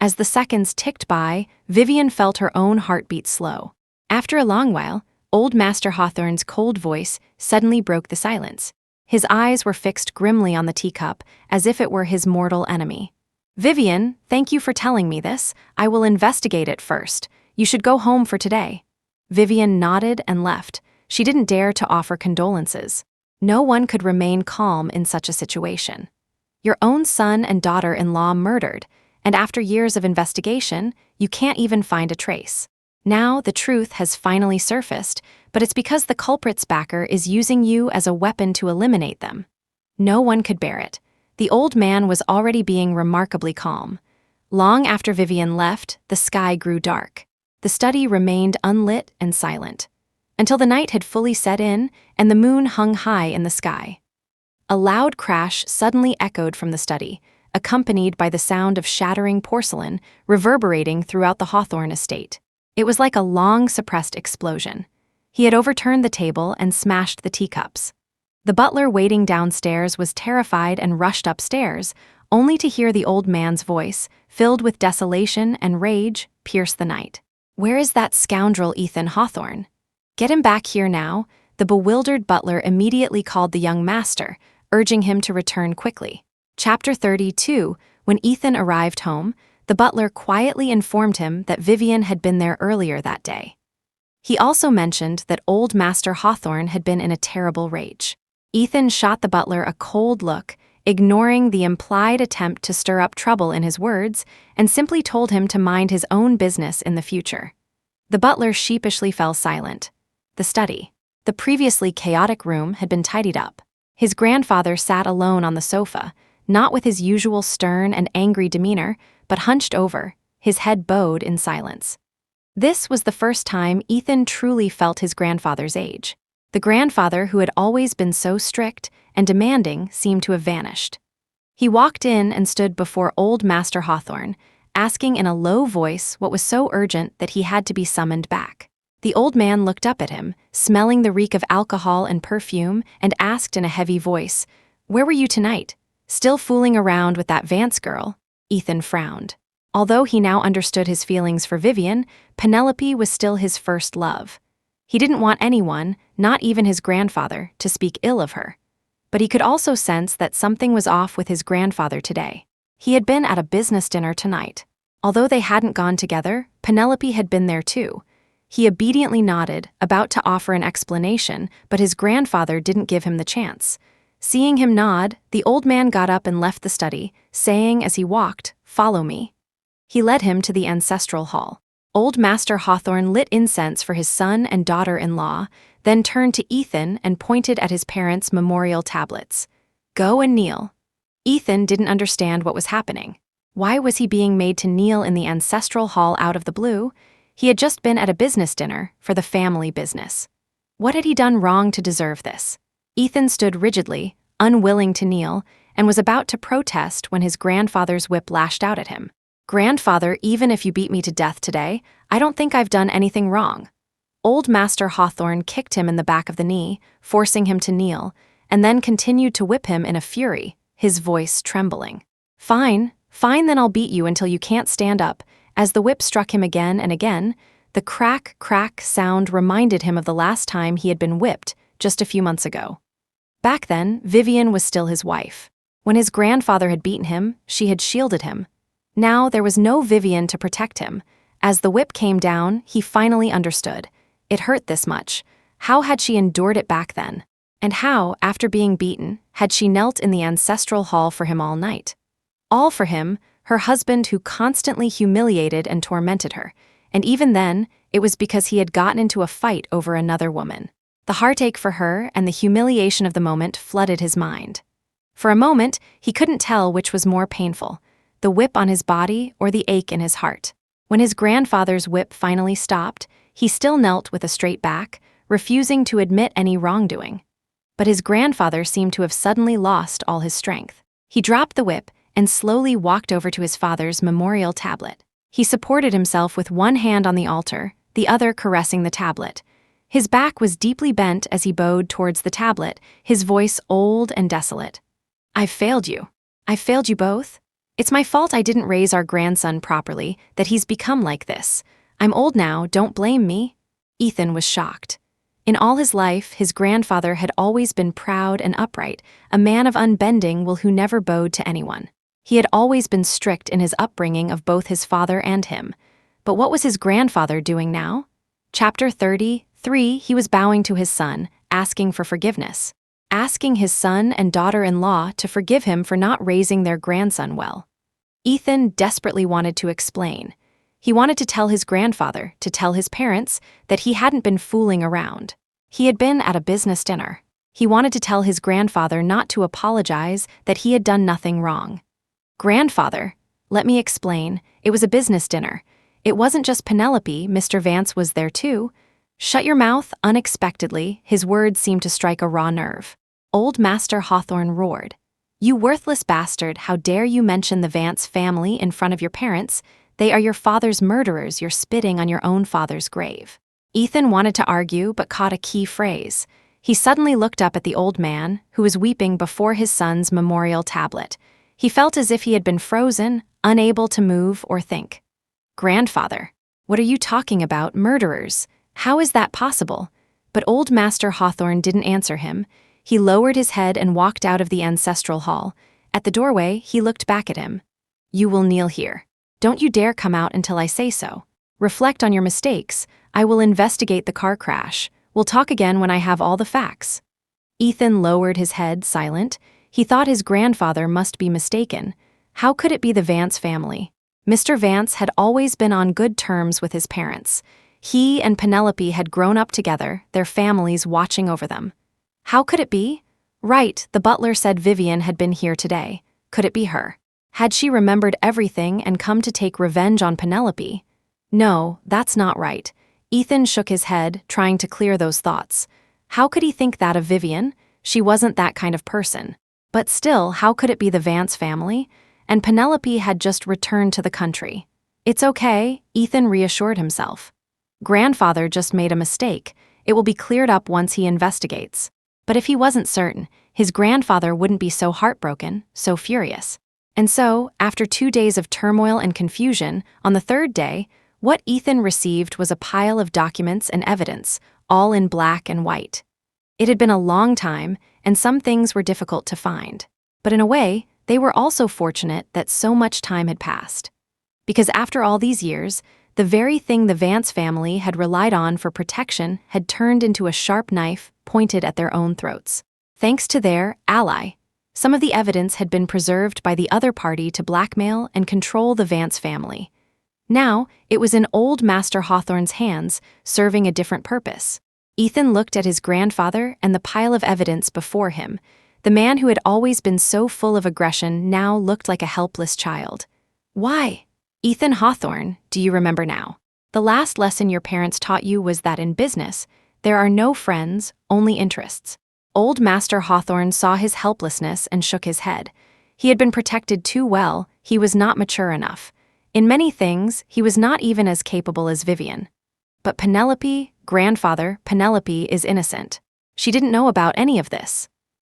As the seconds ticked by, Vivian felt her own heartbeat slow. After a long while, old Master Hawthorne's cold voice suddenly broke the silence. His eyes were fixed grimly on the teacup, as if it were his mortal enemy. "Vivian, thank you for telling me this. I will investigate it first. You should go home for today." Vivian nodded and left. She didn't dare to offer condolences. No one could remain calm in such a situation. Your own son and daughter-in-law murdered, and after years of investigation, you can't even find a trace. Now the truth has finally surfaced, but it's because the culprit's backer is using you as a weapon to eliminate them. No one could bear it. The old man was already being remarkably calm. Long after Vivian left, the sky grew dark. The study remained unlit and silent, until the night had fully set in and the moon hung high in the sky. A loud crash suddenly echoed from the study, accompanied by the sound of shattering porcelain reverberating throughout the Hawthorne estate. It was like a long-suppressed explosion. He had overturned the table and smashed the teacups. The butler waiting downstairs was terrified and rushed upstairs, only to hear the old man's voice, filled with desolation and rage, pierce the night. "Where is that scoundrel Ethan Hawthorne? Get him back here now." The bewildered butler immediately called the young master, urging him to return quickly. Chapter 32. When Ethan arrived home, the butler quietly informed him that Vivian had been there earlier that day. He also mentioned that old Master Hawthorne had been in a terrible rage. Ethan shot the butler a cold look, ignoring the implied attempt to stir up trouble in his words, and simply told him to mind his own business in the future. The butler sheepishly fell silent. The study, the previously chaotic room, had been tidied up. His grandfather sat alone on the sofa, not with his usual stern and angry demeanor, but hunched over, his head bowed in silence. This was the first time Ethan truly felt his grandfather's age. The grandfather who had always been so strict and demanding seemed to have vanished. He walked in and stood before old Master Hawthorne, asking in a low voice what was so urgent that he had to be summoned back. The old man looked up at him, smelling the reek of alcohol and perfume, and asked in a heavy voice, "Where were you tonight? Still fooling around with that Vance girl?" Ethan frowned. Although he now understood his feelings for Vivian, Penelope was still his first love. He didn't want anyone, not even his grandfather, to speak ill of her. But he could also sense that something was off with his grandfather today. He had been at a business dinner tonight. Although they hadn't gone together, Penelope had been there too. He obediently nodded, about to offer an explanation, but his grandfather didn't give him the chance. Seeing him nod, the old man got up and left the study, saying as he walked, "Follow me." He led him to the ancestral hall. Old Master Hawthorne lit incense for his son and daughter-in-law, then turned to Ethan and pointed at his parents' memorial tablets. "Go and kneel." Ethan didn't understand what was happening. Why was he being made to kneel in the ancestral hall out of the blue? He had just been at a business dinner for the family business. What had he done wrong to deserve this? Ethan stood rigidly, unwilling to kneel, and was about to protest when his grandfather's whip lashed out at him. "Grandfather, even if you beat me to death today, I don't think I've done anything wrong." Old Master Hawthorne kicked him in the back of the knee, forcing him to kneel, and then continued to whip him in a fury, his voice trembling. Fine, then I'll beat you until you can't stand up." As the whip struck him again and again, the crack, crack sound reminded him of the last time he had been whipped, just a few months ago. Back then, Vivian was still his wife. When his grandfather had beaten him, she had shielded him. Now there was no Vivian to protect him. As the whip came down, he finally understood. It hurt this much. How had she endured it back then? And how, after being beaten, had she knelt in the ancestral hall for him all night? All for him, her husband who constantly humiliated and tormented her. And even then, it was because he had gotten into a fight over another woman. The heartache for her and the humiliation of the moment flooded his mind. For a moment, he couldn't tell which was more painful, the whip on his body or the ache in his heart. When his grandfather's whip finally stopped, he still knelt with a straight back, refusing to admit any wrongdoing. But his grandfather seemed to have suddenly lost all his strength. He dropped the whip and slowly walked over to his father's memorial tablet. He supported himself with one hand on the altar, the other caressing the tablet. His back was deeply bent as he bowed towards the tablet, his voice old and desolate. "I've failed you. I've failed you both. It's my fault I didn't raise our grandson properly, that he's become like this. I'm old now, don't blame me." Ethan was shocked. In all his life, his grandfather had always been proud and upright, a man of unbending will who never bowed to anyone. He had always been strict in his upbringing of both his father and him. But what was his grandfather doing now? Chapter 33, he was bowing to his son, asking for forgiveness. Asking his son and daughter-in-law to forgive him for not raising their grandson well. Ethan desperately wanted to explain. He wanted to tell his grandfather, to tell his parents, that he hadn't been fooling around. He had been at a business dinner. He wanted to tell his grandfather not to apologize, that he had done nothing wrong. "Grandfather, let me explain. It was a business dinner. It wasn't just Penelope, Mr. Vance was there too." "Shut your mouth." Unexpectedly, his words seemed to strike a raw nerve. Old Master Hawthorne roared. "You worthless bastard, how dare you mention the Vance family in front of your parents? They are your father's murderers, you're spitting on your own father's grave." Ethan wanted to argue but caught a key phrase. He suddenly looked up at the old man, who was weeping before his son's memorial tablet. He felt as if he had been frozen, unable to move or think. "Grandfather, what are you talking about, murderers? How is that possible?" But old Master Hawthorne didn't answer him. He lowered his head and walked out of the ancestral hall. At the doorway, he looked back at him. "You will kneel here. Don't you dare come out until I say so. Reflect on your mistakes. I will investigate the car crash. We'll talk again when I have all the facts." Ethan lowered his head, silent. He thought his grandfather must be mistaken. How could it be the Vance family? Mr. Vance had always been on good terms with his parents. He and Penelope had grown up together, their families watching over them. How could it be? Right, the butler said Vivian had been here today. Could it be her? Had she remembered everything and come to take revenge on Penelope? No, that's not right. Ethan shook his head, trying to clear those thoughts. How could he think that of Vivian? She wasn't that kind of person. But still, how could it be the Vance family? And Penelope had just returned to the country. "It's okay," Ethan reassured himself. "Grandfather just made a mistake. It will be cleared up once he investigates." But if he wasn't certain, his grandfather wouldn't be so heartbroken, so furious. And so, after 2 days of turmoil and confusion, on the third day, what Ethan received was a pile of documents and evidence, all in black and white. It had been a long time, and some things were difficult to find. But in a way, they were also fortunate that so much time had passed. Because after all these years, the very thing the Vance family had relied on for protection had turned into a sharp knife pointed at their own throats. Thanks to their ally, some of the evidence had been preserved by the other party to blackmail and control the Vance family. Now, it was in old Master Hawthorne's hands, serving a different purpose. Ethan looked at his grandfather and the pile of evidence before him. The man who had always been so full of aggression now looked like a helpless child. Why? Ethan Hawthorne, do you remember now? The last lesson your parents taught you was that in business, there are no friends, only interests. Old Master Hawthorne saw his helplessness and shook his head. He had been protected too well, he was not mature enough. In many things, he was not even as capable as Vivian. But Penelope, grandfather, Penelope is innocent. She didn't know about any of this.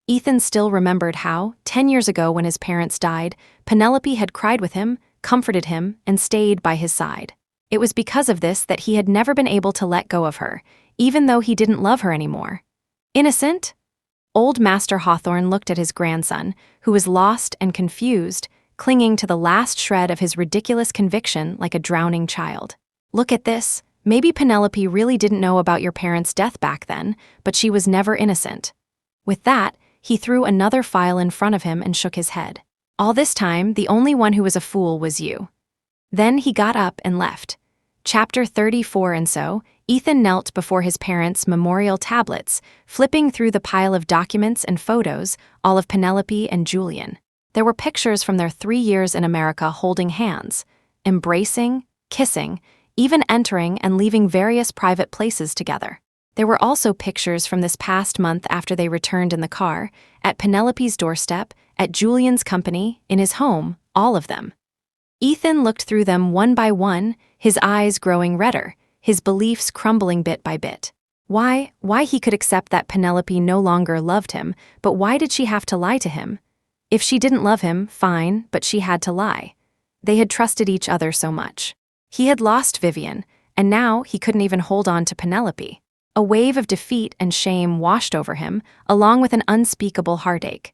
Ethan still remembered how, 10 years ago when his parents died, Penelope had cried with him, comforted him, and stayed by his side. It was because of this that he had never been able to let go of her, even though he didn't love her anymore. Innocent? Old Master Hawthorne looked at his grandson, who was lost and confused, clinging to the last shred of his ridiculous conviction like a drowning child. Look at this. Maybe Penelope really didn't know about your parents' death back then, but she was never innocent. With that, he threw another file in front of him and shook his head. All this time, the only one who was a fool was you. Then he got up and left. Chapter 34. And so, Ethan knelt before his parents' memorial tablets, flipping through the pile of documents and photos, all of Penelope and Julian. There were pictures from their 3 years in America holding hands, embracing, kissing, even entering and leaving various private places together. There were also pictures from this past month after they returned in the car, at Penelope's doorstep, at Julian's company, in his home, all of them. Ethan looked through them one by one, his eyes growing redder, his beliefs crumbling bit by bit. Why he could accept that Penelope no longer loved him, but why did she have to lie to him? If she didn't love him, fine, but she had to lie. They had trusted each other so much. He had lost Vivian, and now he couldn't even hold on to Penelope. A wave of defeat and shame washed over him, along with an unspeakable heartache.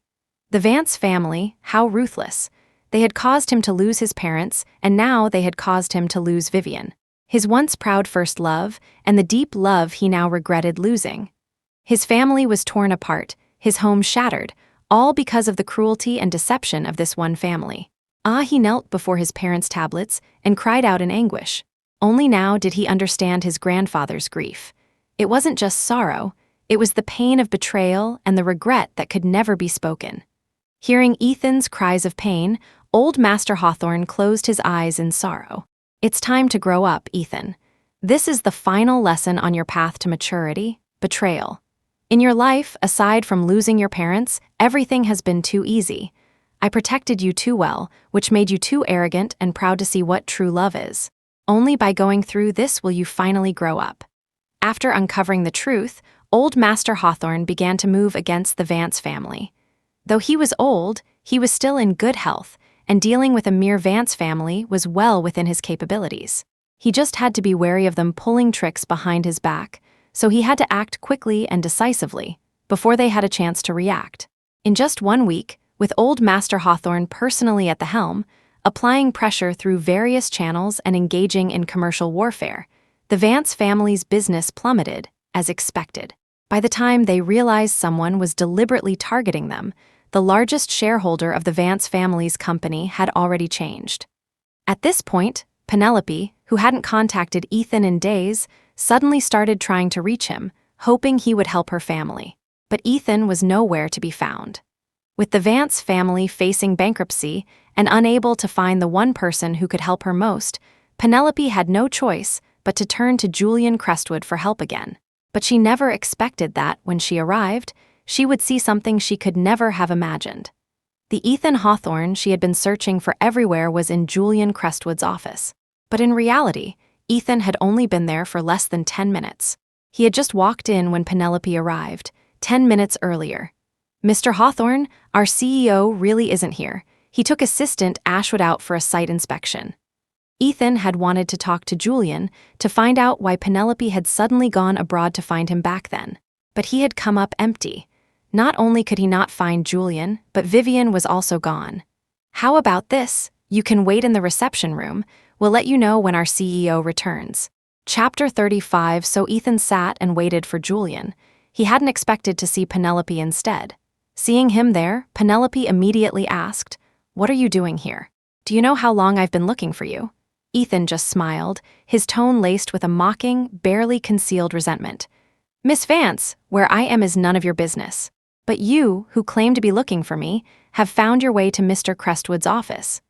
The Vance family, how ruthless. They had caused him to lose his parents, and now they had caused him to lose Vivian, his once proud first love, and the deep love he now regretted losing. His family was torn apart, his home shattered, all because of the cruelty and deception of this one family. He knelt before his parents' tablets and cried out in anguish. Only now did he understand his grandfather's grief. It wasn't just sorrow, it was the pain of betrayal and the regret that could never be spoken. Hearing Ethan's cries of pain, old Master Hawthorne closed his eyes in sorrow. It's time to grow up, Ethan. This is the final lesson on your path to maturity, betrayal. In your life, aside from losing your parents, everything has been too easy. I protected you too well, which made you too arrogant and proud to see what true love is. Only by going through this will you finally grow up. After uncovering the truth, old Master Hawthorne began to move against the Vance family. Though he was old, he was still in good health, and dealing with a mere Vance family was well within his capabilities. He just had to be wary of them pulling tricks behind his back, so he had to act quickly and decisively, before they had a chance to react. In just 1 week, with old Master Hawthorne personally at the helm, applying pressure through various channels and engaging in commercial warfare, the Vance family's business plummeted, as expected. By the time they realized someone was deliberately targeting them, the largest shareholder of the Vance family's company had already changed. At this point, Penelope, who hadn't contacted Ethan in days, suddenly started trying to reach him, hoping he would help her family. But Ethan was nowhere to be found. With the Vance family facing bankruptcy and unable to find the one person who could help her most, Penelope had no choice but to turn to Julian Crestwood for help again. But she never expected that, when she arrived, she would see something she could never have imagined. The Ethan Hawthorne she had been searching for everywhere was in Julian Crestwood's office. But in reality, Ethan had only been there for less than 10 minutes. He had just walked in when Penelope arrived, 10 minutes earlier. "Mr. Hawthorne, our CEO really isn't here. He took Assistant Ashwood out for a site inspection." Ethan had wanted to talk to Julian to find out why Penelope had suddenly gone abroad to find him back then. But he had come up empty. Not only could he not find Julian, but Vivian was also gone. "How about this? You can wait in the reception room. We'll let you know when our CEO returns. Chapter 35. So Ethan sat and waited for Julian. He hadn't expected to see Penelope instead. Seeing him there, Penelope immediately asked, "What are you doing here? Do you know how long I've been looking for you?" Ethan just smiled, his tone laced with a mocking, barely concealed resentment. "Miss Vance, where I am is none of your business. But you, who claim to be looking for me, have found your way to Mr. Crestwood's office."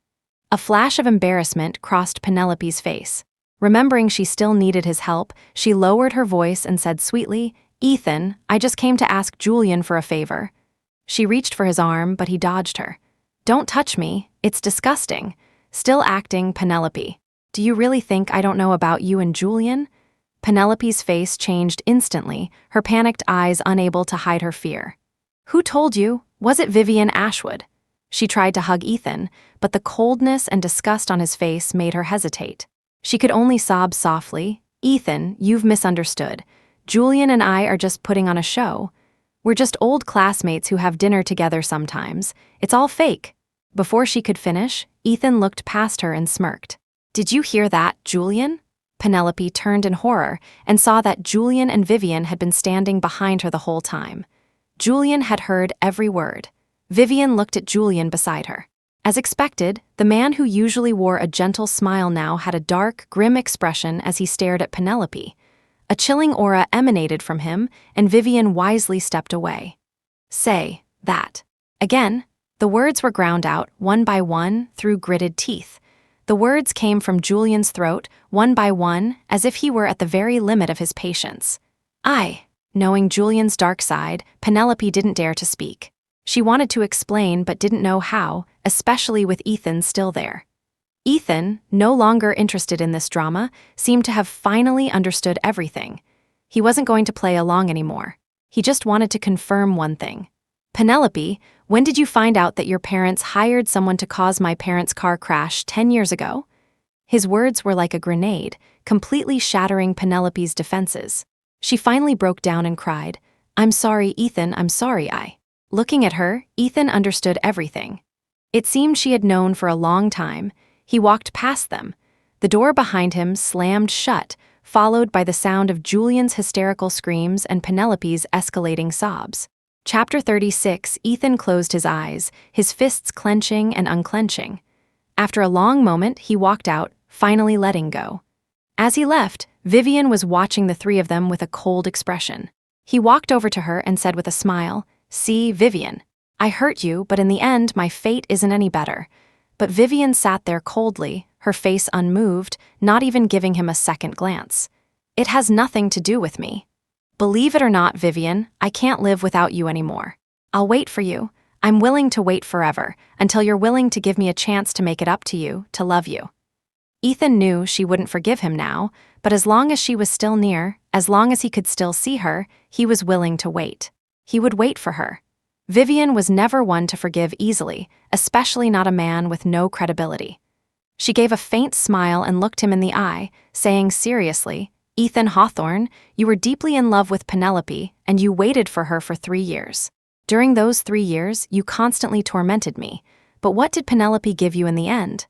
A flash of embarrassment crossed Penelope's face. Remembering she still needed his help, she lowered her voice and said sweetly, "Ethan, I just came to ask Julian for a favor." She reached for his arm, but he dodged her. "Don't touch me, it's disgusting." Still acting, Penelope. "Do you really think I don't know about you and Julian?" Penelope's face changed instantly, her panicked eyes unable to hide her fear. "Who told you? Was it Vivian Ashwood?" She tried to hug Ethan, but the coldness and disgust on his face made her hesitate. She could only sob softly, "Ethan, you've misunderstood. Julian and I are just putting on a show. We're just old classmates who have dinner together sometimes. It's all fake." Before she could finish, Ethan looked past her and smirked. "Did you hear that, Julian?" Penelope turned in horror and saw that Julian and Vivian had been standing behind her the whole time. Julian had heard every word. Vivian looked at Julian beside her. As expected, the man who usually wore a gentle smile now had a dark, grim expression as he stared at Penelope. A chilling aura emanated from him, and Vivian wisely stepped away. "Say that." Again, the words were ground out, one by one, through gritted teeth. The words came from Julian's throat, one by one, as if he were at the very limit of his patience. Knowing Julian's dark side, Penelope didn't dare to speak. She wanted to explain but didn't know how, especially with Ethan still there. Ethan, no longer interested in this drama, seemed to have finally understood everything. He wasn't going to play along anymore. He just wanted to confirm one thing. "Penelope, when did you find out that your parents hired someone to cause my parents' car crash 10 years ago?" His words were like a grenade, completely shattering Penelope's defenses. She finally broke down and cried, "I'm sorry, Ethan, I'm sorry, Looking at her, Ethan understood everything. It seemed she had known for a long time. He walked past them. The door behind him slammed shut, followed by the sound of Julian's hysterical screams and Penelope's escalating sobs. Chapter 36. Ethan closed his eyes, his fists clenching and unclenching. After a long moment, he walked out, finally letting go. As he left, Vivian was watching the three of them with a cold expression. He walked over to her and said with a smile, "See, Vivian, I hurt you, but in the end, my fate isn't any better." But Vivian sat there coldly, her face unmoved, not even giving him a second glance. "It has nothing to do with me. Believe it or not, Vivian, I can't live without you anymore. I'll wait for you. I'm willing to wait forever, until you're willing to give me a chance to make it up to you, to love you." Ethan knew she wouldn't forgive him now, but as long as she was still near, as long as he could still see her, he was willing to wait. He would wait for her. Vivian was never one to forgive easily, especially not a man with no credibility. She gave a faint smile and looked him in the eye, saying seriously, "Ethan Hawthorne, you were deeply in love with Penelope, and you waited for her for 3 years. During those 3 years, you constantly tormented me. But what did Penelope give you in the end?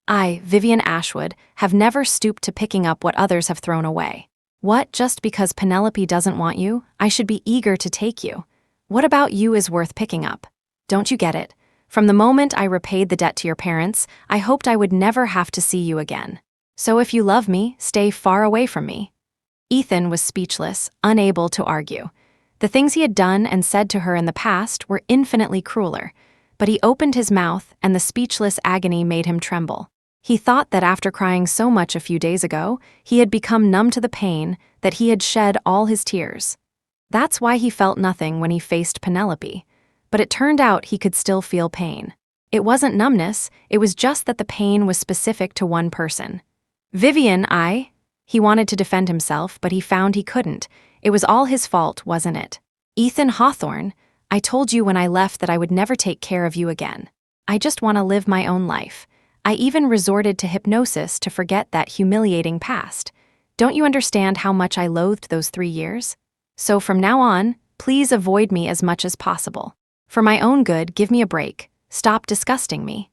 I, Vivian Ashwood, have never stooped to picking up what others have thrown away. What, just because Penelope doesn't want you, I should be eager to take you? What about you is worth picking up? Don't you get it? From the moment I repaid the debt to your parents, I hoped I would never have to see you again. So if you love me, stay far away from me." Ethan was speechless, unable to argue. The things he had done and said to her in the past were infinitely crueler, but he opened his mouth and the speechless agony made him tremble. He thought that after crying so much a few days ago, he had become numb to the pain, that he had shed all his tears. That's why he felt nothing when he faced Penelope. But it turned out he could still feel pain. It wasn't numbness, it was just that the pain was specific to one person. "Vivian, He wanted to defend himself, but he found he couldn't. It was all his fault, wasn't it? "Ethan Hawthorne, I told you when I left that I would never take care of you again. I just want to live my own life. I even resorted to hypnosis to forget that humiliating past. Don't you understand how much I loathed those 3 years? So from now on, please avoid me as much as possible. For my own good, give me a break. Stop disgusting me."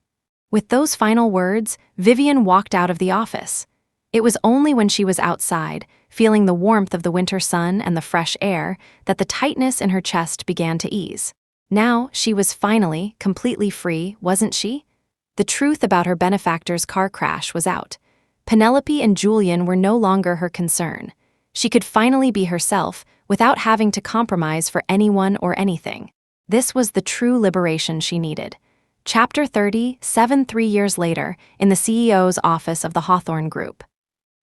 With those final words, Vivian walked out of the office. It was only when she was outside, feeling the warmth of the winter sun and the fresh air, that the tightness in her chest began to ease. Now, she was finally, completely free, wasn't she? The truth about her benefactor's car crash was out. Penelope and Julian were no longer her concern. She could finally be herself, without having to compromise for anyone or anything. This was the true liberation she needed. Chapter 30, 3 years later, in the CEO's office of the Hawthorne Group.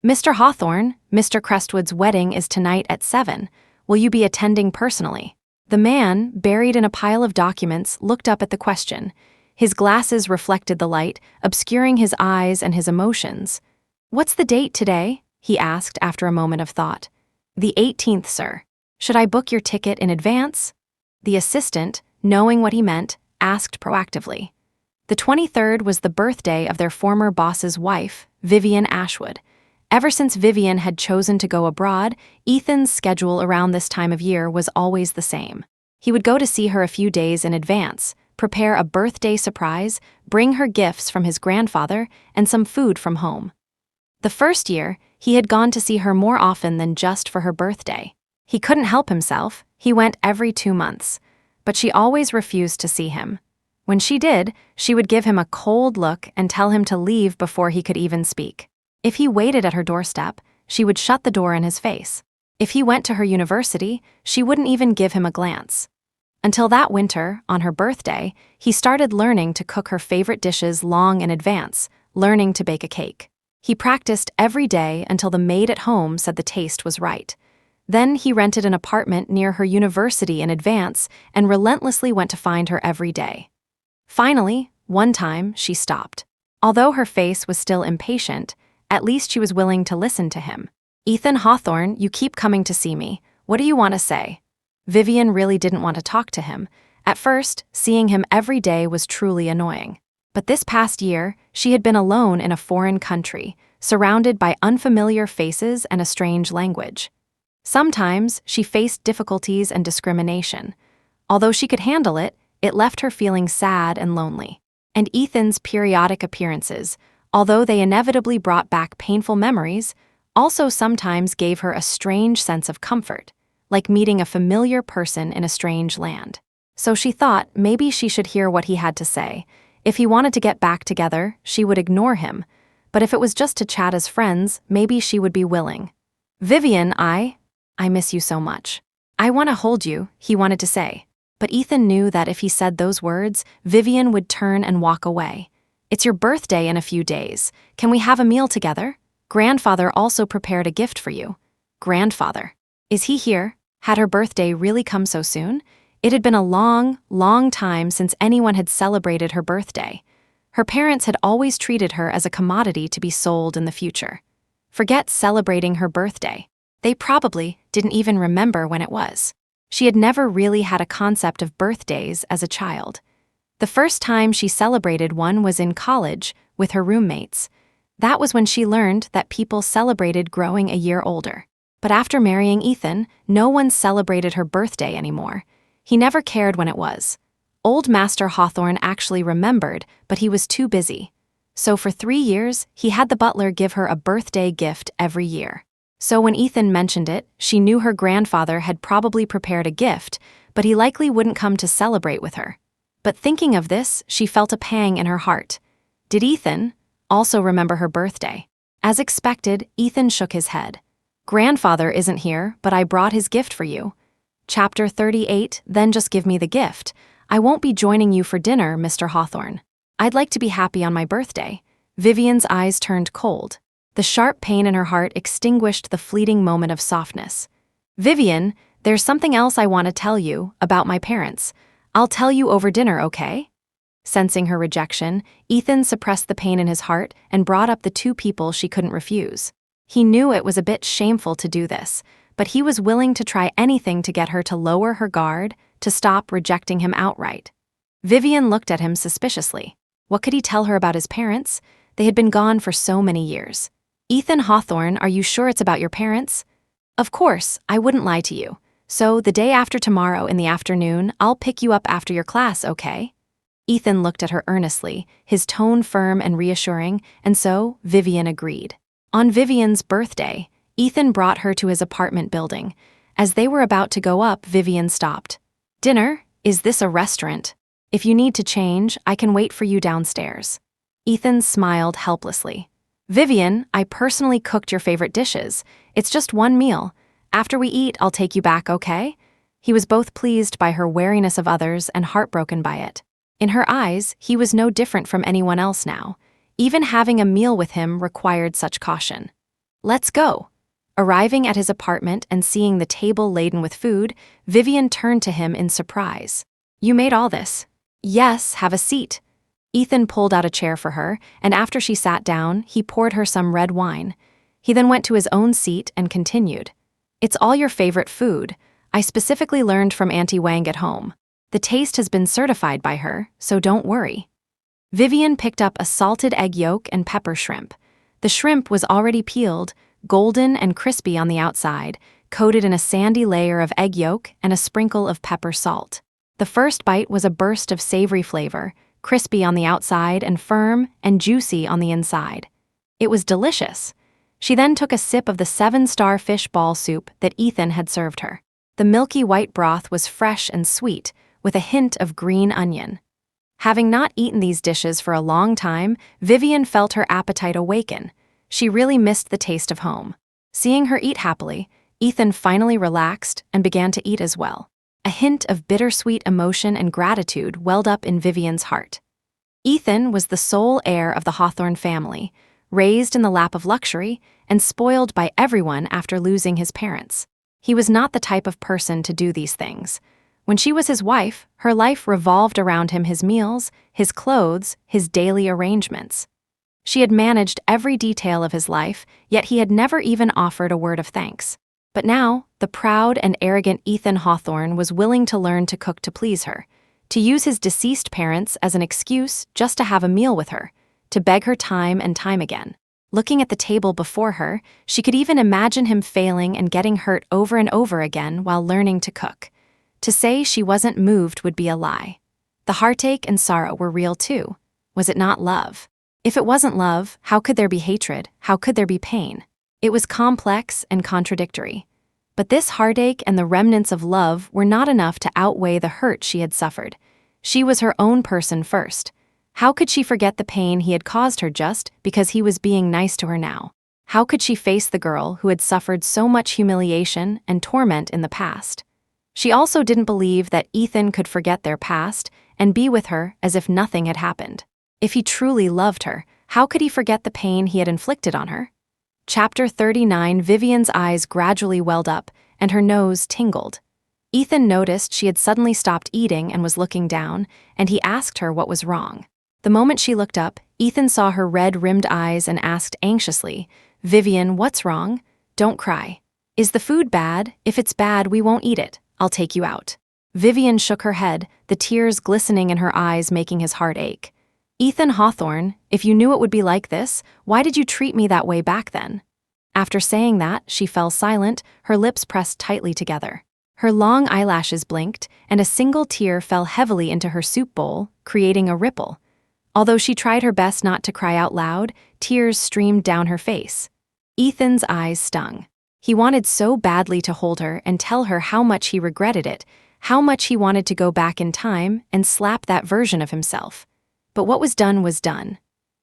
Mr. Hawthorne, Mr. Crestwood's wedding is tonight at 7. Will you be attending personally? The man, buried in a pile of documents, looked up at the question. His glasses reflected the light, obscuring his eyes and his emotions. What's the date today? He asked after a moment of thought. The 18th, sir. Should I book your ticket in advance? The assistant, knowing what he meant, asked proactively. The 23rd was the birthday of their former boss's wife, Vivian Ashwood. Ever since Vivian had chosen to go abroad, Ethan's schedule around this time of year was always the same. He would go to see her a few days in advance, prepare a birthday surprise, bring her gifts from his grandfather, and some food from home. The first year, he had gone to see her more often than just for her birthday. He couldn't help himself, he went every 2 months. But she always refused to see him. When she did, she would give him a cold look and tell him to leave before he could even speak. If he waited at her doorstep, she would shut the door in his face. If he went to her university, she wouldn't even give him a glance. Until that winter, on her birthday, he started learning to cook her favorite dishes long in advance, learning to bake a cake. He practiced every day until the maid at home said the taste was right. Then he rented an apartment near her university in advance and relentlessly went to find her every day. Finally, one time, she stopped. Although her face was still impatient, at least she was willing to listen to him. Ethan Hawthorne, you keep coming to see me. What do you want to say? Vivian really didn't want to talk to him. At first, seeing him every day was truly annoying. But this past year, she had been alone in a foreign country, surrounded by unfamiliar faces and a strange language. Sometimes, she faced difficulties and discrimination. Although she could handle it, it left her feeling sad and lonely. And Ethan's periodic appearances, although they inevitably brought back painful memories, also sometimes gave her a strange sense of comfort, like meeting a familiar person in a strange land. So she thought maybe she should hear what he had to say. If he wanted to get back together, she would ignore him. But if it was just to chat as friends, maybe she would be willing. Vivian, I miss you so much. I want to hold you, he wanted to say. But Ethan knew that if he said those words, Vivian would turn and walk away. It's your birthday in a few days. Can we have a meal together? Grandfather also prepared a gift for you. Grandfather. Is he here? Had her birthday really come so soon? It had been a long, long time since anyone had celebrated her birthday. Her parents had always treated her as a commodity to be sold in the future. Forget celebrating her birthday. They probably didn't even remember when it was. She had never really had a concept of birthdays as a child. The first time she celebrated one was in college, with her roommates. That was when she learned that people celebrated growing a year older. But after marrying Ethan, no one celebrated her birthday anymore. He never cared when it was. Old Master Hawthorne actually remembered, but he was too busy. So for 3 years, he had the butler give her a birthday gift every year. So when Ethan mentioned it, she knew her grandfather had probably prepared a gift, but he likely wouldn't come to celebrate with her. But thinking of this, she felt a pang in her heart. Did Ethan also remember her birthday? As expected, Ethan shook his head. Grandfather isn't here, but I brought his gift for you. Chapter 38, then just give me the gift. I won't be joining you for dinner, Mr. Hawthorne. I'd like to be happy on my birthday. Vivian's eyes turned cold. The sharp pain in her heart extinguished the fleeting moment of softness. Vivian, there's something else I want to tell you about my parents. I'll tell you over dinner, okay? Sensing her rejection, Ethan suppressed the pain in his heart and brought up the 2 people she couldn't refuse. He knew it was a bit shameful to do this, but he was willing to try anything to get her to lower her guard, to stop rejecting him outright. Vivian looked at him suspiciously. What could he tell her about his parents? They had been gone for so many years. Ethan Hawthorne, are you sure it's about your parents? Of course, I wouldn't lie to you. So, the day after tomorrow in the afternoon, I'll pick you up after your class, okay? Ethan looked at her earnestly, his tone firm and reassuring, and so Vivian agreed. On Vivian's birthday, Ethan brought her to his apartment building. As they were about to go up, Vivian stopped. "Dinner? Is this a restaurant? If you need to change, I can wait for you downstairs." Ethan smiled helplessly. "Vivian, I personally cooked your favorite dishes. It's just one meal. After we eat, I'll take you back, okay?" He was both pleased by her wariness of others and heartbroken by it. In her eyes, he was no different from anyone else now. Even having a meal with him required such caution. "Let's go." Arriving at his apartment and seeing the table laden with food, Vivian turned to him in surprise. "You made all this?" "Yes, have a seat." Ethan pulled out a chair for her, and after she sat down, he poured her some red wine. He then went to his own seat and continued. "It's all your favorite food. I specifically learned from Auntie Wang at home. The taste has been certified by her, so don't worry." Vivian picked up a salted egg yolk and pepper shrimp. The shrimp was already peeled, golden and crispy on the outside, coated in a sandy layer of egg yolk and a sprinkle of pepper salt. The first bite was a burst of savory flavor, crispy on the outside and firm and juicy on the inside. It was delicious. She then took a sip of the 7-star fish ball soup that Ethan had served her. The milky white broth was fresh and sweet, with a hint of green onion. Having not eaten these dishes for a long time, Vivian felt her appetite awaken. She really missed the taste of home. Seeing her eat happily, Ethan finally relaxed and began to eat as well. A hint of bittersweet emotion and gratitude welled up in Vivian's heart. Ethan was the sole heir of the Hawthorne family, raised in the lap of luxury and spoiled by everyone after losing his parents. He was not the type of person to do these things. When she was his wife, her life revolved around him, his meals, his clothes, his daily arrangements. She had managed every detail of his life, yet he had never even offered a word of thanks. But now, the proud and arrogant Ethan Hawthorne was willing to learn to cook to please her, to use his deceased parents as an excuse just to have a meal with her, to beg her time and time again. Looking at the table before her, she could even imagine him failing and getting hurt over and over again while learning to cook. To say she wasn't moved would be a lie. The heartache and sorrow were real too. Was it not love? If it wasn't love, how could there be hatred? How could there be pain? It was complex and contradictory. But this heartache and the remnants of love were not enough to outweigh the hurt she had suffered. She was her own person first. How could she forget the pain he had caused her just because he was being nice to her now? How could she face the girl who had suffered so much humiliation and torment in the past? She also didn't believe that Ethan could forget their past and be with her as if nothing had happened. If he truly loved her, how could he forget the pain he had inflicted on her? Chapter 39. Vivian's eyes gradually welled up, and her nose tingled. Ethan noticed she had suddenly stopped eating and was looking down, and he asked her what was wrong. The moment she looked up, Ethan saw her red-rimmed eyes and asked anxiously, "Vivian, what's wrong? Don't cry. Is the food bad? If it's bad, we won't eat it. I'll take you out." Vivian shook her head, the tears glistening in her eyes making his heart ache. "Ethan Hawthorne, if you knew it would be like this, why did you treat me that way back then?" After saying that, she fell silent, her lips pressed tightly together. Her long eyelashes blinked, and a single tear fell heavily into her soup bowl, creating a ripple. Although she tried her best not to cry out loud, tears streamed down her face. Ethan's eyes stung. He wanted so badly to hold her and tell her how much he regretted it, how much he wanted to go back in time and slap that version of himself. But what was done was done.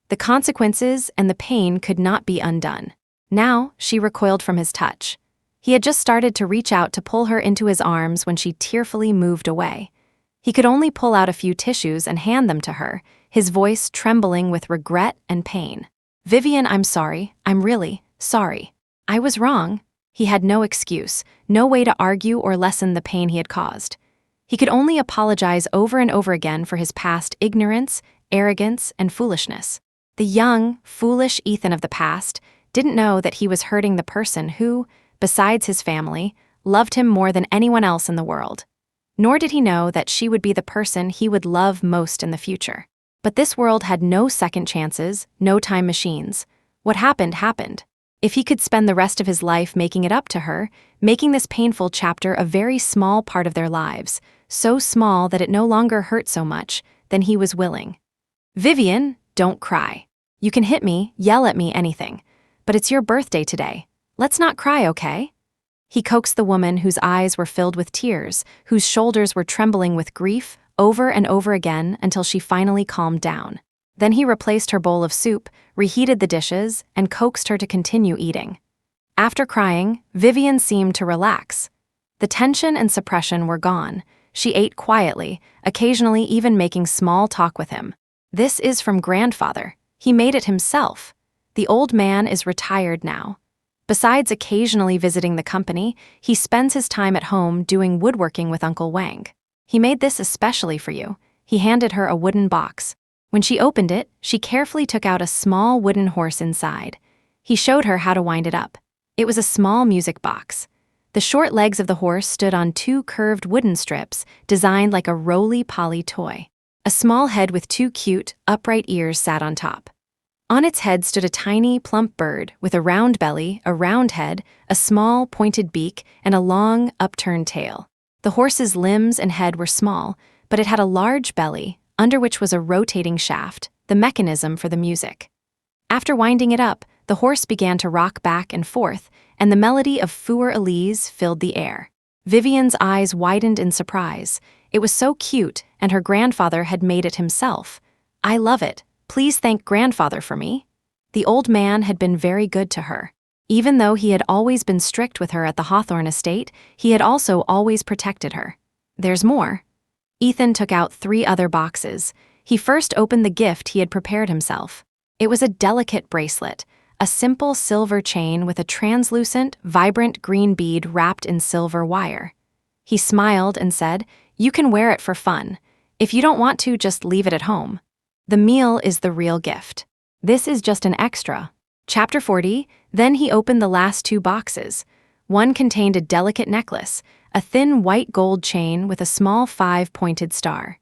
The consequences and the pain could not be undone. Now, she recoiled from his touch. He had just started to reach out to pull her into his arms when she tearfully moved away. He could only pull out a few tissues and hand them to her, his voice trembling with regret and pain. "Vivian, I'm sorry. I'm really sorry. I was wrong." He had no excuse, no way to argue or lessen the pain he had caused. He could only apologize over and over again for his past ignorance, arrogance, and foolishness. The young, foolish Ethan of the past didn't know that he was hurting the person who, besides his family, loved him more than anyone else in the world. Nor did he know that she would be the person he would love most in the future. But this world had no second chances, no time machines. What happened, happened. If he could spend the rest of his life making it up to her, making this painful chapter a very small part of their lives, so small that it no longer hurt so much, then he was willing. "Vivian, don't cry. You can hit me, yell at me, anything. But it's your birthday today. Let's not cry, okay?" He coaxed the woman whose eyes were filled with tears, whose shoulders were trembling with grief, over and over again until she finally calmed down. Then he replaced her bowl of soup, reheated the dishes, and coaxed her to continue eating. After crying, Vivian seemed to relax. The tension and suppression were gone. She ate quietly, occasionally even making small talk with him. "This is from grandfather. He made it himself. The old man is retired now. Besides occasionally visiting the company, he spends his time at home doing woodworking with Uncle Wang. He made this especially for you." He handed her a wooden box. When she opened it, she carefully took out a small wooden horse inside. He showed her how to wind it up. It was a small music box. The short legs of the horse stood on two curved wooden strips designed like a roly-poly toy. A small head with two cute, upright ears sat on top. On its head stood a tiny, plump bird with a round belly, a round head, a small, pointed beak, and a long, upturned tail. The horse's limbs and head were small, but it had a large belly, under which was a rotating shaft, the mechanism for the music. After winding it up, the horse began to rock back and forth, and the melody of Für Elise filled the air. Vivian's eyes widened in surprise. It was so cute, and her grandfather had made it himself. "I love it. Please thank grandfather for me." The old man had been very good to her. Even though he had always been strict with her at the Hawthorne estate, he had also always protected her. "There's more." Ethan took out 3 other boxes. He first opened the gift he had prepared himself. It was a delicate bracelet, a simple silver chain with a translucent, vibrant green bead wrapped in silver wire. He smiled and said, "You can wear it for fun. If you don't want to, just leave it at home. The meal is the real gift. This is just an extra." Chapter 40, then he opened the last 2 boxes. One contained a delicate necklace, a thin white gold chain with a small 5-pointed star.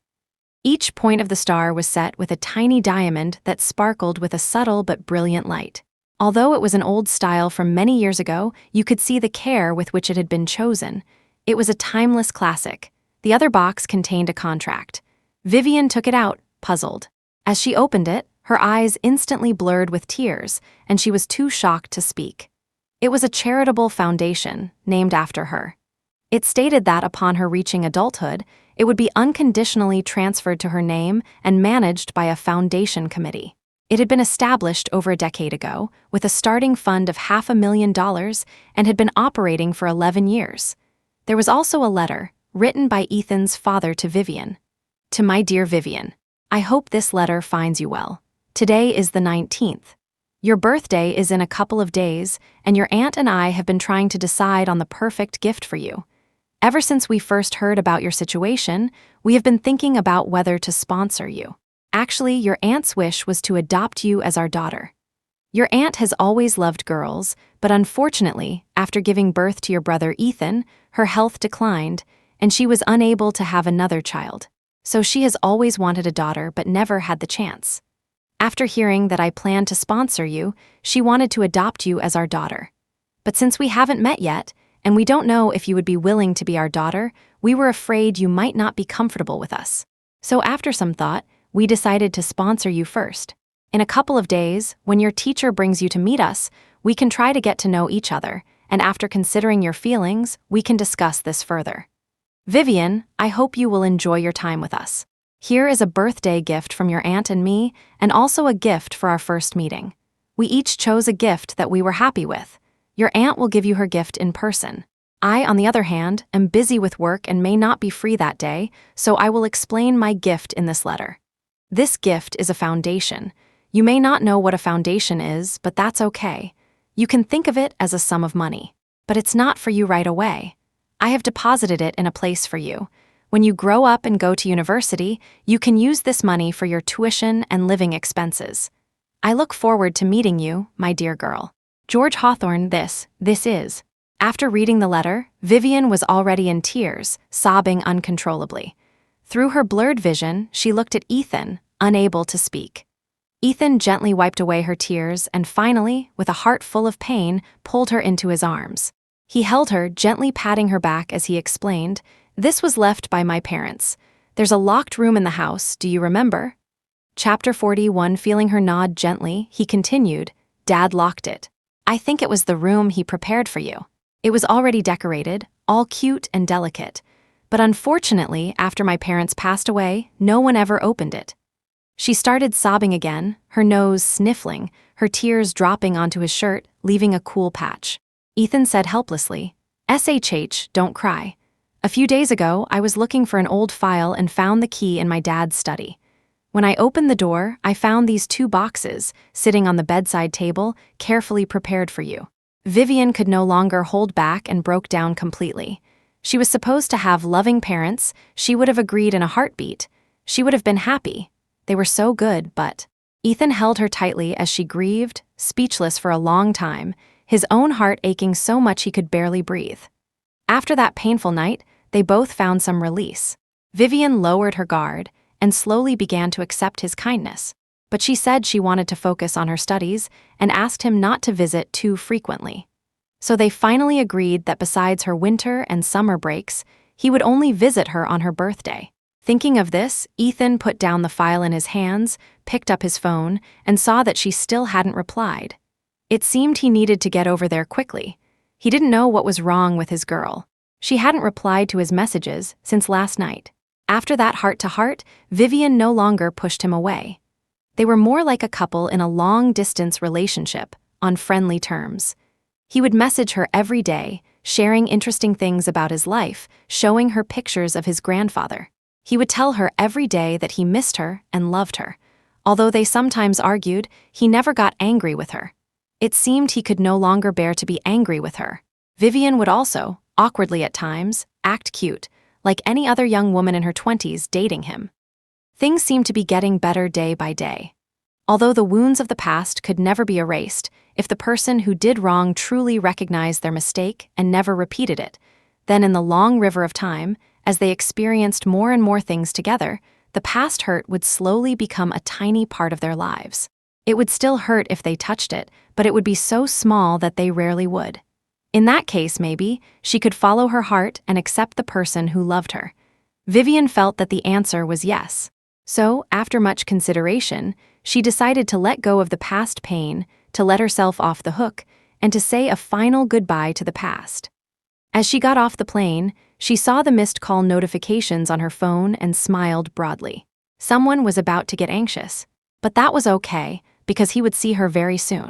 Each point of the star was set with a tiny diamond that sparkled with a subtle but brilliant light. Although it was an old style from many years ago, you could see the care with which it had been chosen. It was a timeless classic. The other box contained a contract. Vivian took it out, puzzled. As she opened it, her eyes instantly blurred with tears, and she was too shocked to speak. It was a charitable foundation, named after her. It stated that upon her reaching adulthood, it would be unconditionally transferred to her name and managed by a foundation committee. It had been established over a decade ago, with a starting fund of $500,000 and had been operating for 11 years. There was also a letter, written by Ethan's father to Vivian. "To my dear Vivian, I hope this letter finds you well. Today is the 19th. Your birthday is in a couple of days, and your aunt and I have been trying to decide on the perfect gift for you. Ever since we first heard about your situation, we have been thinking about whether to sponsor you. Actually, your aunt's wish was to adopt you as our daughter. Your aunt has always loved girls, but unfortunately, after giving birth to your brother Ethan, her health declined, and she was unable to have another child. So she has always wanted a daughter but never had the chance. After hearing that I planned to sponsor you, she wanted to adopt you as our daughter. But since we haven't met yet, and we don't know if you would be willing to be our daughter, we were afraid you might not be comfortable with us. So after some thought, we decided to sponsor you first. In a couple of days, when your teacher brings you to meet us, we can try to get to know each other, and after considering your feelings, we can discuss this further. Vivian, I hope you will enjoy your time with us. Here is a birthday gift from your aunt and me, and also a gift for our first meeting. We each chose a gift that we were happy with. Your aunt will give you her gift in person. I, on the other hand, am busy with work and may not be free that day, so I will explain my gift in this letter. This gift is a foundation. You may not know what a foundation is, but that's okay. You can think of it as a sum of money. But it's not for you right away. I have deposited it in a place for you. When you grow up and go to university, you can use this money for your tuition and living expenses. I look forward to meeting you, my dear girl. George Hawthorne, this is. After reading the letter, Vivian was already in tears, sobbing uncontrollably. Through her blurred vision, she looked at Ethan, unable to speak. Ethan gently wiped away her tears and finally, with a heart full of pain, pulled her into his arms. He held her, gently patting her back as he explained, "This was left by my parents. There's a locked room in the house, do you remember? Chapter 41. Feeling her nod gently, he continued, Dad locked it. I think it was the room he prepared for you. It was already decorated, all cute and delicate. But unfortunately, after my parents passed away, no one ever opened it. She started sobbing again, her nose sniffling, her tears dropping onto his shirt, leaving a cool patch. Ethan said helplessly, SHH, don't cry. A few days ago, I was looking for an old file and found the key in my dad's study. When I opened the door, I found these 2 boxes, sitting on the bedside table, carefully prepared for you. Vivian could no longer hold back and broke down completely. She was supposed to have loving parents, she would have agreed in a heartbeat. She would have been happy. They were so good, but… Ethan held her tightly as she grieved, speechless for a long time, his own heart aching so much he could barely breathe. After that painful night, they both found some release. Vivian lowered her guard and slowly began to accept his kindness. But she said she wanted to focus on her studies and asked him not to visit too frequently. So they finally agreed that besides her winter and summer breaks, he would only visit her on her birthday. Thinking of this, Ethan put down the file in his hands, picked up his phone, and saw that she still hadn't replied. It seemed he needed to get over there quickly. He didn't know what was wrong with his girl. She hadn't replied to his messages since last night. After that heart-to-heart, Vivian no longer pushed him away. They were more like a couple in a long-distance relationship, on friendly terms. He would message her every day, sharing interesting things about his life, showing her pictures of his grandfather. He would tell her every day that he missed her and loved her. Although they sometimes argued, he never got angry with her. It seemed he could no longer bear to be angry with her. Vivian would also, awkwardly at times, act cute, like any other young woman in her 20s dating him. Things seemed to be getting better day by day. Although the wounds of the past could never be erased, if the person who did wrong truly recognized their mistake and never repeated it, then in the long river of time, as they experienced more and more things together, the past hurt would slowly become a tiny part of their lives. It would still hurt if they touched it, but it would be so small that they rarely would. In that case, maybe, she could follow her heart and accept the person who loved her. Vivian felt that the answer was yes. So, after much consideration, she decided to let go of the past pain, to let herself off the hook, and to say a final goodbye to the past. As she got off the plane, she saw the missed call notifications on her phone and smiled broadly. Someone was about to get anxious. But that was okay, because he would see her very soon.